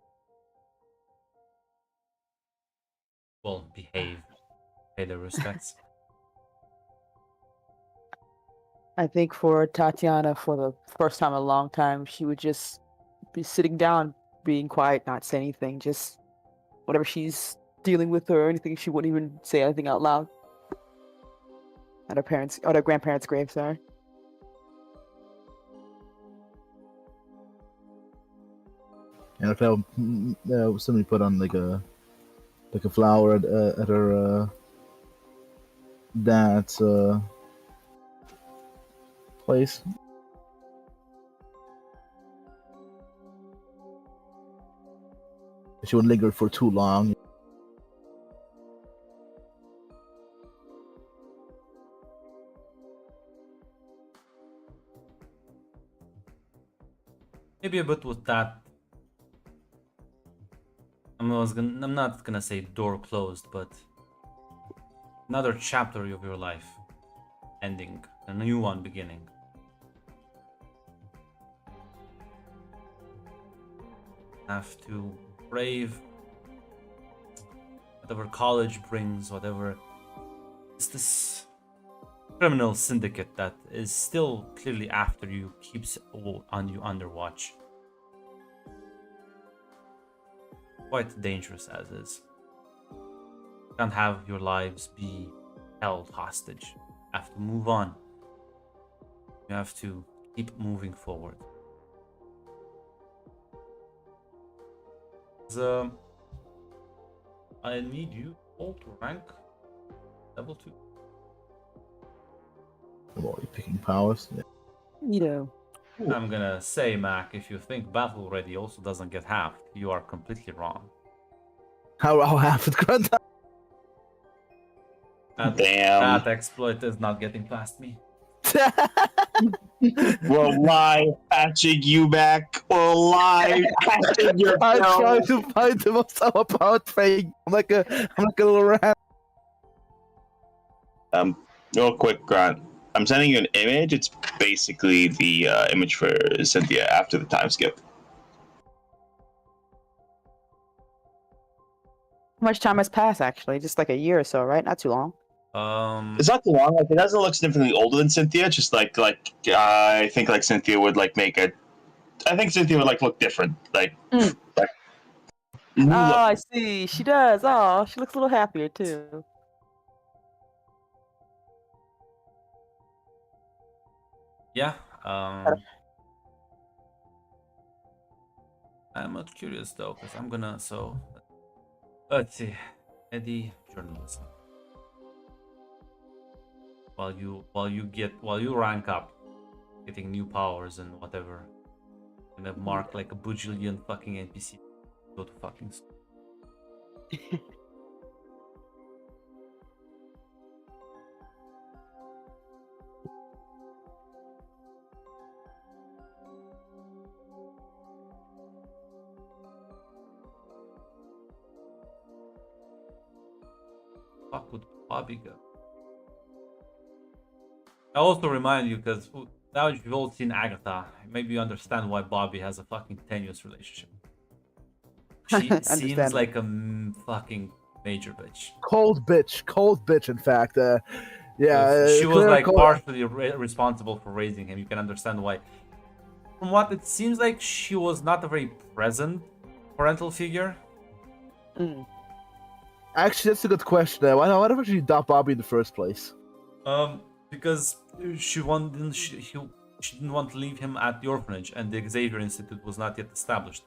well, behave, pay their respects. I think for Tatiana, for the first time in a long time, she would just be sitting down, being quiet, not say anything, just whatever she's dealing with or anything, she wouldn't even say anything out loud. At her parents' or their grandparents' grave, sorry. And if somebody put on like a flower at her dad's place. She wouldn't linger for too long. Maybe a bit with that. I'm not gonna say door closed, but another chapter of your life ending, a new one beginning. Have to brave whatever college brings, whatever. It's this criminal syndicate that is still clearly after you, keeps on you under watch. Quite dangerous as is. can't have your lives be held hostage. You have to move on. You have to keep moving forward. So, I need you all to rank level 2. I'm already picking powers. Yeah. Neato. I'm gonna say, Mac, if you think battle ready also doesn't get halved, you are completely wrong. How half it grant? Damn. That exploit is not getting past me. We'll lie, patching you back. We'll lie, patching your I try belt. to find the most overpowered thing. I'm like a little rat. Real quick, Grant. I'm sending you an image. It's basically the image for Cynthia after the time skip. How much time has passed, actually? Just like a year or so, right? Not too long. It's not too long. Like, it doesn't look significantly older than Cynthia. It's just I think like Cynthia would like make a. I think Cynthia would like look different. Like new Oh, look. I see. She does. Oh, she looks a little happier too. Yeah. I'm not curious though, because I'm gonna let's see. Eddie journalism. While you rank up, getting new powers and whatever. I'm gonna mark like a bajillion fucking NPC. Go to fucking fuck would Bobby go? I also remind you, because now you've all seen Agatha, maybe you understand why Bobby has a fucking tenuous relationship. She seems Understandable. like a fucking major bitch. Cold bitch. In fact, yeah. She was Claire like Cole- partially responsible for raising him. You can understand why. From what it seems like, she was not a very present parental figure. Actually, that's a good question. Why did you adopt Bobby in the first place? Because she didn't want to leave him at the orphanage, and the Xavier Institute was not yet established.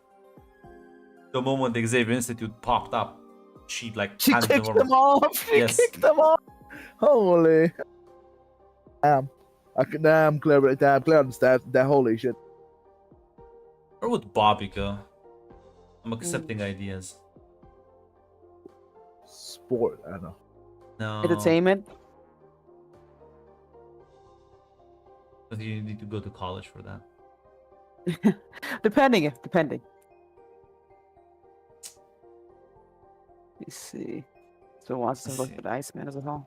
The moment the Xavier Institute popped up, she handed kicked over. them off. She Yes. kicked them off. Holy. I'm glad I understand that. Holy shit. Where would Bobby go? I'm accepting ideas. Sport. I don't know. No. Entertainment. But you need to go to college for that. Depending. Let's see. So wants to Let's look see. at Iceman as a whole.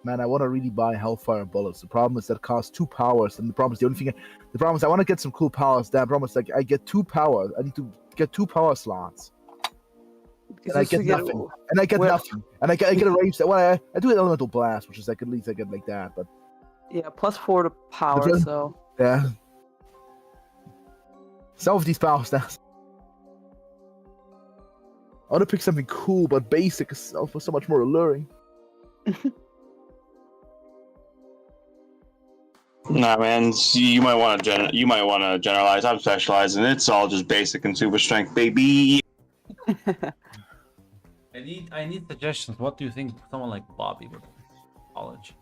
Man, I want to really buy Hellfire bullets. The problem is that it costs 2 powers, and the problem is I want to get some cool powers. The problem is like I get 2 powers. I need to get 2 power slots, and I get nothing. And I get nothing. And I get a range that I do an elemental blast, which is like at least I get like that. But yeah, +4 to power. The- So yeah, some of these power stats. I want to pick something cool, but basic is so much more alluring. Nah, man, you might want to generalize. I'm specializing. It's all just basic and super strength, baby. I need suggestions. What do you think someone like Bobby would college.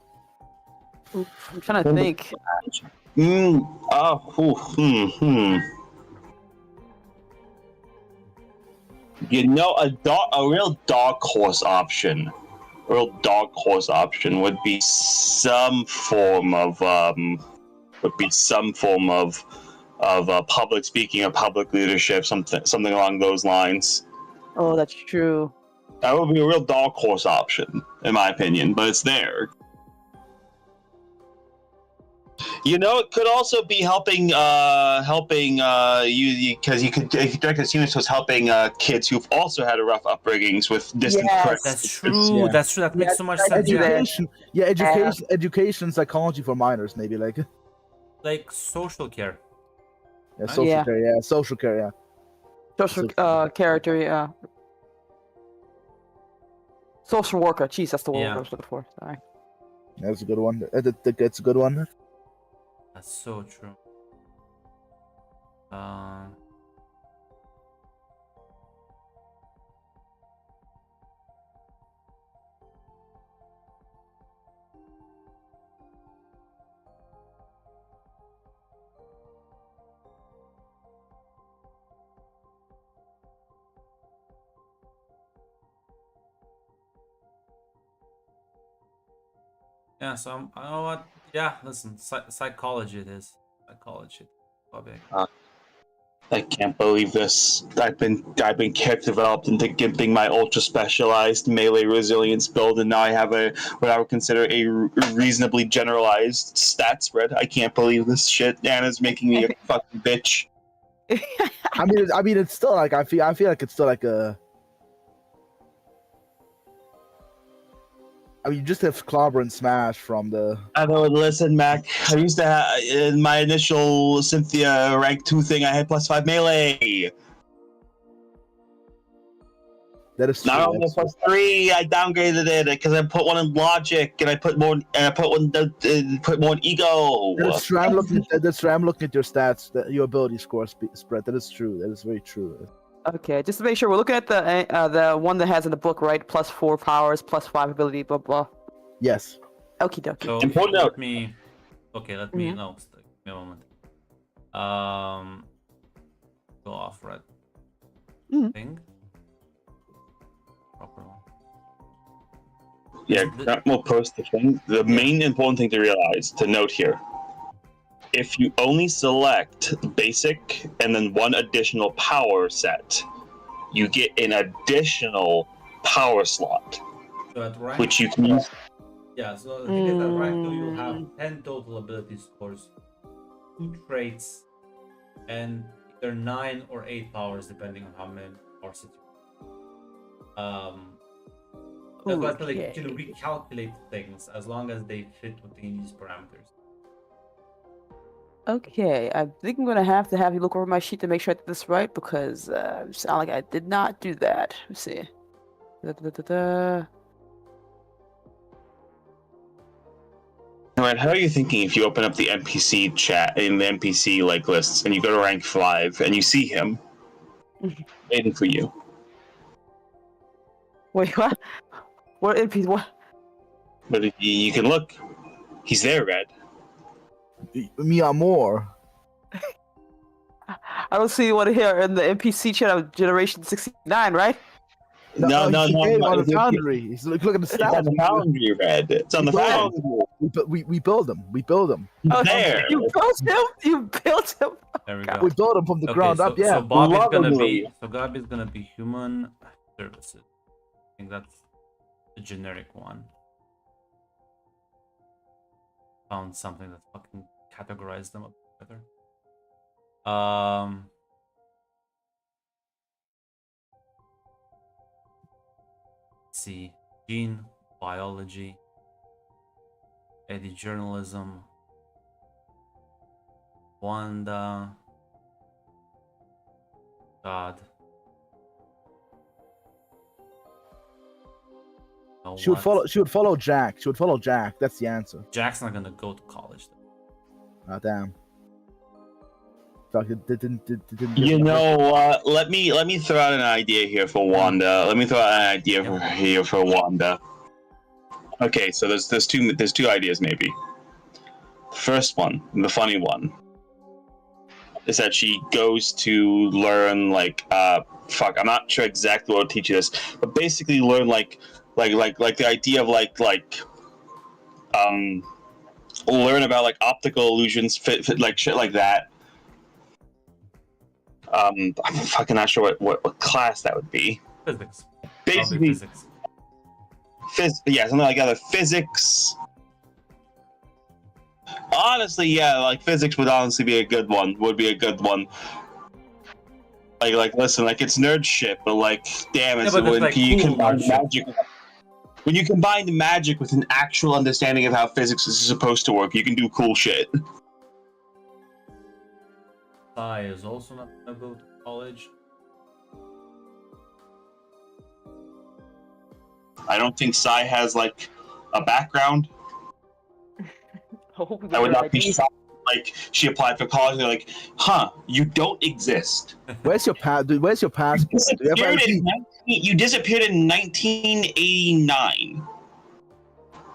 I'm trying to think. You know, a real dark horse option. A real dark horse option would be some form of public speaking or public leadership, something along those lines. Oh, that's true. That would be a real dark horse option, in my opinion, but it's there. You know, it could also be helping you because you could direct as humans was helping kids who've also had a rough upbringings with distant Yes. parents. That's true. Yeah. That's true. That makes so much I sense. do that. Education, psychology for minors, maybe Like social care. social Yeah. care, social care, yeah. Social character, yeah. Social worker. Jeez, that's the word Yeah. I was looking for. Sorry. That's a good one. That's a good one. That's so true. Yeah, so I know what. Yeah, listen, psychology it is. Psychology topic. I can't believe this. I've been character developed into gimping my ultra specialized melee resilience build, and now I have what I would consider a reasonably generalized stat spread. I can't believe this shit. Anna's making me a fucking bitch. I mean, it's still like I feel like it's still like a. I mean, you just have Clobber and Smash from the. I know. Listen, Mac. I used to have in my initial Cynthia rank 2 thing. I had +5 melee. That is true. Now I'm at +3. I downgraded it because I put one in logic and I put more. And I put more in ego. That's true. I'm looking at your stats, your ability score spread. That is true. That is very true. Okay, just to make sure, we're looking at the one that has in the book, right? +4 powers, +5 ability, blah blah. Yes. Okie dokie. So Important let note. me. Okay, let me. No, give me a moment. Go off red. Thing. Proper one. Yeah, Grant will post the thing. The main important thing to realize, to note here, if you only select basic and then one additional power set, you get an additional power slot, So at rank, which you can use. yeah, so the thing is that rank 2 you'll have 10 total ability scores, 2 traits, and either 9 or 8 powers depending on how many powers it that's why I feel like you can recalculate things as long as they fit within these parameters. Okay, I think I'm gonna have you look over my sheet to make sure I did this right because it sound like I did not do that. Let's see. Alright, how are you thinking if you open up the NPC chat in the NPC like lists and you go to rank 5 and you see him waiting for you? Wait, what? What NPC? What? But you can look. He's there, Red. Me more. I don't see one here in the NPC chat of Generation 69, right? No. On the foundry. He's look at the It's on stats. the foundry, Red. It's on the foundry. We build them. Oh, There. you built him. You built him. There we We go. build them from the ground up. Yeah. So Bobby's gonna Lovely. be human services. I think that's the generic one. Found something that fucking categorized them up better. Let's see, gene biology, Eddie journalism, Wanda, God. Oh, She would what? follow Jack. That's the answer. Jack's not gonna go to college. Though. Ah, damn. Fuck, it didn't give You me- know what? Let me throw out an idea here for Wanda. Okay, so there's two ideas maybe. First one, the funny one, is that she goes to learn like I'm not sure exactly what to teach you this, but basically learn like the idea of learn about like optical illusions, fit like shit like that. I'm fucking not sure what class that would be. Physics. Basically, Probably physics. Yeah, something like either physics. Honestly, yeah, like physics would honestly be a good one. Would be a good one. Like listen, like it's nerd shit, but like, damn, it's but there's, when like, you cool combine nerd shit. magic. When you combine the magic with an actual understanding of how physics is supposed to work, you can do cool shit. Sai is also not gonna go to college. I don't think Sai has like a background. Oh, I would not be shocked. Like she applied for college, and they're like, "Huh, you don't exist." Where's your dude? Where's your passport? Do you have ID? You disappeared in 1989,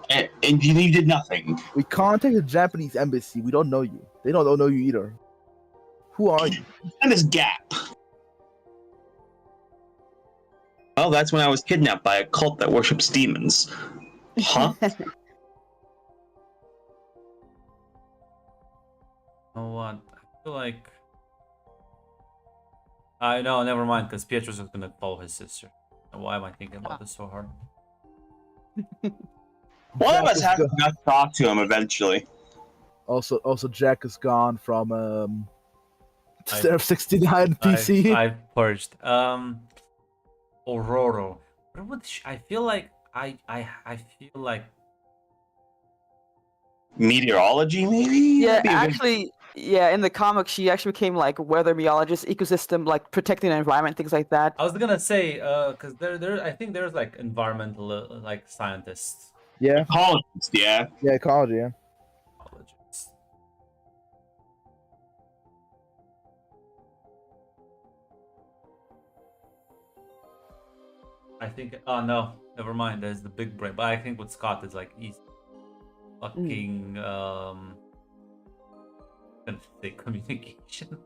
and you did nothing. We contact the Japanese embassy. We don't know you. They don't know you either. Who are you? And this gap. Well, that's when I was kidnapped by a cult that worships demons. Huh? You know what? I feel like I know. Never mind, because Pietro's is gonna follow his sister. Why am I thinking about this so hard? One of us has to talk to him eventually. Also, Jack is gone from I- Serif 69 PC. I purged. Aurora. What would I feel like? I feel like Meteorology, maybe? Yeah, Maybe. actually, yeah, in the comic, she actually became like weather meteorologist, ecosystem, like protecting the environment, things like that. I was gonna say, because I think there's like environmental like scientists, Yeah, Ecologist, yeah. yeah, ecology. Yeah. biologists. I think. Oh no, never mind. There's the big brain, but I think with Scott is like he's fucking gonna say communication.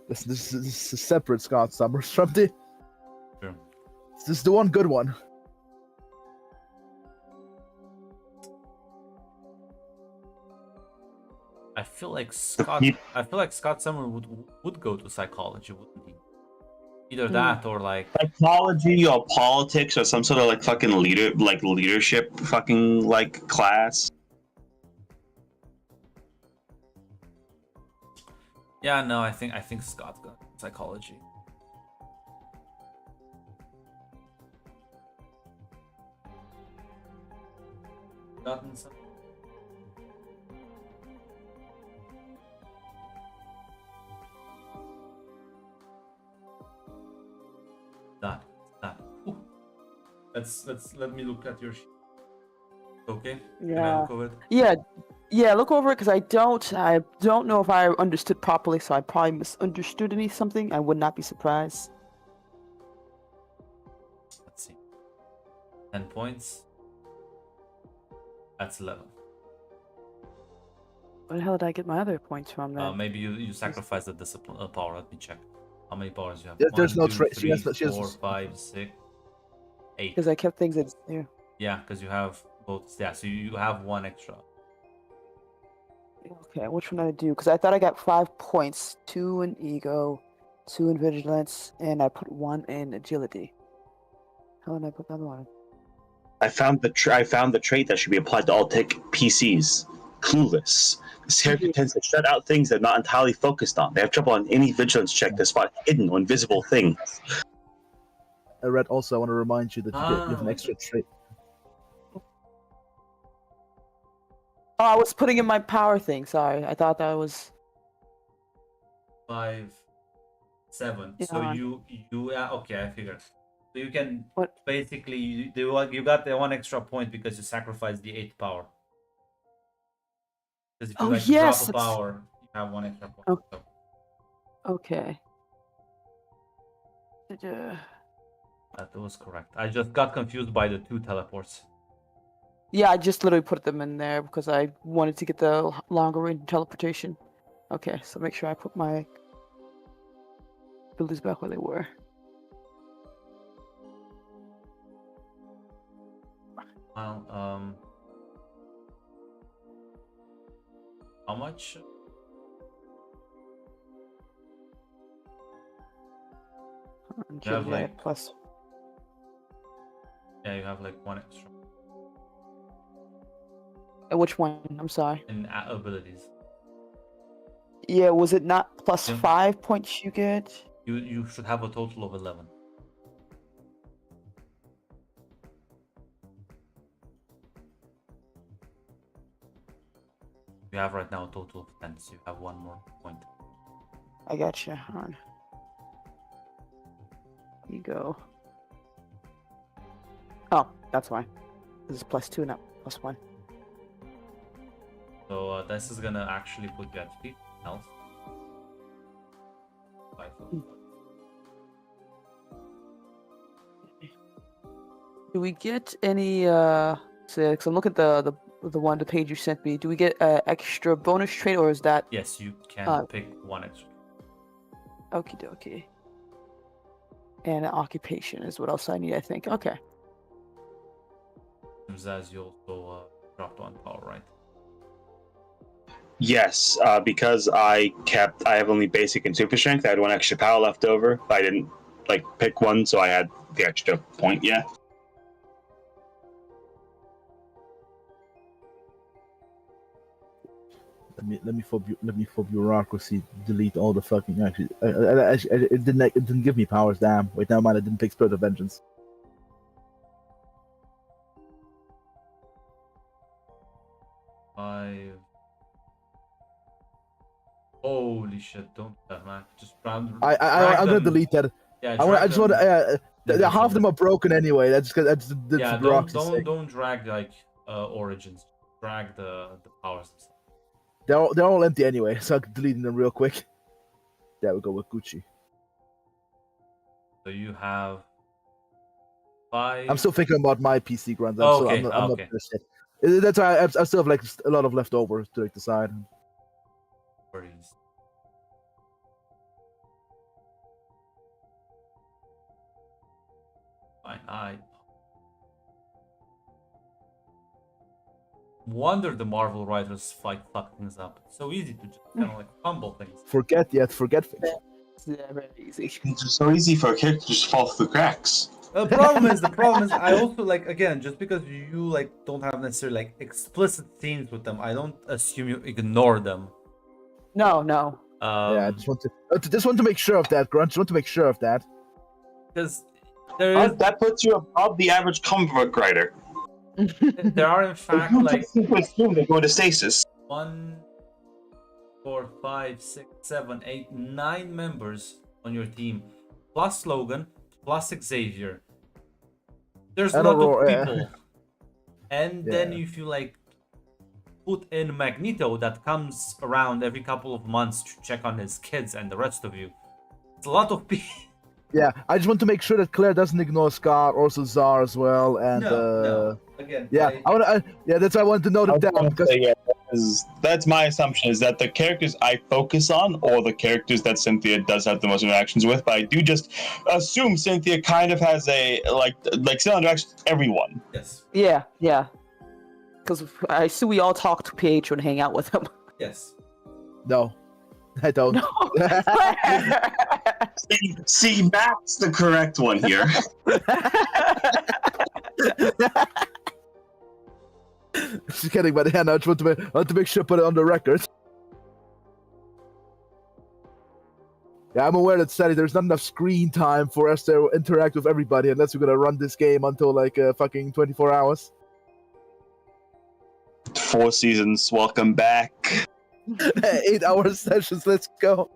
This is a separate Scott Summers from the. Sure. This is the one good one. I feel like Scott Summer would go to psychology, wouldn't he? Either that or like Psychology or politics or some sort of like fucking leadership fucking like class. yeah, no, I think Scott's got psychology. Gotten some. That. Ooh. Let me look at your sheet. Okay. Can I Yeah. look over it? Yeah, look over it because I don't know if I understood properly, so I probably misunderstood something. I would not be surprised. Let's see. 10 points. That's 11. Where the hell did I get my other points from then? Maybe you sacrifice the discipline power. Let me check. How many powers you have? There's no 1, 2, trait. She 3, has. She 4, has. 5, 6, 8. Because I kept things at there. Yeah, because you have both. Yeah, so you have one extra. Okay, which one did I do? Because I thought I got 5 points. 2 in ego, 2 in vigilance, and I put 1 in agility. How did I put the other one? I found the trait that should be applied to all tech PCs. Clueless. This character tends to shut out things they're not entirely focused on. They have trouble on any vigilance check to spot hidden or invisible things. Red. Also, I want to remind you that you have an extra trait. Oh, I was putting in my power thing. Sorry, I thought that was 5, 7. Yeah. So you yeah, okay, I figured. So you can What? basically you got the 1 extra point because you sacrificed the 8th power. Because if you Oh, like yes, drop a it's- power, you have 1 extra point. Oh. So, okay. That was correct. I just got confused by the 2 teleports. Yeah, I just literally put them in there because I wanted to get the longer range teleportation. Okay, so make sure I put my abilities back where they were. Well, how much? And You have, yeah, like- plus. Yeah, you have like 1 extra Which one? I'm sorry. in abilities. Yeah, was it not plus Yeah. 5 points you get? You should have a total of 11. You have right now a total of 10, so you have 1 more point. I got you. Hold on. You go. Oh, that's why. This is plus 2, not plus 1. So this is gonna actually put you at 50 health. Do we get any so, 'cause I'm looking at the page you sent me. Do we get extra bonus trait or is that Yes, you can pick 1 extra. okie dokie? And an occupation is what else I need, I think. Okay. As you also dropped 1 power, right? Yes, because I have only basic and super strength. I had 1 extra power left over. I didn't like pick one, so I had the extra point. Yeah. Let me for bureaucracy delete all the fucking actually. It didn't give me powers. Damn. Wait, never mind. I didn't pick Spirit of Vengeance. Five. Holy shit! Don't do that, man. Just round. I'm gonna delete that. Yeah, I just want to. Yeah, Half of them are broken anyway. That's for yeah, bureaucracy's sake. don't drag like origins. Drag the powers themselves. They're all empty anyway, so I'm deleting them real quick. There we go with Gucci. So you have 5. I'm still thinking about my PC grunts. Okay, I'm okay. not finished yet. That's why I still have like a lot of leftovers to like decide. Worries. Fine, I wonder the Marvel writers fuck things up. It's so easy to just kind of like fumble things. Forget things. Yeah, very easy. It's just so easy for a character to just fall through the cracks. The problem is I also like, again, just because you like don't have necessarily like explicit scenes with them, I don't assume you ignore them. No. Yeah, I just want to make sure of that, Grunt. Just want to make sure of that. Because there is That puts you above the average comic book writer. there are in fact You like just simply assume they go into stasis. 1, 4, 5, 6, 7, 8, 9 members on your team, plus Logan, plus Xavier. There's a And lot of Aurora, people. And then Yeah. if you like put in Magneto that comes around every couple of months to check on his kids and the rest of you, it's a lot of people. Yeah, I just want to make sure that Claire doesn't ignore Scott or Cesar as well. And No. Again, yeah, that's why I wanted to note it down because That's my assumption, is that the characters I focus on, or the characters that Cynthia does have the most interactions with, but I do just assume Cynthia kind of has a like still interactions with everyone. Yes. Yeah. Because I assume we all talk to PH and hang out with him. Yes. no, I don't. See, Matt's the correct one here. Just kidding, but yeah, no, I just want to make sure put it on the record. Yeah, I'm aware that sadly there's not enough screen time for us to interact with everybody unless we're gonna run this game until like fucking 24 hours. 4 seasons, welcome back. 8-hour sessions, let's go.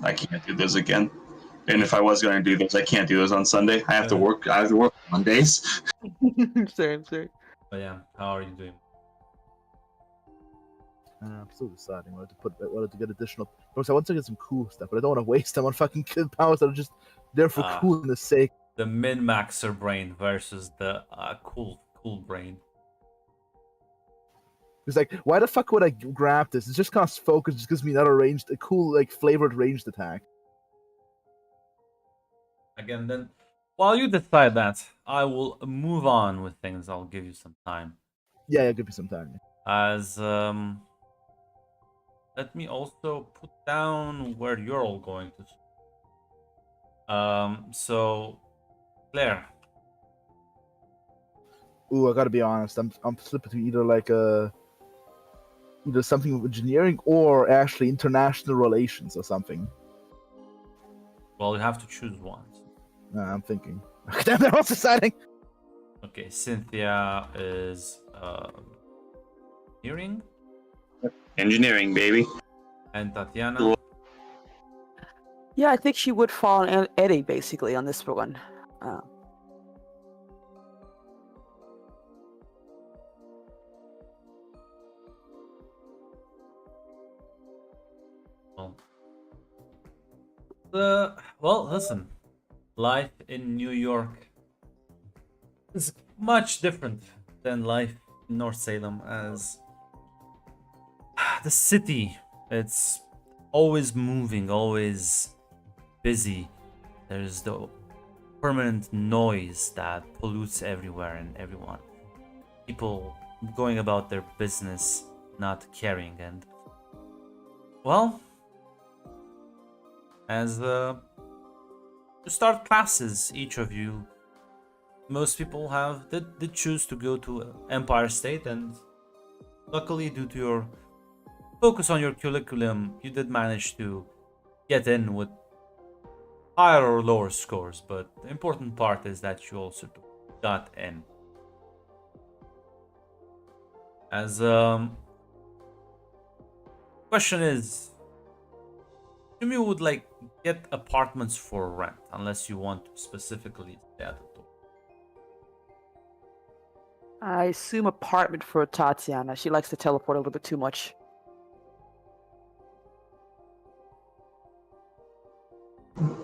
I can't do those again. And if I was going to do those, I can't do those on Sunday. I have to work on Mondays. Same. But yeah, how are you doing? I'm still deciding whether to get additional. Because I want to get some cool stuff, but I don't want to waste them on fucking powers that are just there for coolness sake. The min-maxer brain versus the cool brain. It's like, why the fuck would I grab this? It's just costs focus. Just gives me another a cool, like, flavored ranged attack. Again, then, while you decide that, I will move on with things. I'll give you some time. Yeah, give me some time. As let me also put down where you're all going to. So, Claire. Ooh, I gotta be honest. I'm split between either something with engineering or actually international relations or something. Well, you have to choose one. I'm thinking. Damn, they're all deciding. Okay, Cynthia is engineering. Engineering, baby. And Tatiana. Yeah, I think she would fall on Eddie basically on this one. Well, listen. Life in New York is much different than life in North Salem, as the city, it's always moving, always busy. There's the permanent noise that pollutes everywhere and everyone. People going about their business, not caring, and well, as to start classes, each of you, most people did choose to go to Empire State, and luckily, due to your focus on your curriculum, you did manage to get in with higher or lower scores, but the important part is that you also got in. As question is, you would like get apartments for rent unless you want to specifically stay at the door. I assume apartment for Tatiana. She likes to teleport a little bit too much.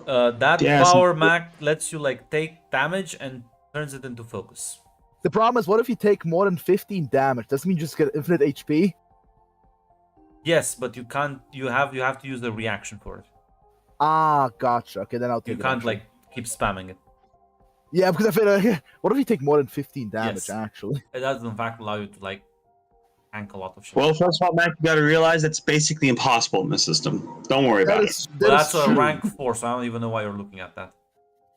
That power Mac lets you like take damage and turns it into focus. The problem is, what if you take more than 15 damage? Doesn't mean you just get infinite HP? Yes, but you can't. You have to use the reaction for it. Ah, gotcha. Okay, then I'll take it. You can't actually. like keep spamming it. Yeah, because I feel like, what if you take more than 15 damage? Yes. Actually, It does in fact allow you to like tank a lot of shit. Well, first of all, Mac, you gotta realize it's basically impossible in the system. Don't worry about it. That's a rank 4, so I don't even know why you're looking at that.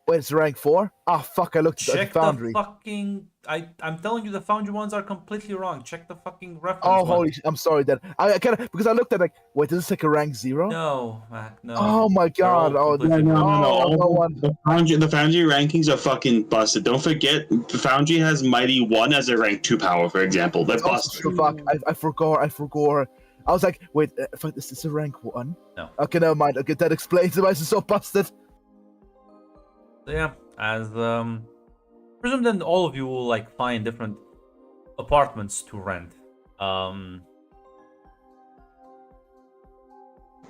Wait, it's rank 4? Ah, fuck! I looked at the Check foundry. the fucking. I'm telling you, the foundry ones are completely wrong. Check the fucking reference. Oh, holy! I'm sorry, then I kind of because I looked at like, wait, is this like a rank 0? No, Mac, no. Oh my god! Oh, no. The foundry rankings are fucking busted. Don't forget, the foundry has Mighty 1 as a rank 2 power, for example. They're busted. Fuck! I forgot. I was like, wait, fuck, is this a rank 1? No. Okay, never mind. Okay, that explains why it's so busted. So yeah, as presume then all of you will like find different apartments to rent.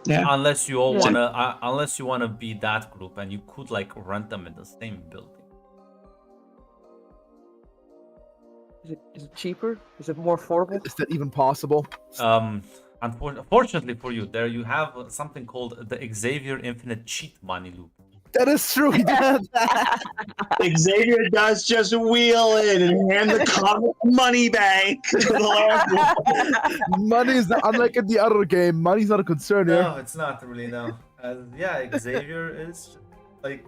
Yeah. Unless you all wanna be that group, and you could like rent them in the same building. Is it cheaper? Is it more affordable? Is that even possible? Unfortunately for you, there you have something called the Xavier Infinite Cheat Money Loop. That is true. He did that. Xavier does just wheel in and hand the comic money bank to the landlord. Money is not, unlike in the other game. Money's not a concern here. No, it's not really. No. Yeah, Xavier is like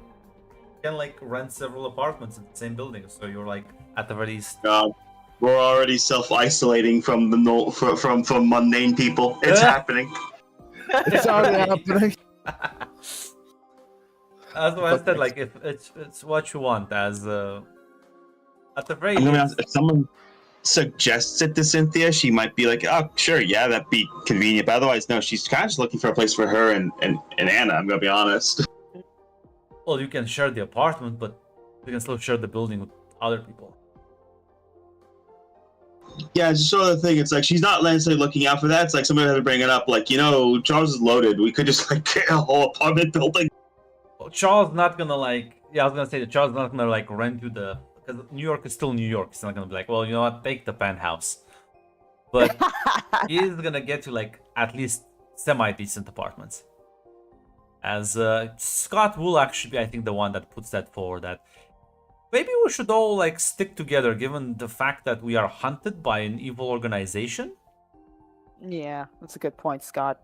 can like rent several apartments in the same building, so you're like at the very least. We're already self-isolating from the from mundane people. It's happening. It's already happening. That's why I said, like, if it's what you want, as at the very I'm gonna least. if someone suggests it to Cynthia, she might be like, "Oh, sure, yeah, that'd be convenient." But otherwise, no, she's kind of just looking for a place for her and Anna. I'm gonna be honest. Well, you can share the apartment, but you can still share the building with other people. Yeah, it's just sort of the thing. It's like she's not necessarily looking out for that. It's like somebody had to bring it up. Like, Charles is loaded. We could just like get a whole apartment building. Well, Charles not gonna like. Yeah, I was gonna say that Charles not gonna like rent you the because New York is still New York. He's not gonna be like, well, you know what, take the penthouse. But he's gonna get you like at least semi-decent apartments. As Scott will actually be, I think, the one that puts that forward. That maybe we should all like stick together, given the fact that we are hunted by an evil organization. Yeah, that's a good point, Scott.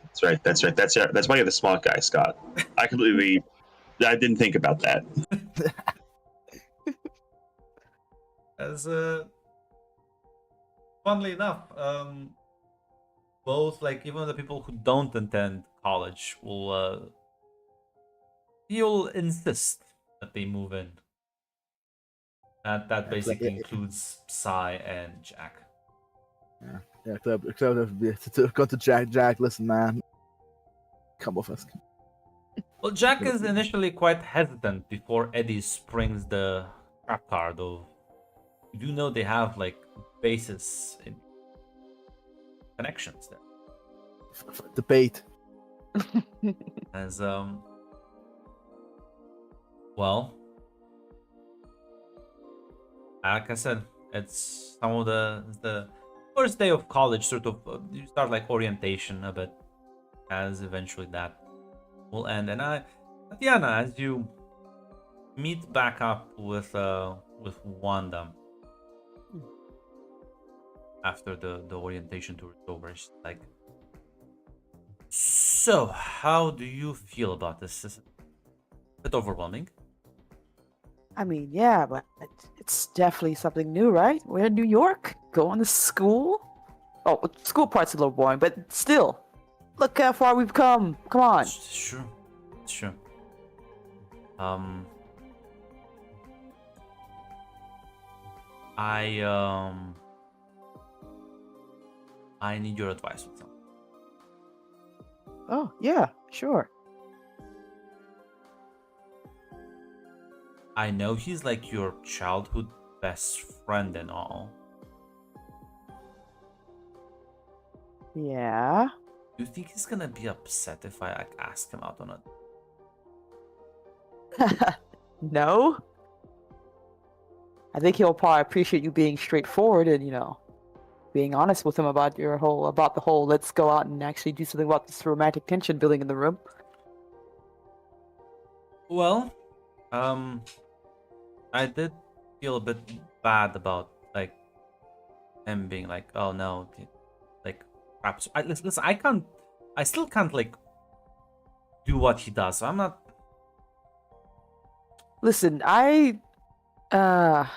That's right. That's right. That's why you're the smart guy, Scott. I didn't think about that. As funnily enough, both like even the people who don't attend college will you'll insist that they move in. That basically includes Psy and Jack. Yeah, except to go to Jack. Jack, listen, man, come with us. Well, Jack is initially quite hesitant before Eddie springs the trap card, though. You do know they have like bases in connections there. Debate. As well, like I said, it's some of the first day of college. Sort of, you start like orientation a bit, as eventually that will end. And Tatiana, as you meet back up with Wanda after the orientation tour is over, she's like, so how do you feel about this? Is it a bit overwhelming? I mean, yeah, but it's definitely something new, right? We're in New York, going to school. Oh, school part's a little boring, but still, look how far we've come. Come on. Sure. I need your advice with something. Oh, yeah, sure. I know he's like your childhood best friend and all. Yeah. Do you think he's gonna be upset if I like ask him out on it? No. I think he'll probably appreciate you being straightforward and, being honest with him about the whole let's go out and actually do something about this romantic tension building in the room. Well, I did feel a bit bad about like him being like, oh no, like perhaps listen, I still can't like do what he does. So I'm not. Listen, I'm gonna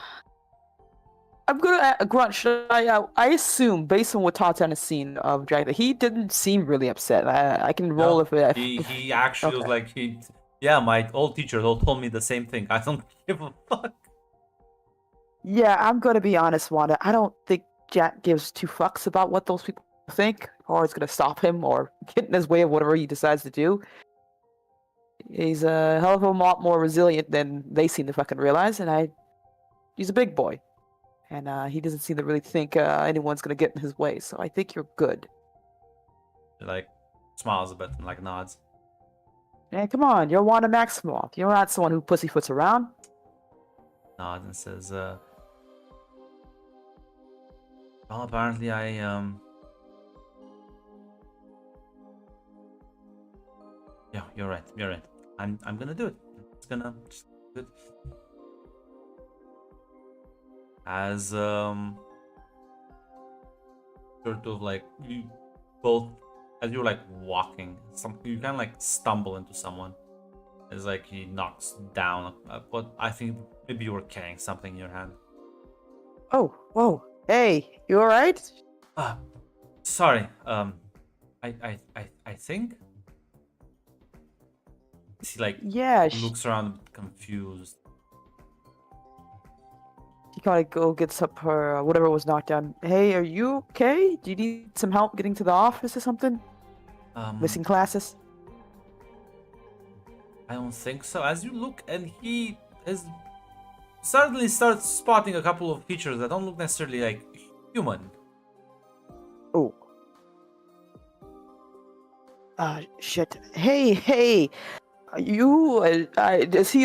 grunt. I assume, based on what Tatiana's seen of Jack, that he didn't seem really upset. I can roll No, if he actually was Okay. like yeah, my old teacher told me the same thing. I don't give a fuck. Yeah, I'm gonna be honest, Wanda. I don't think Jack gives two fucks about what those people think, or it's gonna stop him or get in his way of whatever he decides to do. He's a hell of a lot more resilient than they seem to fucking realize, and he's a big boy. And he doesn't seem to really think anyone's gonna get in his way. So I think you're good. He like smiles a bit and like nods. Man, come on, you're Wanda Maximoff. You're not someone who pussyfoots around. Nods and says, well, apparently yeah, you're right. I'm gonna do it. It's gonna just do it. As sort of like you both, as you're like walking, you kind of like stumble into someone. It's like he knocks down but I think maybe you were carrying something in your hand. Oh, whoa. Hey, you alright? Sorry. I think he like Yeah, looks around confused. she kind of go gets up her whatever was knocked down. Hey, are you okay? Do you need some help getting to the office or something? Missing classes? I don't think so. As you look, and he is suddenly starts spotting a couple of features that don't look necessarily like human. Oh. Shit. Hey. Is he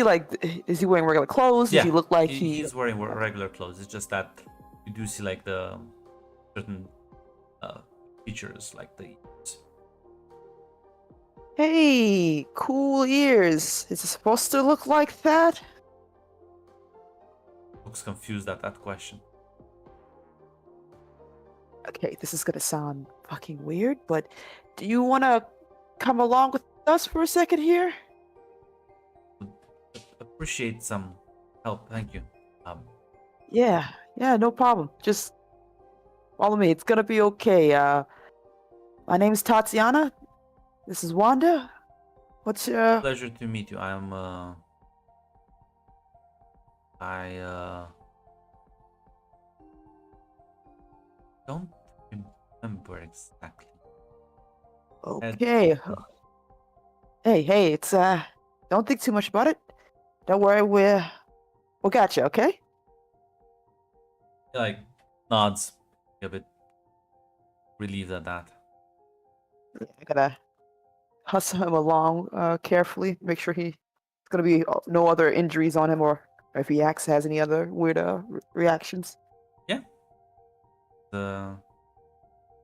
is he wearing regular clothes? Does Yeah, he look like he's wearing regular clothes. It's just that you do see like the certain features, like the ears. Hey, cool ears. Is it supposed to look like that? Looks confused at that question. Okay, this is gonna sound fucking weird, but do you wanna come along with us for a second here? Appreciate some help, thank you. Yeah, no problem. Just follow me. It's gonna be okay. My name's Tatiana. This is Wanda. What's your... Pleasure to meet you. I don't remember exactly. Okay. Hey, it's don't think too much about it. Don't worry, we'll got you, okay? He like nods, a bit relieved at that. I gotta hustle him along carefully, make sure he's gonna be no other injuries on him, or if he has any other weird reactions. Yeah.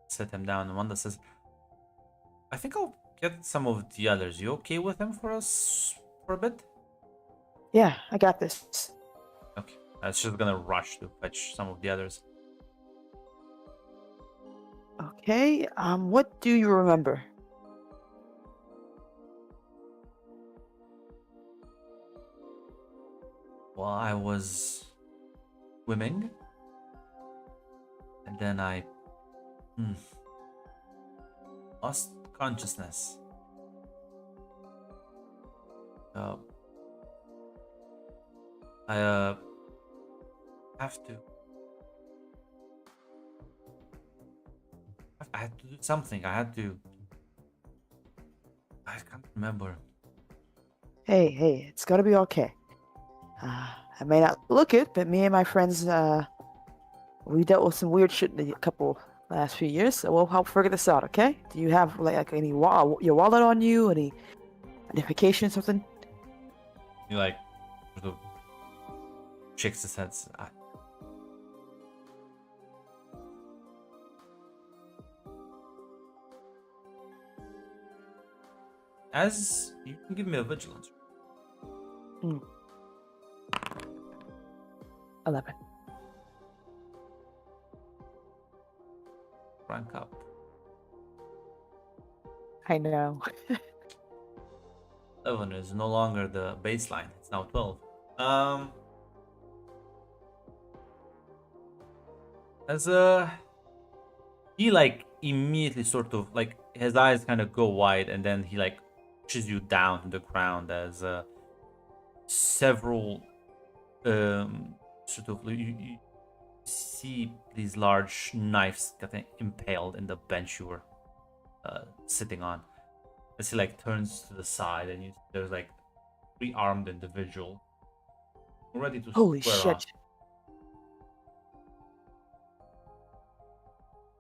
Set him down, and Wanda says, I think I'll get some of the others. You okay with him for us for a bit? Yeah, I got this. Okay. She's gonna rush to fetch some of the others. Okay, what do you remember? Well, I was swimming, and then I lost consciousness. I have to. I had to do something. I can't remember. Hey, it's gonna be okay. I may not look it, but me and my friends, we dealt with some weird shit in the couple last few years, so we'll help figure this out, okay? Do you have like any your wallet on you, any identification, something? He like sort of shakes his head. As you can give me a vigilance. 11. Rank up. I know. 11 is no longer the baseline. It's now 12. As he like immediately sort of like his eyes kind of go wide, and then he like pushes you down to the ground as several sort of you see these large knives getting impaled in the bench you were sitting on. As he like turns to the side, and there's like 3 armed individual ready to Holy square shit. off.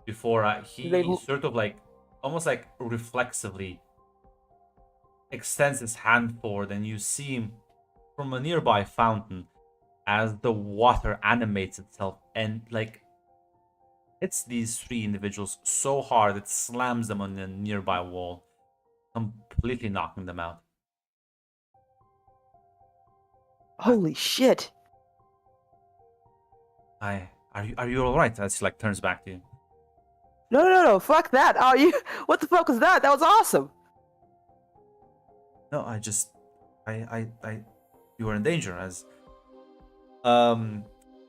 Before he sort of like almost like reflexively extends his hand forward, and you see him from a nearby fountain as the water animates itself and like hits these 3 individuals so hard it slams them on the nearby wall, completely knocking them out. Holy shit. Are you all right? As he like turns back to you. No, fuck that. Are you? What the fuck was that? That was awesome. No, you were in danger. As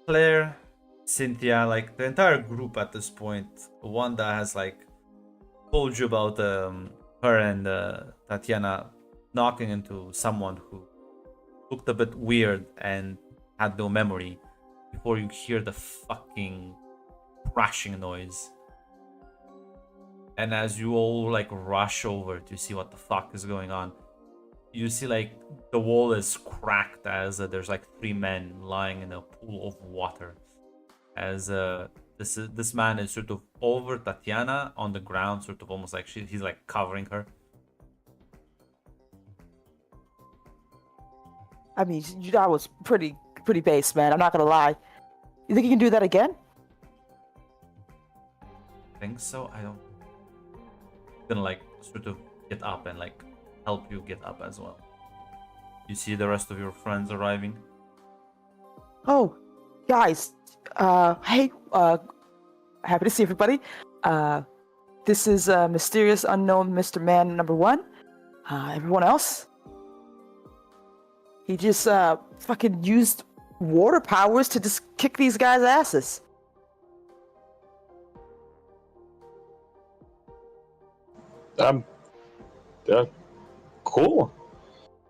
Claire, Cynthia, like the entire group at this point. Wanda has like told you about her and Tatiana knocking into someone who looked a bit weird and had no memory, before you hear the fucking crashing noise. And as you all like rush over to see what the fuck is going on, you see like the wall is cracked as there's like 3 men lying in a pool of water, as the This man is sort of over Tatiana on the ground, sort of almost like he's like covering her. I mean, that was pretty base, man. I'm not gonna lie. You think you can do that again? I think so. I don't. Gonna like sort of get up and like help you get up as well. You see the rest of your friends arriving. Oh, guys. Hey. Happy to see everybody. This is mysterious unknown Mr. Man #1. Everyone else. He just fucking used water powers to just kick these guys' asses. Cool.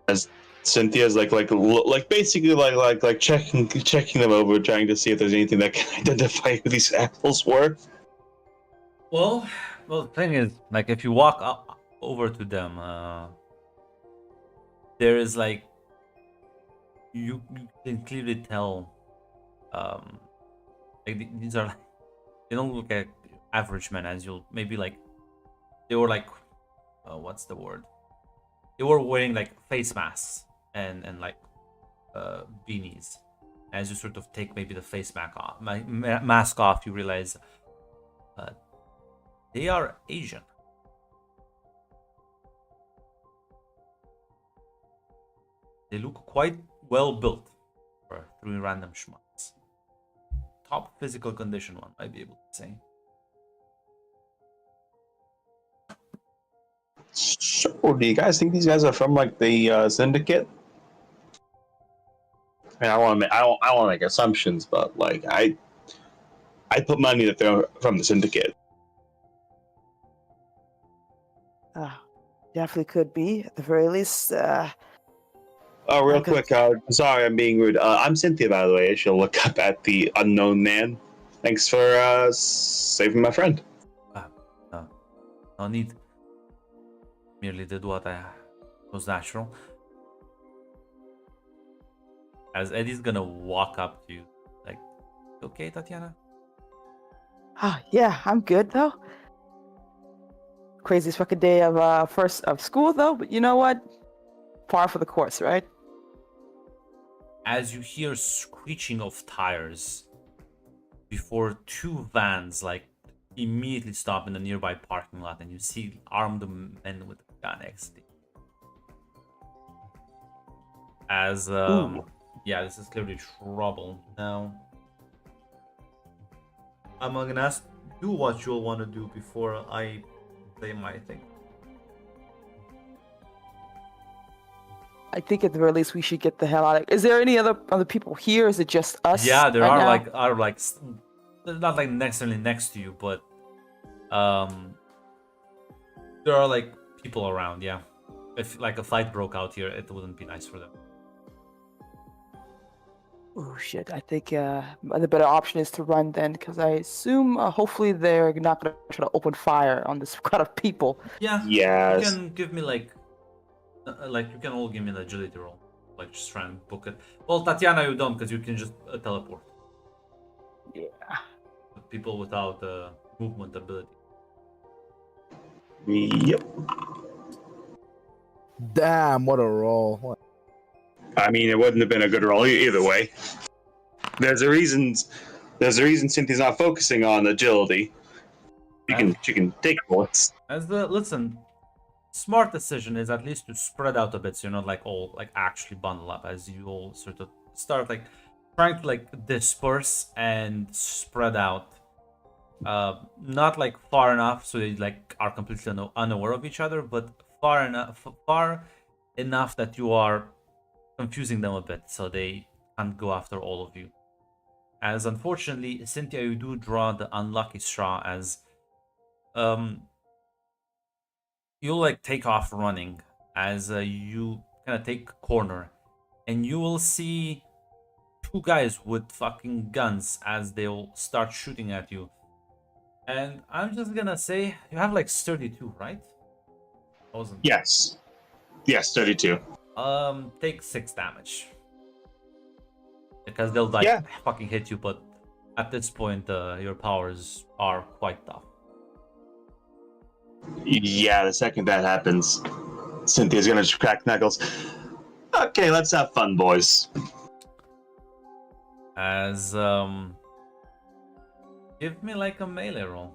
As Cynthia's like basically like checking them over, trying to see if there's anything that can identify who these assholes were. Well, the thing is, like, if you walk up over to them, there is like you can clearly tell, like these are they don't look like average men, as you'll maybe like they were like, what's the word? They were wearing like face masks and like beanies. As you sort of take maybe the face mask off, you realize they are Asian. They look quite well built for 3 random schmucks. Top physical condition, one might be able to say. So, do you guys think these guys are from like the syndicate? I mean, I don't want to make assumptions, but like I put money that they're from the syndicate. Definitely could be. At the very least, Oh, real Okay. quick, sorry I'm being rude. I'm Cynthia, by the way. I should look up at the unknown man. Thanks for saving my friend. No need. Merely did what was natural. As Eddie's gonna walk up to you, like, okay, Tatiana? yeah, I'm good though. Craziest fucking day of first of school though, but you know what? Par for the course, right? As you hear screeching of tires before 2 vans like immediately stop in the nearby parking lot, and you see armed men with a gun exiting. As yeah, this is clearly trouble. Now I'm gonna ask you what you'll want to do before I say my thing. I think at the very least we should get the hell out of. Is there any other people here? Is it just us? Yeah, there right are now? like they're not like necessarily next to you, but there are like people around. Yeah, if like a fight broke out here, it wouldn't be nice for them. Oh shit! I think the better option is to run then, because I assume hopefully they're not gonna try to open fire on this crowd of people. Yeah, Yes. you can give me like you can all give me an agility roll, like just try and book it. Well, Tatiana, you don't, because you can just teleport. Yeah. But people without movement ability. Yep. Damn, what a roll. What? I mean, it wouldn't have been a good roll either way. There's a reason Cynthia's not focusing on agility. She can take bullets. As the listen, smart decision is at least to spread out a bit, so you're not like all like actually bundle up, as you all sort of start like trying to like disperse and spread out. Not like far enough so they like are completely unaware of each other, but far enough that you are confusing them a bit, so they can't go after all of you. As unfortunately, Cynthia, you do draw the unlucky straw, as you'll like take off running as you kind of take a corner, and you will see 2 guys with fucking guns as they'll start shooting at you. And I'm just gonna say you have like 32, right? Wasn't. Yes, 32. Take 6 damage because they'll like Yeah. fucking hit you, but At this point, your powers are quite tough. Yeah, the second that happens, Cynthia's gonna crack knuckles. Okay, let's have fun, boys. As give me like a melee roll.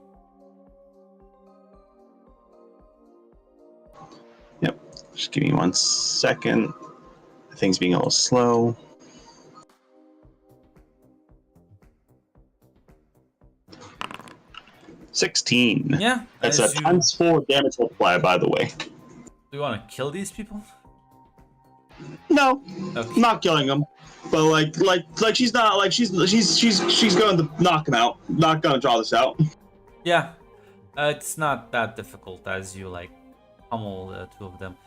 Yep. Just give me 1 second. Things being a little slow. $16. Yeah, That's a as you times 4 damage multiplier, by the way. do you want to kill these people? No, Okay. not killing them, but like she's not like she's going to knock him out. Not gonna draw this out. Yeah, it's not that difficult as you like pummel the two of them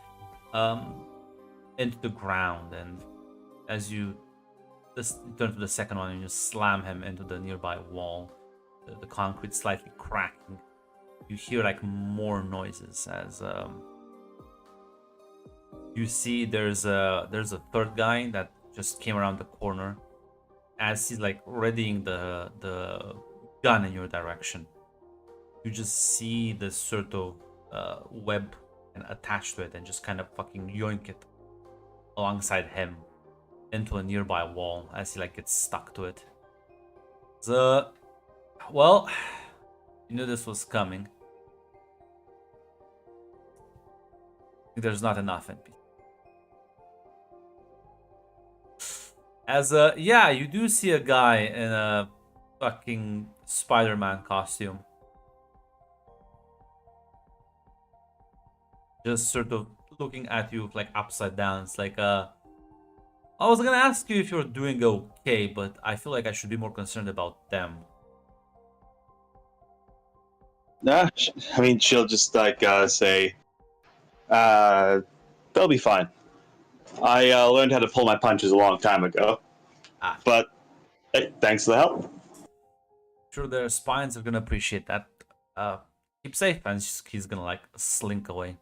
into the ground, and as you turn to the second one and you slam him into the nearby wall, the concrete slightly cracking. You hear like more noises as you see there's a third guy that just came around the corner as he's like readying the gun in your direction. You just see this sort of web and attached to it and just kind of fucking yoink it alongside him into a nearby wall as he like gets stuck to it. So, well, you knew this was coming. There's not enough NPC. As yeah, you do see a guy in a fucking Spider-Man costume. Just sort of looking at you like upside down. It's like I was gonna ask you if you're doing okay, but I feel like I should be more concerned about them. Nah, I mean she'll just like say, they'll be fine. I learned how to pull my punches a long time ago, but hey, thanks for the help. Sure, their spines are gonna appreciate that. Keep safe, and he's gonna like slink away.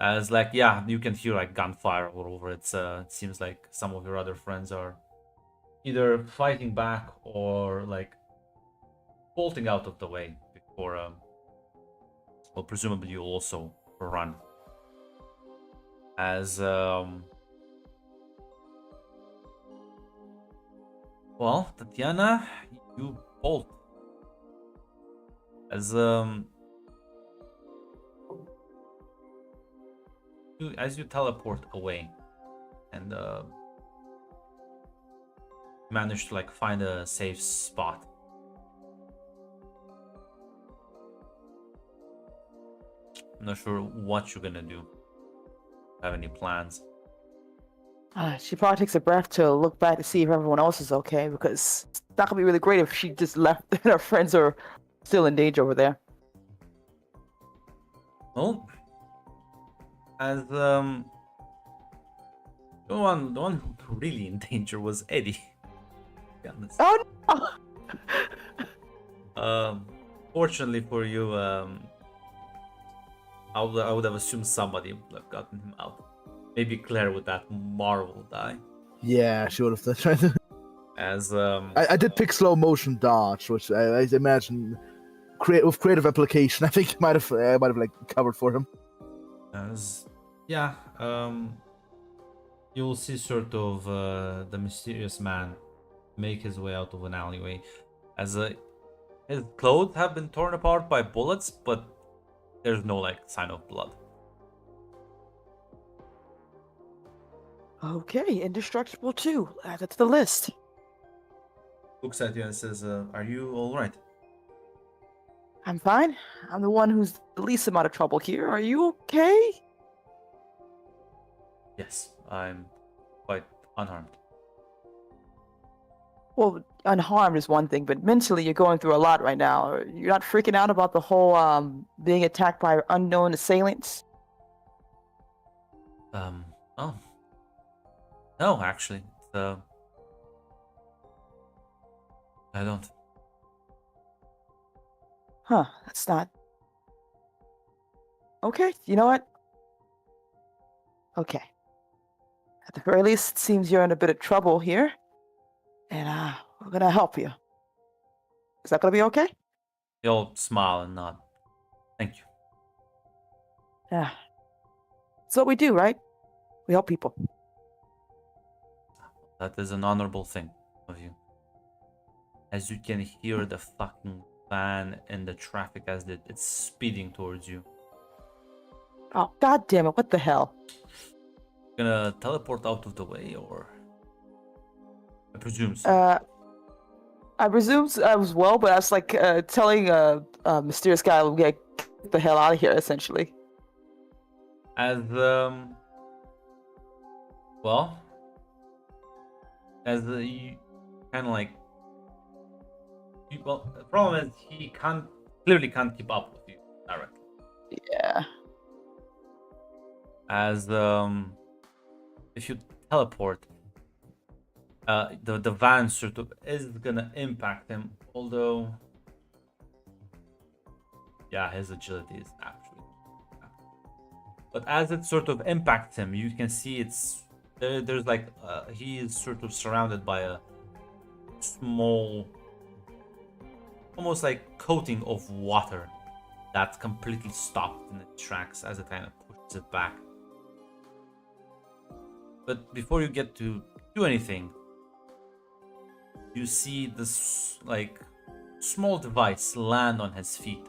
As like, yeah, you can hear like gunfire all over. It seems like some of your other friends are either fighting back or like bolting out of the way before. Well, presumably you'll also run. As well, Tatiana, you bolt. As you teleport away and manage to like find a safe spot. I'm not sure what you're gonna do. Have any plans? She probably takes a breath to look back to see if everyone else is okay, because it's not gonna be really great if she just left and her friends are still in danger over there. Well, as the one who really in danger was Eddie. To be honest. Oh no! Fortunately for you, I would have assumed somebody would have gotten him out. Maybe Claire with that Marvel die. Yeah, she would have tried to. As I did pick slow motion dodge, which I imagine with creative application, I think might have like covered for him. as yeah, you'll see sort of the mysterious man make his way out of an alleyway. As his clothes have been torn apart by bullets, but there's no like sign of blood. Okay, indestructible too. Add it to the list. Looks at you and says, "Are you all right?" I'm fine. I'm the one who's the least amount of trouble here. Are you okay? Yes, I'm quite unharmed. Well, unharmed is one thing, but mentally you're going through a lot right now. You're not freaking out about the whole being attacked by unknown assailants? Oh. No, actually. I don't. Huh, that's not... Okay, you know what? Okay. At the very least, it seems you're in a bit of trouble here. And we're gonna help you. Is that gonna be okay? He'll smile and nod. Thank you. Yeah. That's what we do, right? We help people. That is an honorable thing of you. As you can hear the fucking van in the traffic as it's speeding towards you. Oh, god damn it, what the hell? Gonna teleport out of the way, or I presume so. I presume I was well, but I was like telling a mysterious guy we gotta get the hell out of here, essentially. As well, as you kind of like, well, the problem is he clearly can't keep up with you directly. Yeah. As if you teleport, the van sort of is gonna impact him, although yeah, his agility is actually, but as it sort of impacts him, you can see there's like he is sort of surrounded by a small, almost like coating of water that's completely stopped in its tracks as it kind of pushes it back. But before you get to do anything, you see this like small device land on his feet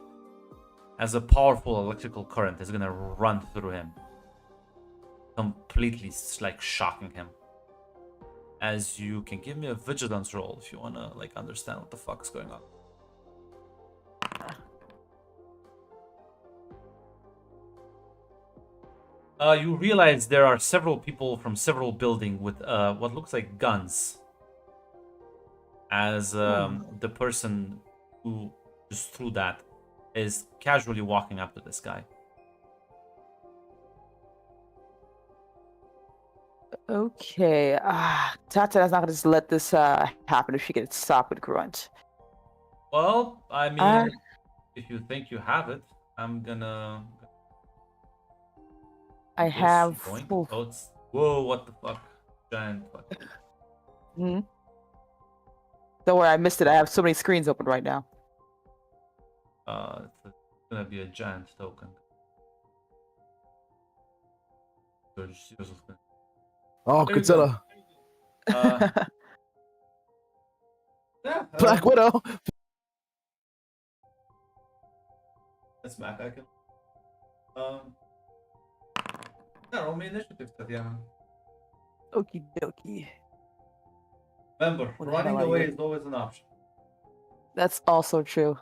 as a powerful electrical current is gonna run through him, completely like shocking him. As you can give me a vigilance roll if you wanna like understand what the fuck is going on. You realize there are several people from several buildings with what looks like guns. As the person who just threw that is casually walking up to this guy. Okay. Tatiana's not gonna just let this happen if she gets stopped with Grunt. Well, I mean, if you think you have it, I'm gonna. I this have. point. Oof. Oh, whoa! What the fuck? Giant fuck. Hmm. Don't worry, I missed it. I have so many screens open right now. It's gonna be a giant token. Oh, Very Godzilla. Yeah, Black Widow. that's back. I can. Yeah, roll me initiative, Tatiana. Okie dokie. Remember, What the running hell are away you? is always an option. That's also true.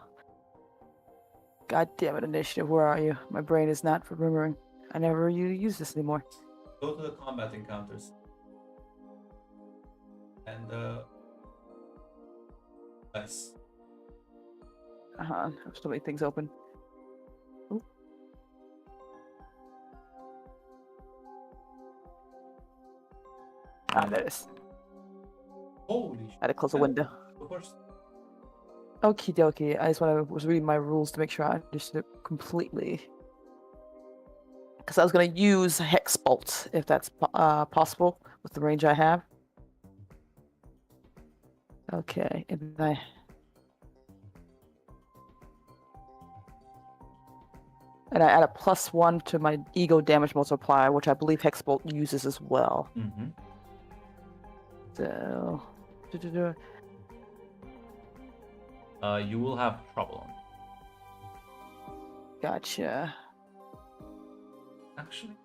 God damn it, initiative. Where are you? My brain is not remembering. I never use this anymore. Go to the combat encounters. And nice. I have so many things open. Ooh. There it is. Holy shit. I had to close the window. Of course. Okie dokie. I just was reading my rules to make sure I understood it completely. Because I was going to use Hex Bolt, if that's possible, with the range I have. Okay, and I add a +1 to my ego damage multiplier, which I believe Hex Bolt uses as well. Mm-hmm. So, You will have trouble on it. Gotcha. Actually,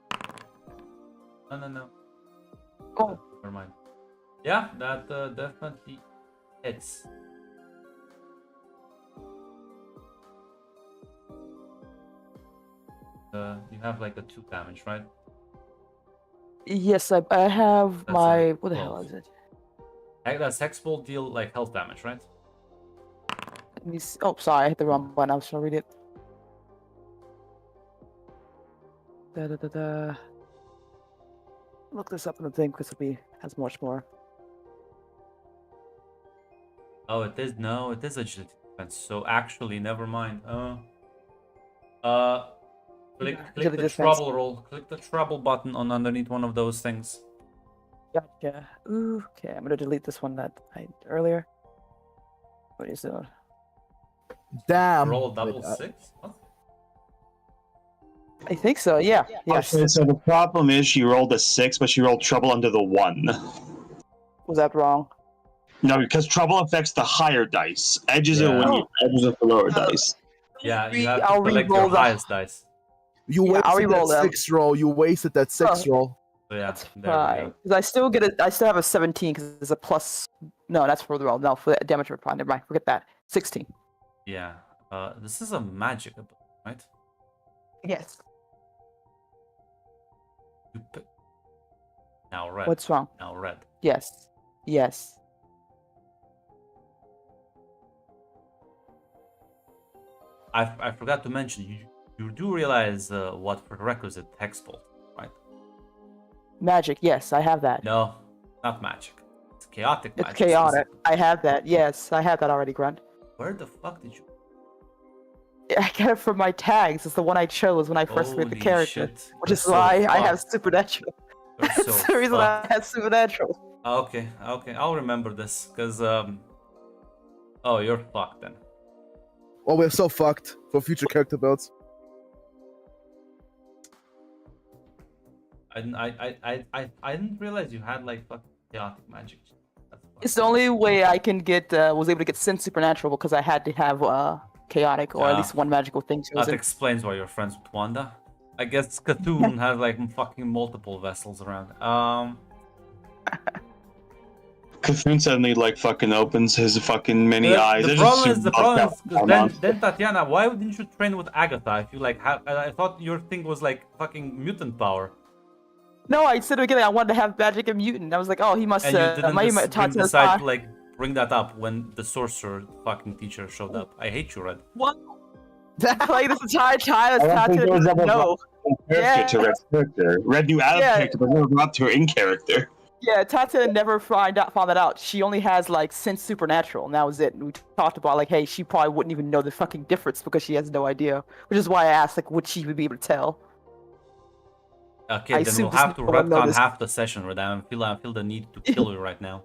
no. Oh, Never mind. Yeah, that definitely hits. You have like a 2 damage, right? yes, I have That's my. a What the hell 12. is it? Does Hexbolt deal like health damage, right? Let me see. Oh, sorry, I hit the wrong button. I was trying to read it. Look this up in the thing because it has much more. Oh, it is. No, it is agility defense. So actually, never mind. Click Agility the defense. trouble roll. Click the trouble button on underneath one of those things. Gotcha. Ooh, okay, I'm gonna delete this one that I did earlier. What is it? Damn. Roll Wait, double six? What? I think so. Yeah. Yes. Okay, so the problem is she rolled a 6, but she rolled trouble under the 1. Was that wrong? No, because trouble affects the higher dice. Edges are when Yeah. you edges are the lower dice. Yeah, you have to I'll select your re-roll the. highest dice. you Yeah, I'll wasted that re-roll them. 6 roll. You wasted that 6 Oh. roll. So yeah, That's there we fine. go. Because I still get it. I still have a 17 because there's a plus. No, that's for the roll. No, for the damage reply. Never mind. Forget that. 16. Yeah. This is a magic ability, right? Yes. You pick. Now red. What's wrong? Now red. Yes. Yes. I forgot to mention, you do realize what prerequisite hexbolt, right? Magic. Yes, I have that. No, not magic. It's chaotic It's magic. chaotic. specifically. I have that. Yes, I have that already, Grunt. Where the fuck did you? I got it from my tags. It's the one I chose when I first made the Holy character, shit. which You're is so why I have fucked. supernatural. You're so That's the reason I fucked. have supernatural. Okay, I'll remember this, cause oh, you're fucked then. Oh, we're so fucked for future character builds. I didn't realize you had like fucking chaotic magic. That's It's the only way I can get was able to get Sin Supernatural because I had to have chaotic or at Ah. least one magical thing That chosen. explains why you're friends with Wanda. I guess Cthulhu has like fucking multiple vessels around. Cthulhu suddenly like fucking opens his fucking many The, eyes. the There's problem just is, the some problem is, bugged 'cause out then, monster. then Tatiana, why didn't you train with Agatha if you like have? I thought your thing was like fucking mutant power, No, I said again I wanted to have magic and mutant. I was like, oh, he must. and you didn't Tatiana's decide fine. to like bring that up when the sorcerer fucking teacher showed up. I hate you, Red. What? Like this entire time, I don't think there was Tatiana. ever No. character to Red's character. Red knew out of Yeah. character, but never got up to her in character. Yeah, Tatiana never found that out. She only has like Sense Supernatural, and that was it. And we talked about like, hey, she probably wouldn't even know the fucking difference because she has no idea. Which is why I asked, like, would she even be able to tell? Okay, I then assume we'll this have to no one retcon noticed. half the session, Red. I feel the need to kill you right now.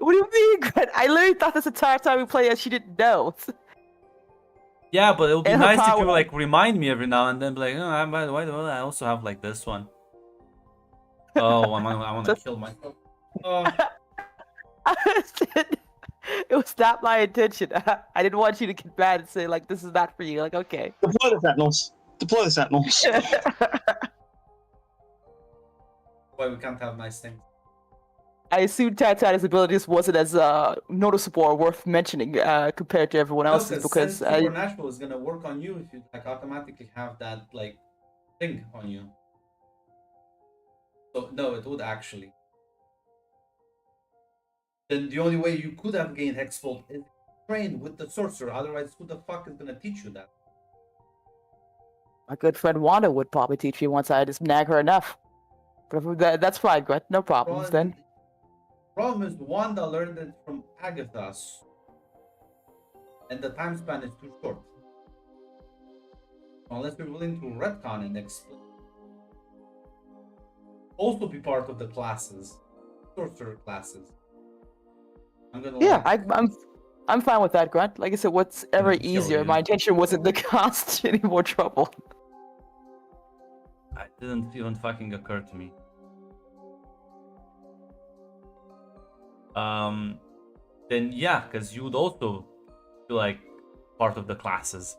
What do you mean, Grant? I literally thought this entire time we played, and she didn't know. Yeah, but it would be And her nice if you power- like remind me every now and then, be like, oh, by the way, I also have like this one. Oh, I want to kill myself. Oh. It was not my intention. I didn't want you to get mad and say like, this is not for you. Like, okay. Deploy the sentinels. Deploy the sentinels. Why we can't have nice things? I assumed Tatiana's abilities wasn't as noticeable or worth mentioning compared to everyone else's because Supernatural is gonna work on you if you like automatically have that like thing on you. So no, it would actually. Then the only way you could have gained Hexfold is train with the sorcerer. Otherwise, who the fuck is gonna teach you that? my good friend Wanda would probably teach me once I just nag her enough. But that's fine, Grant. No problems then. Problem is, Wanda learned it from Agatha, and the time span is too short. Unless you're willing to retcon and explain. Also be part of the classes, sorcerer classes. I'm gonna. Yeah, I'm fine with that, Grant. Like I said, what's ever kill easier. you. My intention wasn't to cause any more trouble. It didn't even fucking occur to me. Then yeah, because you would also be like part of the classes,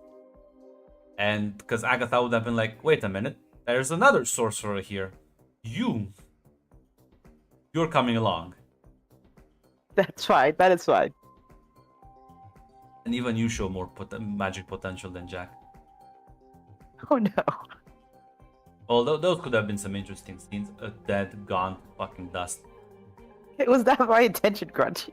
and because Agatha would have been like, wait a minute, there's another sorcerer here. You're coming along, That's fine. That is fine. and even you show more magic potential than Jack. Oh no. Although those could have been some interesting scenes. Dead, gone, fucking dust. It was not my intention, Grant.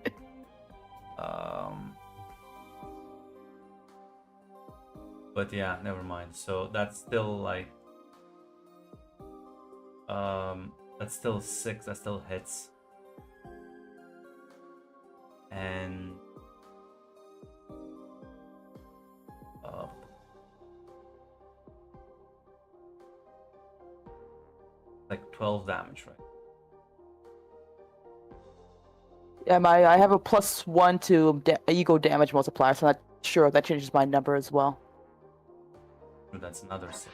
But yeah, never mind. So that's still like, that's still 6. That still hits. And like 12 damage, right? I have a +1 to ego damage multiplier, so I'm not sure if that changes my number as well. That's another 6.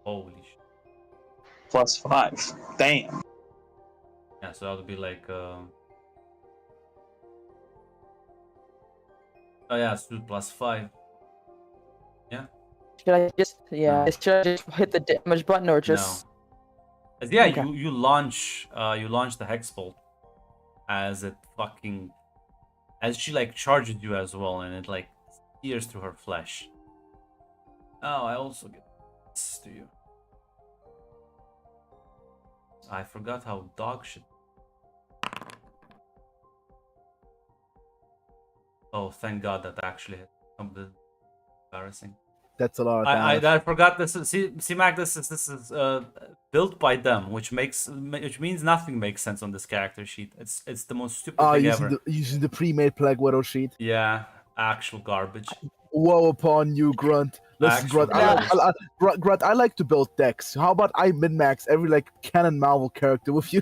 Holy shit. +5. Damn. Yeah, so that would be like. Oh yeah, it's 2 + 5. Yeah. Should I just No. should I just hit the damage button or just Yeah, Okay. you launch the hex bolt as it fucking as she like charges you as well, and it like sears through her flesh. Oh, I also get this to you. I forgot how dog shit. Oh, thank God that actually had something embarrassing. That's a lot of damage. I forgot this. See, Mac, this is built by them, which means nothing makes sense on this character sheet. It's the most stupid thing ever. Using the pre-made Plague Widow sheet. Yeah, actual garbage. Woe upon you, Grunt. Listen, Actual Grunt, Grunt, I like to build decks. How about I min-max every like canon Marvel character with you?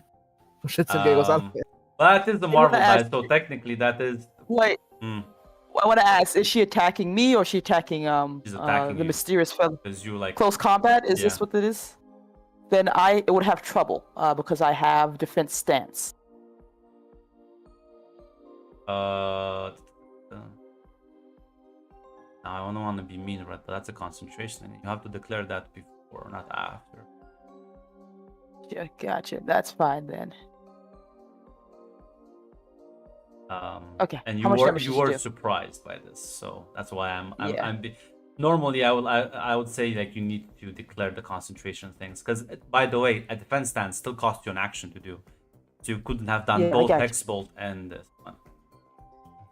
For shits and giggles. But that is the I wanna Marvel dice, ask so technically that is. wait? I want to ask: is she attacking me or is she attacking She's attacking the you. mysterious fellow? Because you like. Close combat? Is this Yeah. what it is? Then it would have trouble because I have defense stance. I don't want to be mean, right? But that's a concentration thing. You have to declare that before, not after. Yeah, gotcha. That's fine then. Okay. And How much damage you did she were do? surprised by this, so that's why Yeah. normally I would say like you need to declare the concentration things, because by the way, a defense stance still costs you an action to do, so you couldn't have done Yeah, I both gotcha. Hex Bolt and this one.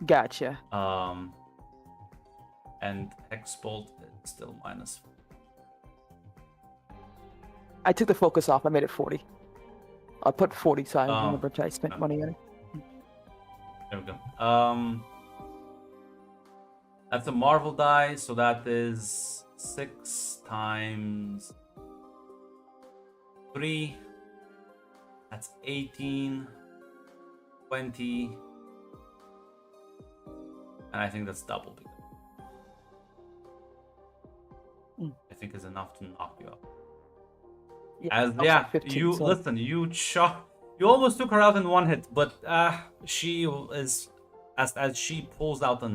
Gotcha. And Hex Bolt is still minus. I took the focus off. I made it 40. I put 40, so I Oh. remember I spent money on it. There we go. That's a Marvel die, so that is 6 times 3. That's 18, 20, and I think that's double. I think is enough to knock you up. Yeah, I was Yeah, at 15, you so- listen. You almost took her out in one hit, but she is as she pulls out a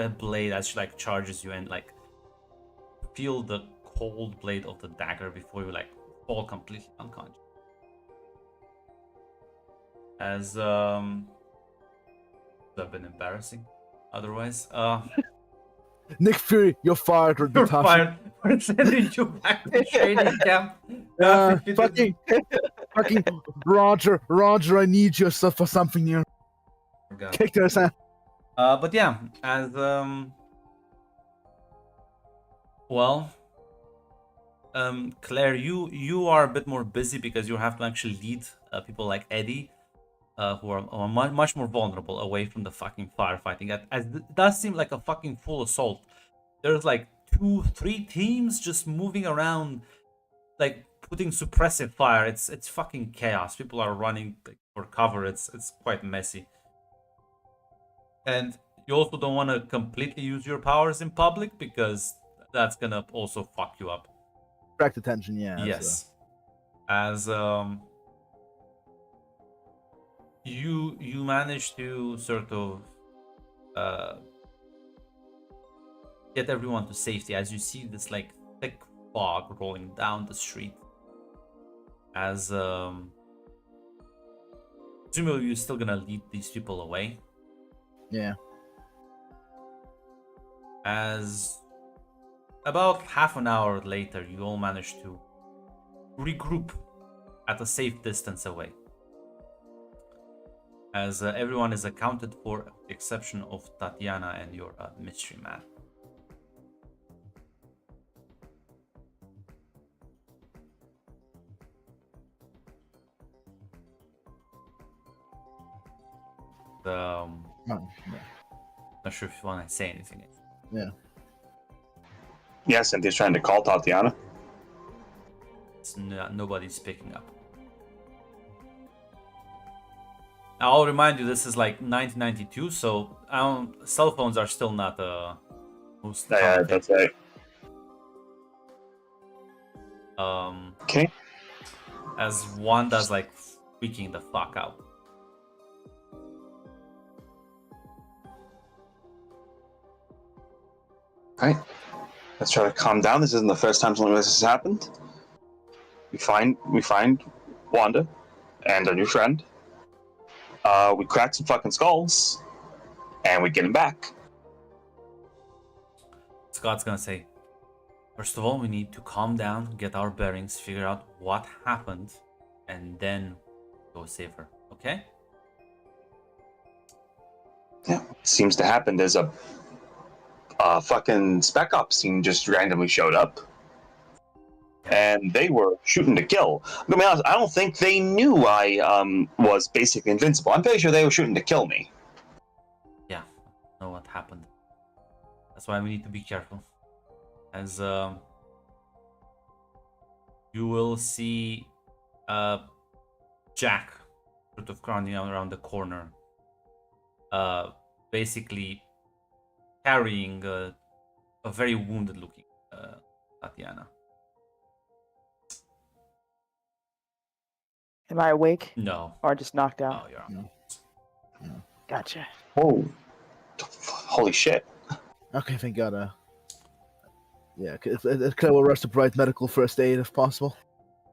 blade as she like charges you, and like feel the cold blade of the dagger before you like fall completely unconscious. As that have been embarrassing. Otherwise, Nick Fury, you're fired. you're fired. We're sending you back to training camp. Fucking Roger, I need you for something new. Forgot. Kick their ass. But yeah, as Claire, you are a bit more busy because you have to actually lead people like Eddie, who are much more vulnerable away from the fucking firefighting. As it does seem like a fucking full assault. There's like 2-3 teams just moving around, like putting suppressive fire. It's fucking chaos. People are running for cover. It's quite messy. And you also don't want to completely use your powers in public because that's gonna also fuck you up. Attract attention, yeah. Yes. As you manage to sort of get everyone to safety as you see this like thick fog rolling down the street. As presumably you're still gonna lead these people away. Yeah. As about half an hour later, you all manage to regroup at a safe distance away. As everyone is accounted for, with the exception of Tatiana and your mystery man. Yeah. Not sure if you want to say anything. Yeah. Yeah, Cynthia's trying to call Tatiana. Nobody's picking up. I'll remind you, this is like 1992, so cell phones are still not most Yeah, common thing. that's right. Okay. As Wanda's like freaking the fuck out. All right. Let's try to calm down. This isn't the first time something like this has happened. We find Wanda and a new friend. We crack some fucking skulls, and we get him back. Scott's gonna say, first of all, we need to calm down, get our bearings, figure out what happened, and then go save her. Okay? Yeah, seems to happen. There's a fucking spec ops team just randomly showed up, and they were shooting to kill. I'm gonna be honest. I don't think they knew I was basically invincible. I'm pretty sure they were shooting to kill me. Yeah, I know what happened. That's why we need to be careful. As you will see Jack sort of crawling around the corner, basically carrying a very wounded looking Tatiana. Am I awake No. or just knocked out? Oh, you're on. No. Gotcha. Oh, holy shit! Okay, thank God. Yeah, Claire will rush to provide medical first aid if possible.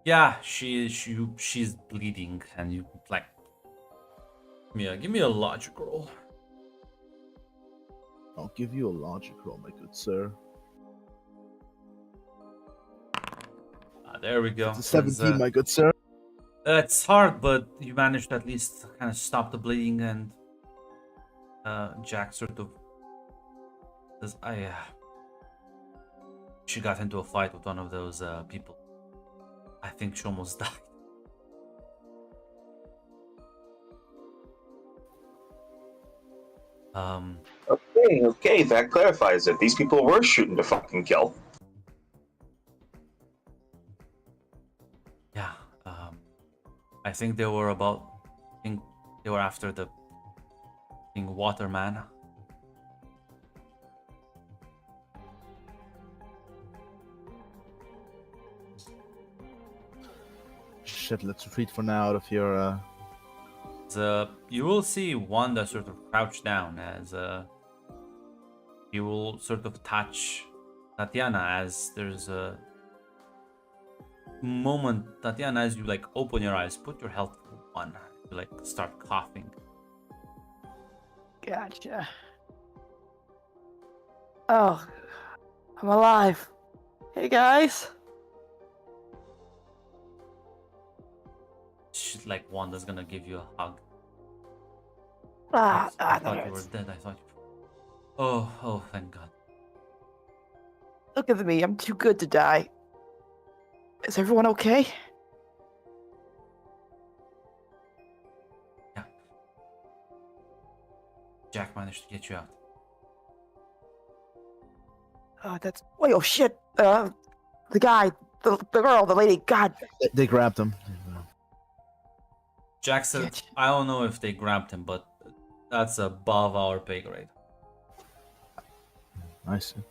Yeah, she's bleeding, and you like. Give me a logic roll. I'll give you a logic roll, my good sir. There we go. It's a 17, my good sir. It's hard, but you managed to at least kind of stop the bleeding, and Jack sort of says, she got into a fight with one of those people. I think she almost died. Okay, that clarifies it. These people were shooting to fucking kill. Yeah, I think they were after the Waterman. Shit, let's retreat for now out of your. You will see Wanda sort of crouch down as you will sort of touch Tatiana as there's a moment. Tatiana, as you like open your eyes, put your health to 1, you like start coughing. Gotcha. Oh, I'm alive. Hey guys. She's like, Wanda's gonna give you a hug. Ah, I that thought you were hurts. dead. I thought you. Oh, thank God. Look at me. I'm too good to die. Is everyone okay? Yeah. Jack managed to get you out. That's. Wait, oh shit. The guy, the girl, the lady. God. They grabbed him. Jack said, Shit. I don't know if they grabbed him, but that's above our pay grade. I see.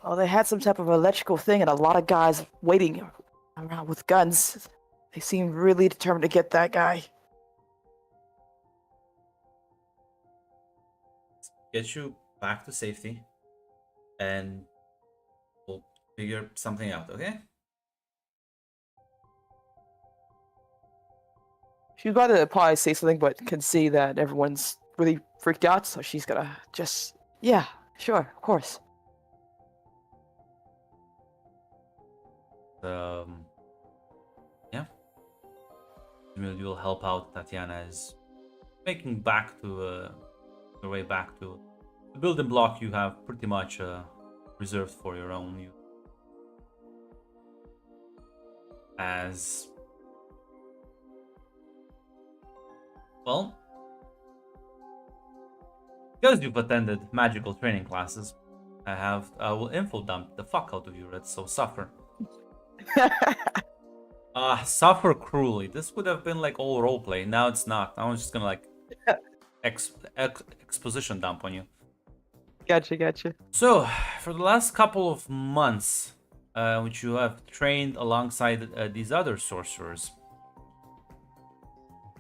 Oh, they had some type of electrical thing, and a lot of guys waiting around with guns. They seem really determined to get that guy. Get you back to safety, and we'll figure something out, okay? She's about to probably say something, but can see that everyone's really freaked out, so she's gonna just, yeah, sure, of course. Yeah. You'll help out Tatiana as making back to your way back to the building block you have pretty much reserved for your own use. As well, because you've attended magical training classes, I will info dump the fuck out of you, Red, so suffer. Suffer cruelly. This would have been like all roleplay. Now it's not. Now I'm just gonna like exposition dump on you. Gotcha. So, for the last couple of months, which you have trained alongside these other sorcerers,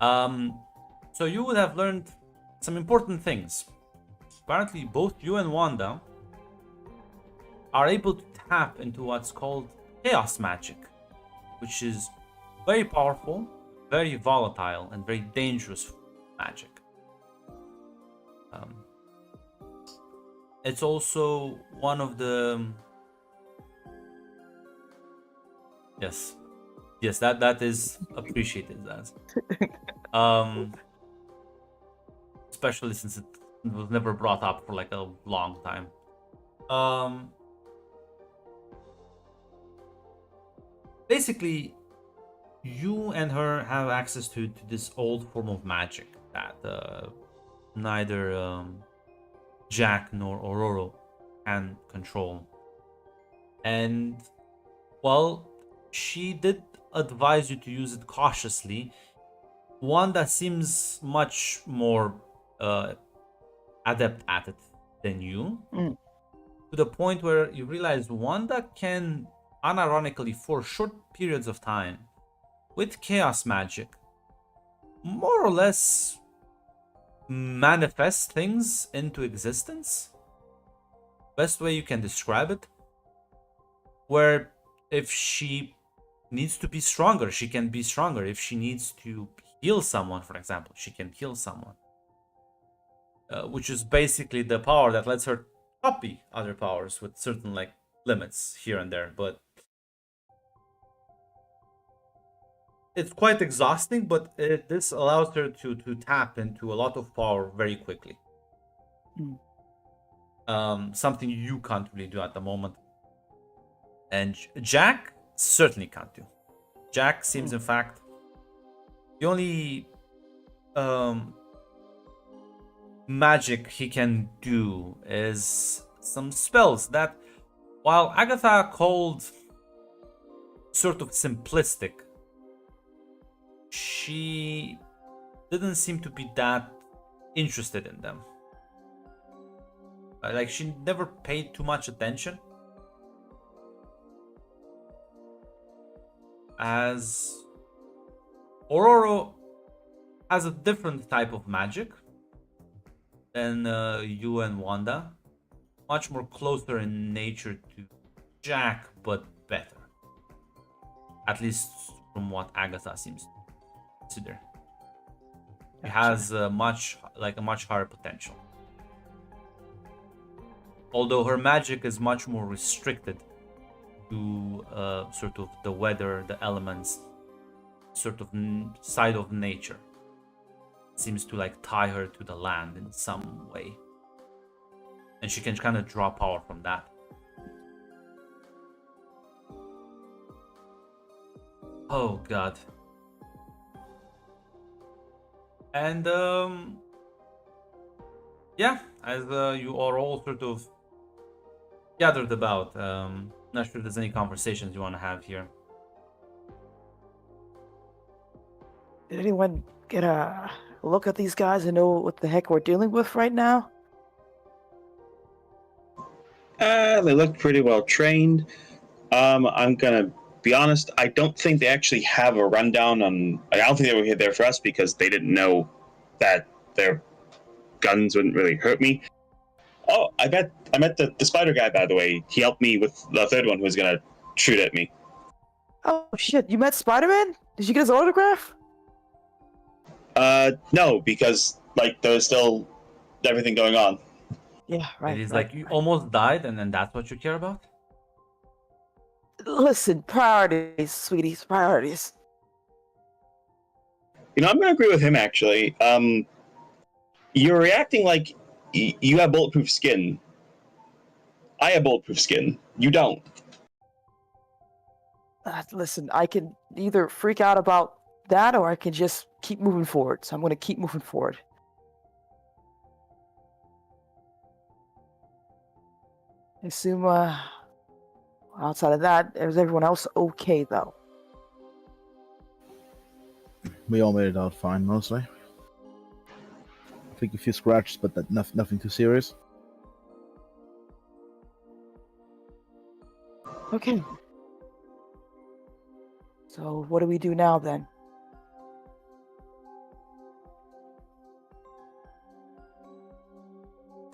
so you would have learned some important things. Apparently, both you and Wanda are able to tap into what's called chaos magic, which is very powerful, very volatile, and very dangerous magic. It's also one of the yes, that is appreciated as especially since it was never brought up for like a long time. Basically, you and her have access to this old form of magic that neither Jack nor Aurora can control. And, well, she did advise you to use it cautiously. One that seems much more adept at it than you, to the point where you realize Wanda can, unironically, for short periods of time, with chaos magic, more or less manifest things into existence. Best way you can describe it. Where if she needs to be stronger, she can be stronger. If she needs to heal someone, for example, she can heal someone. Which is basically the power that lets her copy other powers with certain like limits here and there. But it's quite exhausting, but this allows her to tap into a lot of power very quickly. Something you can't really do at the moment. And Jack certainly can't do. Jack seems, in fact, the only magic he can do is some spells that, while Agatha called sort of simplistic, she didn't seem to be that interested in them. Like, she never paid too much attention. As Aurora has a different type of magic than you and Wanda. Much more closer in nature to Jack, but better. At least from what Agatha seems to consider. It has a much higher potential. Although her magic is much more restricted to sort of the weather, the elements, sort of side of nature. It seems to like tie her to the land in some way. And she can kind of draw power from that. Oh god. And yeah, as you are all sort of gathered about, not sure if there's any conversations you want to have here. Did anyone get a look at these guys and know what the heck we're dealing with right now? They look pretty well trained. I'm gonna be honest. I don't think they actually have a rundown on. I don't think they were there for us because they didn't know that their guns wouldn't really hurt me. Oh, I met the spider guy, by the way. He helped me with the third one who was gonna shoot at me. Oh shit, you met Spider-Man? Did you get his autograph? No, because like there's still everything going on. Yeah, right. And he's right, like, you right. almost died, and then that's what you care about? Listen, priorities, sweeties, priorities. You know, I'm gonna agree with him actually. You're reacting like you have bulletproof skin. I have bulletproof skin. You don't. Listen, I can either freak out about that or I can just keep moving forward. So I'm going to keep moving forward. I assume outside of that, is everyone else okay though? We all made it out fine, mostly. I think a few scratches, but nothing too serious. Okay. So what do we do now then?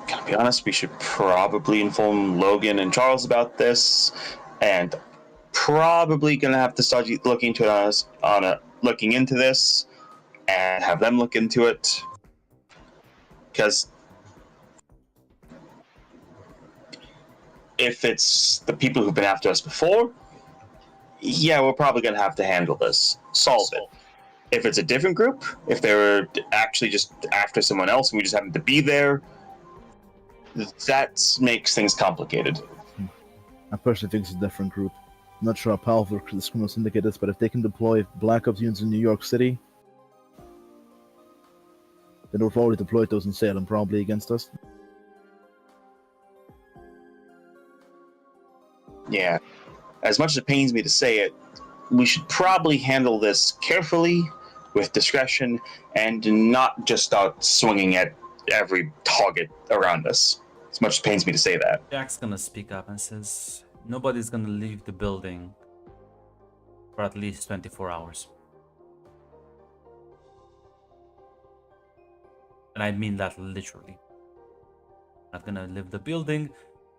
Gotta be honest, we should probably inform Logan and Charles about this, and probably gonna have to start looking into us looking into this, and have them look into it, because if it's the people who've been after us before, yeah, we're probably gonna have to handle this, solve it. If it's a different group, if they were actually just after someone else and we just happened to be there, that makes things complicated. I personally think it's a different group. I'm not sure how powerful the criminal syndicate is, but if they can deploy Black Ops units in New York City, then they've already deployed those in Salem, probably against us. Yeah. As much as it pains me to say it, we should probably handle this carefully, with discretion, and not just start swinging at every target around us. As much as it pains me to say that. Jack's gonna speak up and says, nobody's gonna leave the building for at least 24 hours. And I mean that literally. Not gonna leave the building,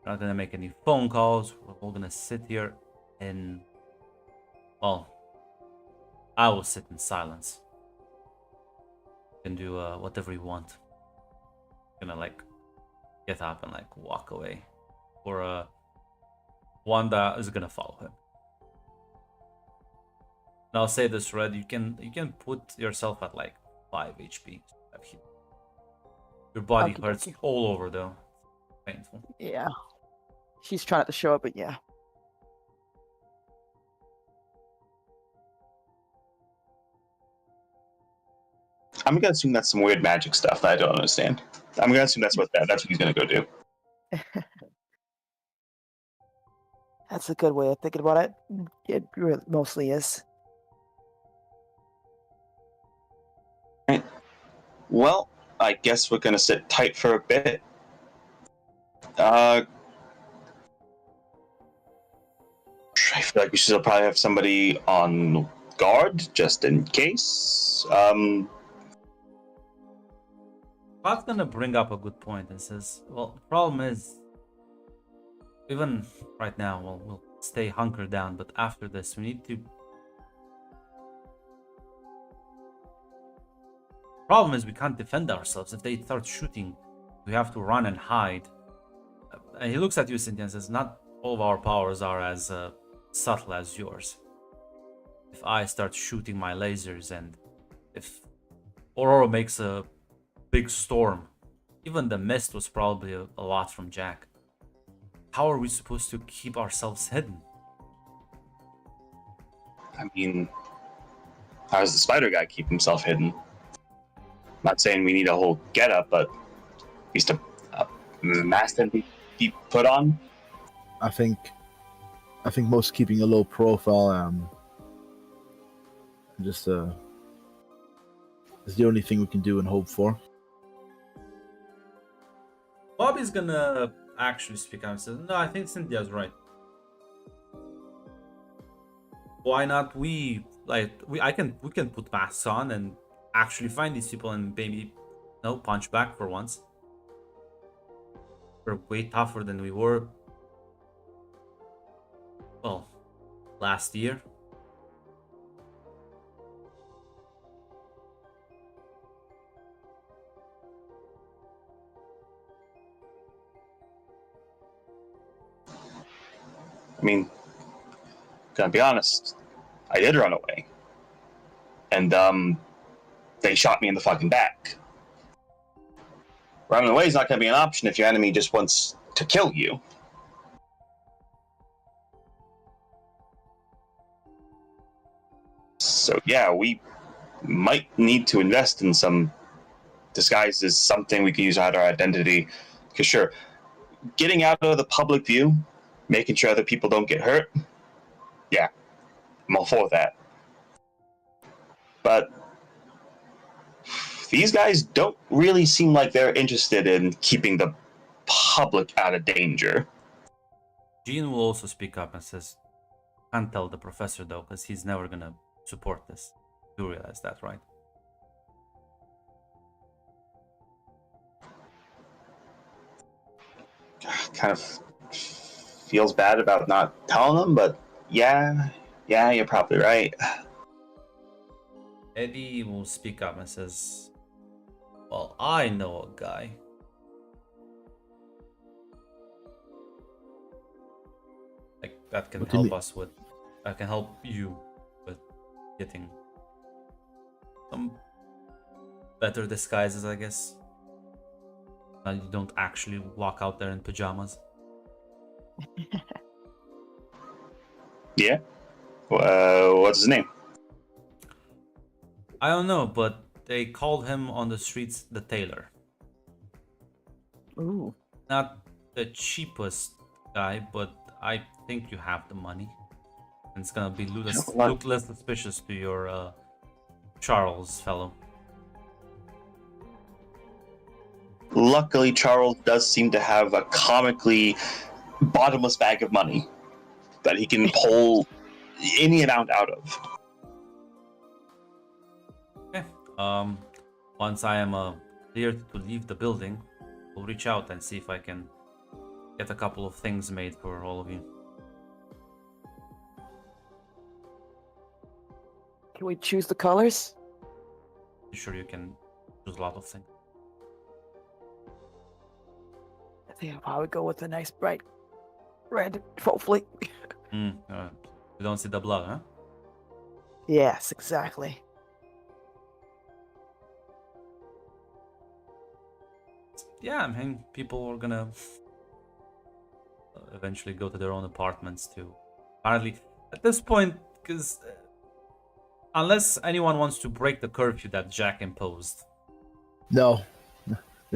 not gonna make any phone calls, we're all gonna sit here and, well, I will sit in silence. You can do whatever you want. Gonna like get up and like walk away, or Wanda is gonna follow him. And I'll say this, Red. You can put yourself at like 5 HP. Your body Okay, hurts okay. all over though. Painful. Yeah. She's trying not to show it, but yeah. I'm gonna assume that's some weird magic stuff that I don't understand. I'm gonna assume that's what he's gonna go do. That's a good way of thinking about it. It really mostly is. Well, I guess we're gonna sit tight for a bit. I feel like we should probably have somebody on guard just in case. Scott's gonna bring up a good point and says, well, the problem is, even right now, well, we'll stay hunkered down, but after this, we need to... Problem is, we can't defend ourselves. If they start shooting, we have to run and hide. And he looks at you, Cynthia, and says, not all of our powers are as subtle as yours. If I start shooting my lasers, and if Aurora makes a big storm, even the mist was probably a lot from Jack. How are we supposed to keep ourselves hidden? I mean, how does the spider guy keep himself hidden? Not saying we need a whole getup, but at least a mask that he put on. I think most keeping a low profile, just is the only thing we can do and hope for. Bobby's gonna actually speak up and say, no, I think Cynthia's right. Why not we can put masks on and actually find these people and maybe punch back for once. We're way tougher than we were, well, last year. I mean, gonna be honest, I did run away. And, they shot me in the fucking back. Running away is not gonna be an option if your enemy just wants to kill you. So yeah, we might need to invest in some disguises, something we can use out our identity. Because sure, getting out of the public view, making sure other people don't get hurt, yeah, I'm all for that. But these guys don't really seem like they're interested in keeping the public out of danger. Jean will also speak up and says, "Can't tell the professor though, because he's never gonna support this." You realize that, right? Kind of feels bad about not telling them, but yeah, you're probably right. Eddie will speak up and says, "Well, I know a guy." Like that can What do you help mean? us with. That can help you with getting some better disguises, I guess. You don't actually walk out there in pajamas. Yeah. What's his name? I don't know, but they called him on the streets the tailor. Ooh. Not the cheapest guy, but I think you have the money. And it's gonna be look less suspicious to your Charles fellow. Luckily, Charles does seem to have a comically bottomless bag of money that he can pull any amount out of. Okay. Once I am cleared to leave the building, I'll reach out and see if I can get a couple of things made for all of you. Can we choose the colors? I'm sure you can choose a lot of things. I think I'll probably go with a nice bright red, hopefully. You don't see the blood, huh? Yes, exactly. Yeah, I mean, people are gonna eventually go to their own apartments too. Apparently, at this point, because unless anyone wants to break the curfew that Jack imposed. No.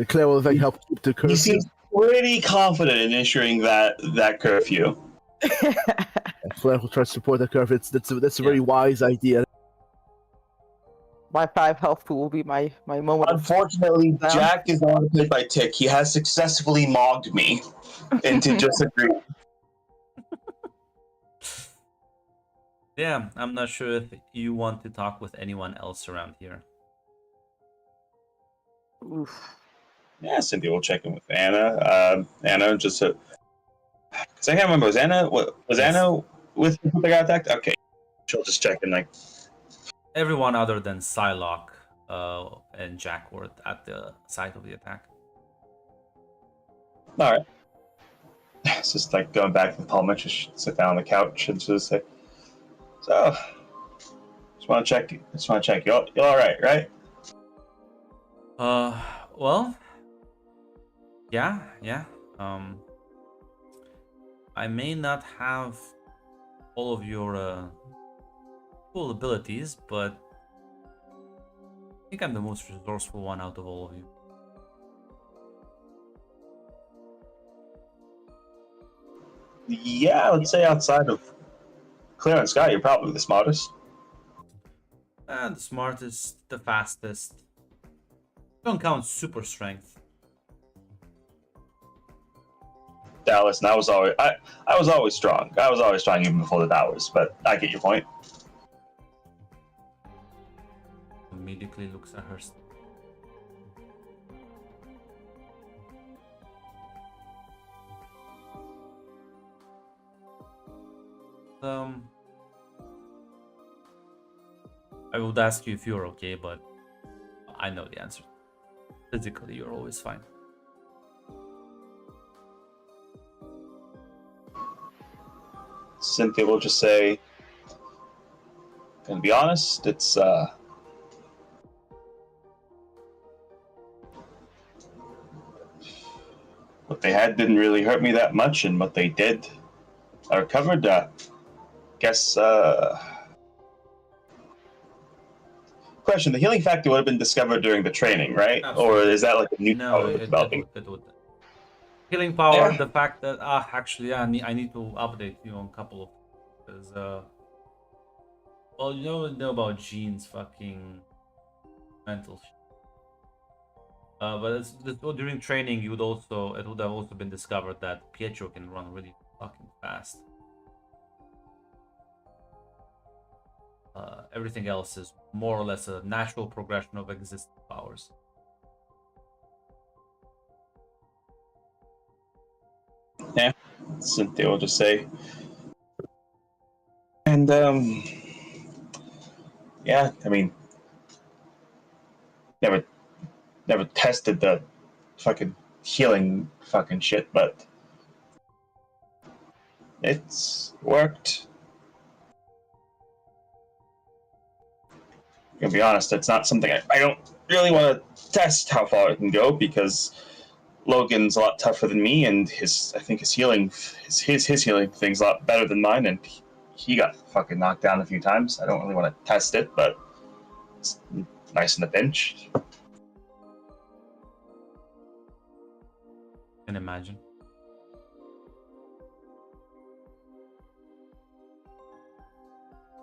Claire will in fact help keep the He curfew. seems pretty confident in issuing that curfew. Claire will try to support the curfew. That's a very wise idea. My 5 health pool will be my moment. Unfortunately, Down. Jack is on play by tick. He has successfully mogged me into disagreeing. Yeah, I'm not sure if you want to talk with anyone else around here. Oof. Yeah, Cynthia will check in with Anna. Anna just because I can't remember. Was Anna Yes. Anna with the guy attacked? Okay, she'll just check in. Like Everyone other than Psylocke and Jack were at the site of the attack. all right. It's just like going back to the Palmer, just sit down on the couch and just say, "So, just want to check. You all right, right?" Well, yeah. I may not have all of your cool abilities, but I think I'm the most resourceful one out of all of you. Yeah, let's say outside of Claire and Scott, you're probably the smartest. The smartest, the fastest. Don't count super strength. Dallas, and I was always strong. I was always strong even before the Towers, but I get your point. Immediately looks at her. I would ask you if you're okay, but I know the answer. Physically, you're always fine. Cynthia will just say, "Gonna be honest, it's what they had didn't really hurt me that much, and what they did, I recovered. Guess. Question: the healing factor would have been discovered during the training, right? Absolutely. Or is that like a new No, power it developing? would. Healing power, Yeah. the fact that actually, yeah, I need to update you on a couple of because well, you know about Jean's fucking mental. During training, it would have also been discovered that Pietro can run really fucking fast. Everything else is more or less a natural progression of existing powers. Yeah, Cynthia will just say. And yeah, I mean, never tested the fucking healing fucking shit, but it's worked. I'm gonna be honest, it's not something I don't really want to test how far it can go because Logan's a lot tougher than me, and I think his healing thing's a lot better than mine, and he got fucking knocked down a few times. I don't really want to test it, but it's nice in the pinch. Can imagine.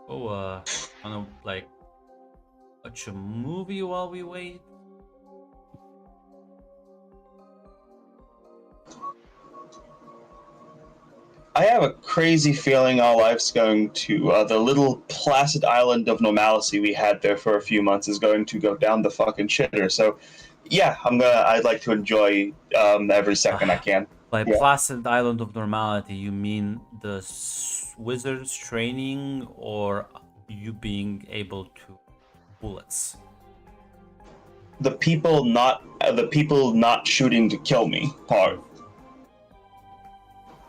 Oh, wanna like watch a movie while we wait? I have a crazy feeling our life's going to the little placid island of normalcy we had there for a few months is going to go down the fucking shitter. So, yeah, I'd like to enjoy every second I can. By Yeah. placid island of normality, you mean the wizard's training, or you being able to bullets? The people not shooting to kill me part.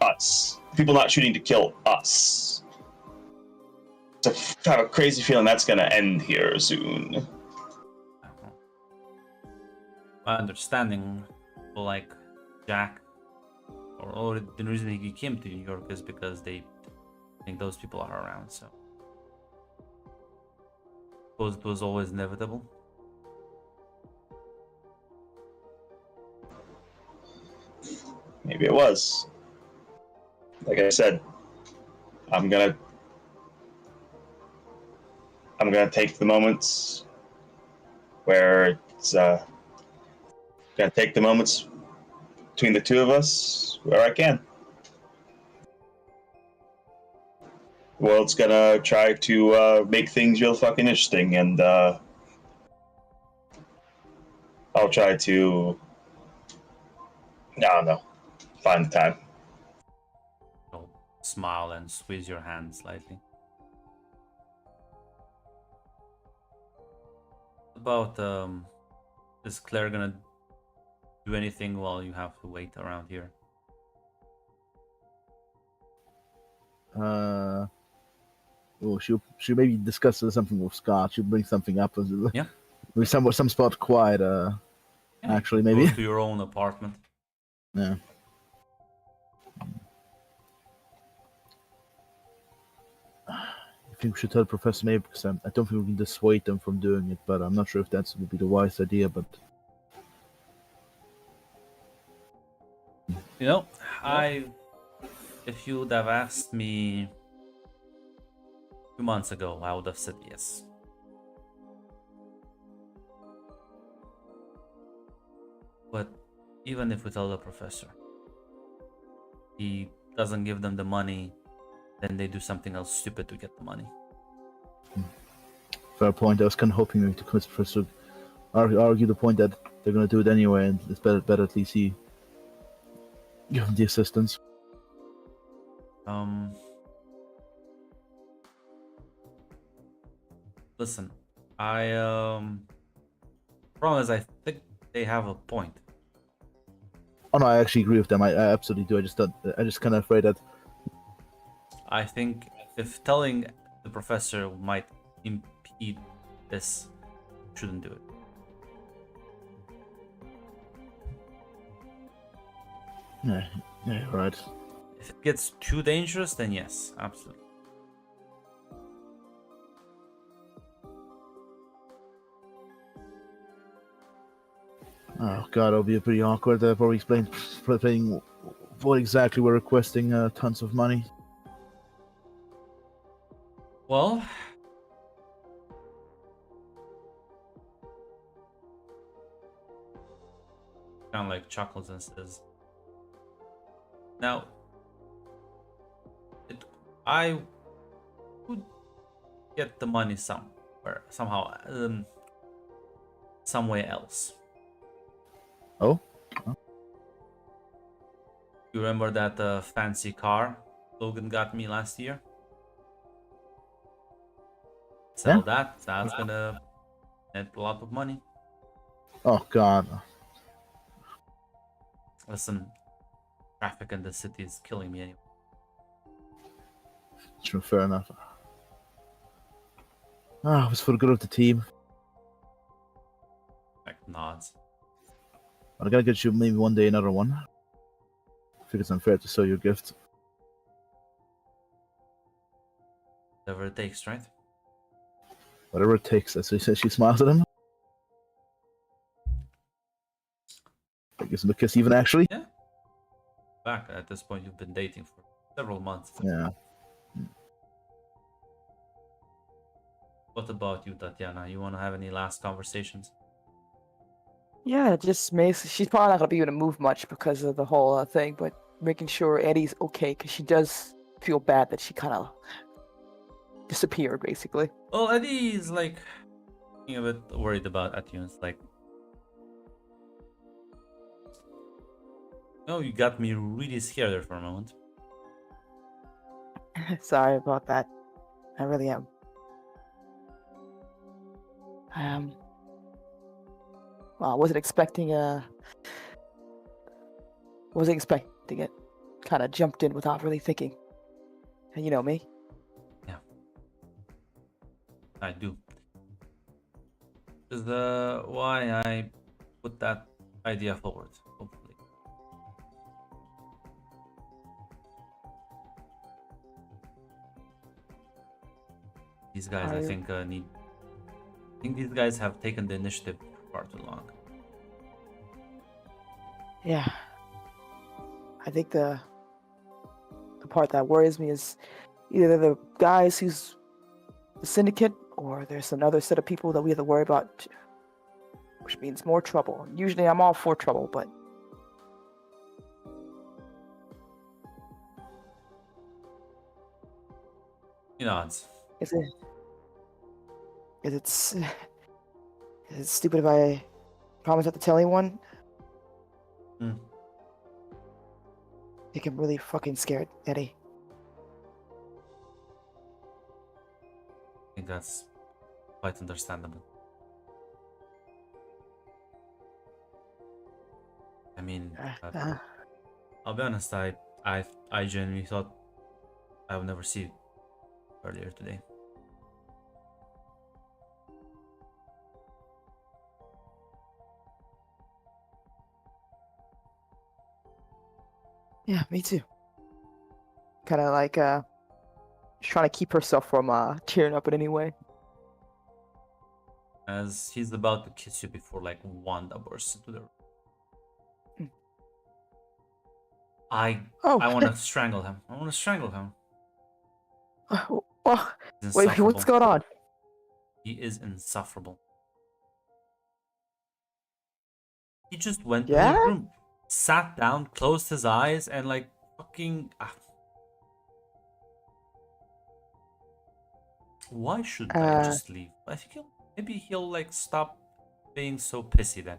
Us. People not shooting to kill us. So I have a crazy feeling that's gonna end here soon. My understanding, like Jack, or the reason he came to New York is because they think those people are around. So, suppose it was always inevitable. Maybe it was. Like I said, I'm gonna take the moments where it's gonna take the moments between the two of us where I can. The world's gonna try to make things real fucking interesting, and I'll try to, I don't know, find the time. You'll smile and squeeze your hand slightly. About is Claire gonna do anything while you have to wait around here? Well, she'll maybe discuss something with Scott. She'll bring something up. Yeah. With some spot quiet. Yeah, Actually, go maybe. to your own apartment. Yeah. I think we should tell Professor Mabe because I don't think we can dissuade them from doing it, but I'm not sure if that would be the wise idea. But You know, if you would have asked me 2 months ago, I would have said yes. But even if we tell the professor, he doesn't give them the money, then they do something else stupid to get the money. fair point. I was kind of hoping maybe to convince Professor argue the point that they're going to do it anyway, and it's better at least he give them the assistance. Listen, problem is I think they have a point. Oh no, I actually agree with them. I absolutely do. I just kind of afraid that. I think if telling the professor might impede this, shouldn't do it. Yeah, right. If it gets too dangerous, then yes, absolutely. Oh god, it'll be pretty awkward. Probably explaining what exactly we're requesting. Tons of money. Well, kind of like chuckles and says, "Now, I would get the money somehow, somewhere else. Oh, You remember that fancy car Logan got me last year? Sell yeah. that. That's gonna net a lot of money. Oh God. Listen, traffic in the city is killing me anyway. True, fair enough. Ah, it was for the good of the team. Like nods. But I gotta get you maybe one day another one. I think it's unfair to sell your gift. Whatever it takes, right? Whatever it takes. As she says, she smiles at him. I gives him a kiss even actually. Yeah. Back at this point, you've been dating for several months. Yeah. What about you, Tatiana? You want to have any last conversations? Yeah, it just makes she's probably not gonna be able to move much because of the whole thing, but making sure Eddie's okay because she does feel bad that she kind of disappeared, basically. Well, Eddie is like a bit worried about Attunes. Like, no, you got me really scared there for a moment. Sorry about that. I really am. Well, I wasn't expecting it. Kind of jumped in without really thinking. And you know me. Yeah, I do. Is why I put that idea forward. Hopefully, these guys, I think, need. I think these guys have taken the initiative far too long. Yeah. I think the part that worries me is either the guys who's the syndicate or there's another set of people that we have to worry about, which means more trouble. Usually I'm all for trouble, but You know, it's is it is it s- is it stupid if I promise not to tell anyone? Hmm. I think I'm really fucking scared, Eddie. I think that's quite understandable. I mean, I'll be honest. I genuinely thought I would never see you earlier today. Yeah, me too. Kind of like trying to keep herself from tearing up in any way. As he's about to kiss you before like Wanda bursts into the room. Hmm. I Oh, want to strangle him. I want to strangle him. oh, He's wait, what's insufferable. going on? He is insufferable. He just went to Yeah? his room, sat down, closed his eyes, and like fucking. Why shouldn't I just leave? I think maybe he'll like stop being so pissy then.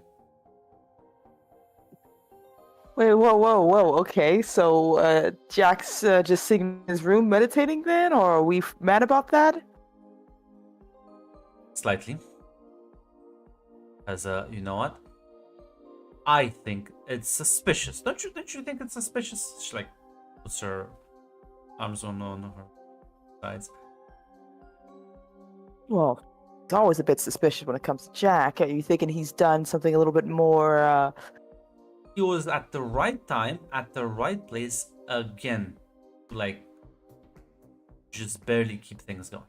Wait, whoa. Okay, so Jack's just sitting in his room meditating then, or are we mad about that? Slightly. As you know what? I think it's suspicious. Don't you think it's suspicious? She like puts her arms on her sides. Well, it's always a bit suspicious when it comes to Jack. Are you thinking he's done something a little bit more, He was at the right time, at the right place again. Like just barely keep things going.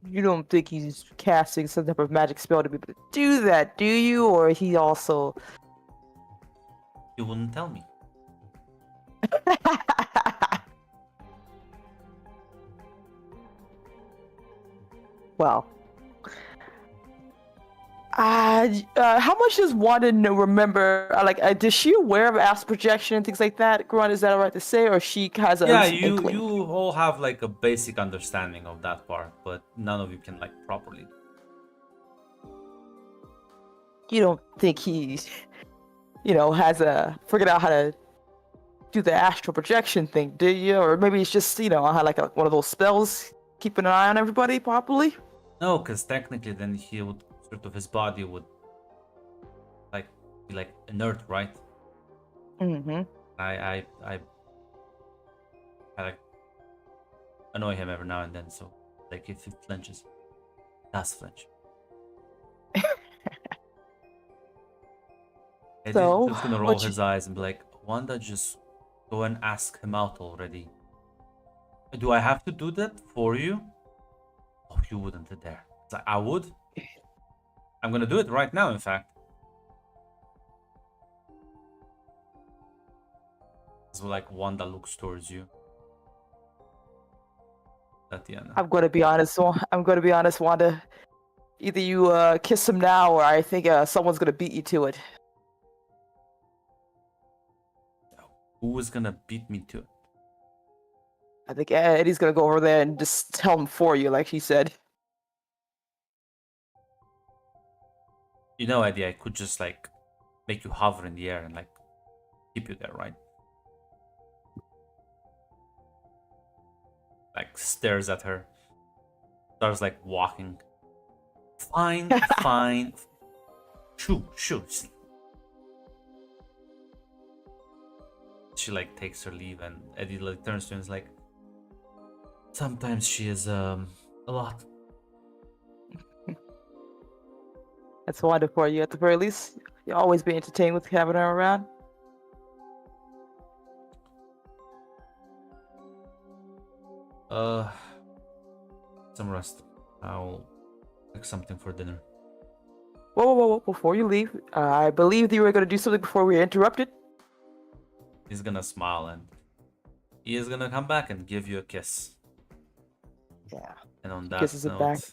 You don't think he's casting some type of magic spell to be able to do that, do you? Or he also... You wouldn't tell me. Well, How much does Wanda remember? Does she aware of astral projection and things like that? Grunt, is that alright to say, or she has Yeah, an inkling? you all have like a basic understanding of that part, but none of you can like properly. You don't think he, has figured out how to do the astral projection thing, do you? Or maybe it's just, how like one of those spells, keeping an eye on everybody properly? No, because technically then he would sort of his body would like be like inert, right? Mm-hmm. I like annoy him every now and then, so like if he flinches, does flinch. And So, he's just gonna roll what you- his eyes and be like, Wanda, just go and ask him out already. Do I have to do that for you? Oh, you wouldn't dare. It's like, I would. I'm gonna do it right now, in fact. It's like Wanda looks towards you. Tatiana. I'm going to be honest. I'm going to be honest, Wanda. Either you kiss him now, or I think someone's going to beat you to it. Who is gonna beat me to it? I think Eddie's going to go over there and just tell him for you, like she said. You know, Eddie, I could just like make you hover in the air and like keep you there, right? Like stares at her. Starts like walking. Fine, fine. Shoo. She like takes her leave and Eddie like turns to him and is like, sometimes she is a lot. That's Wanda for you. At the very least, you'll always be entertained with having her around. Some rest. I'll make something for dinner. Whoa. Before you leave, I believe you were going to do something before we were interrupted. He's gonna smile and he is gonna come back and give you a kiss. Yeah. And on that Kisses it back. note,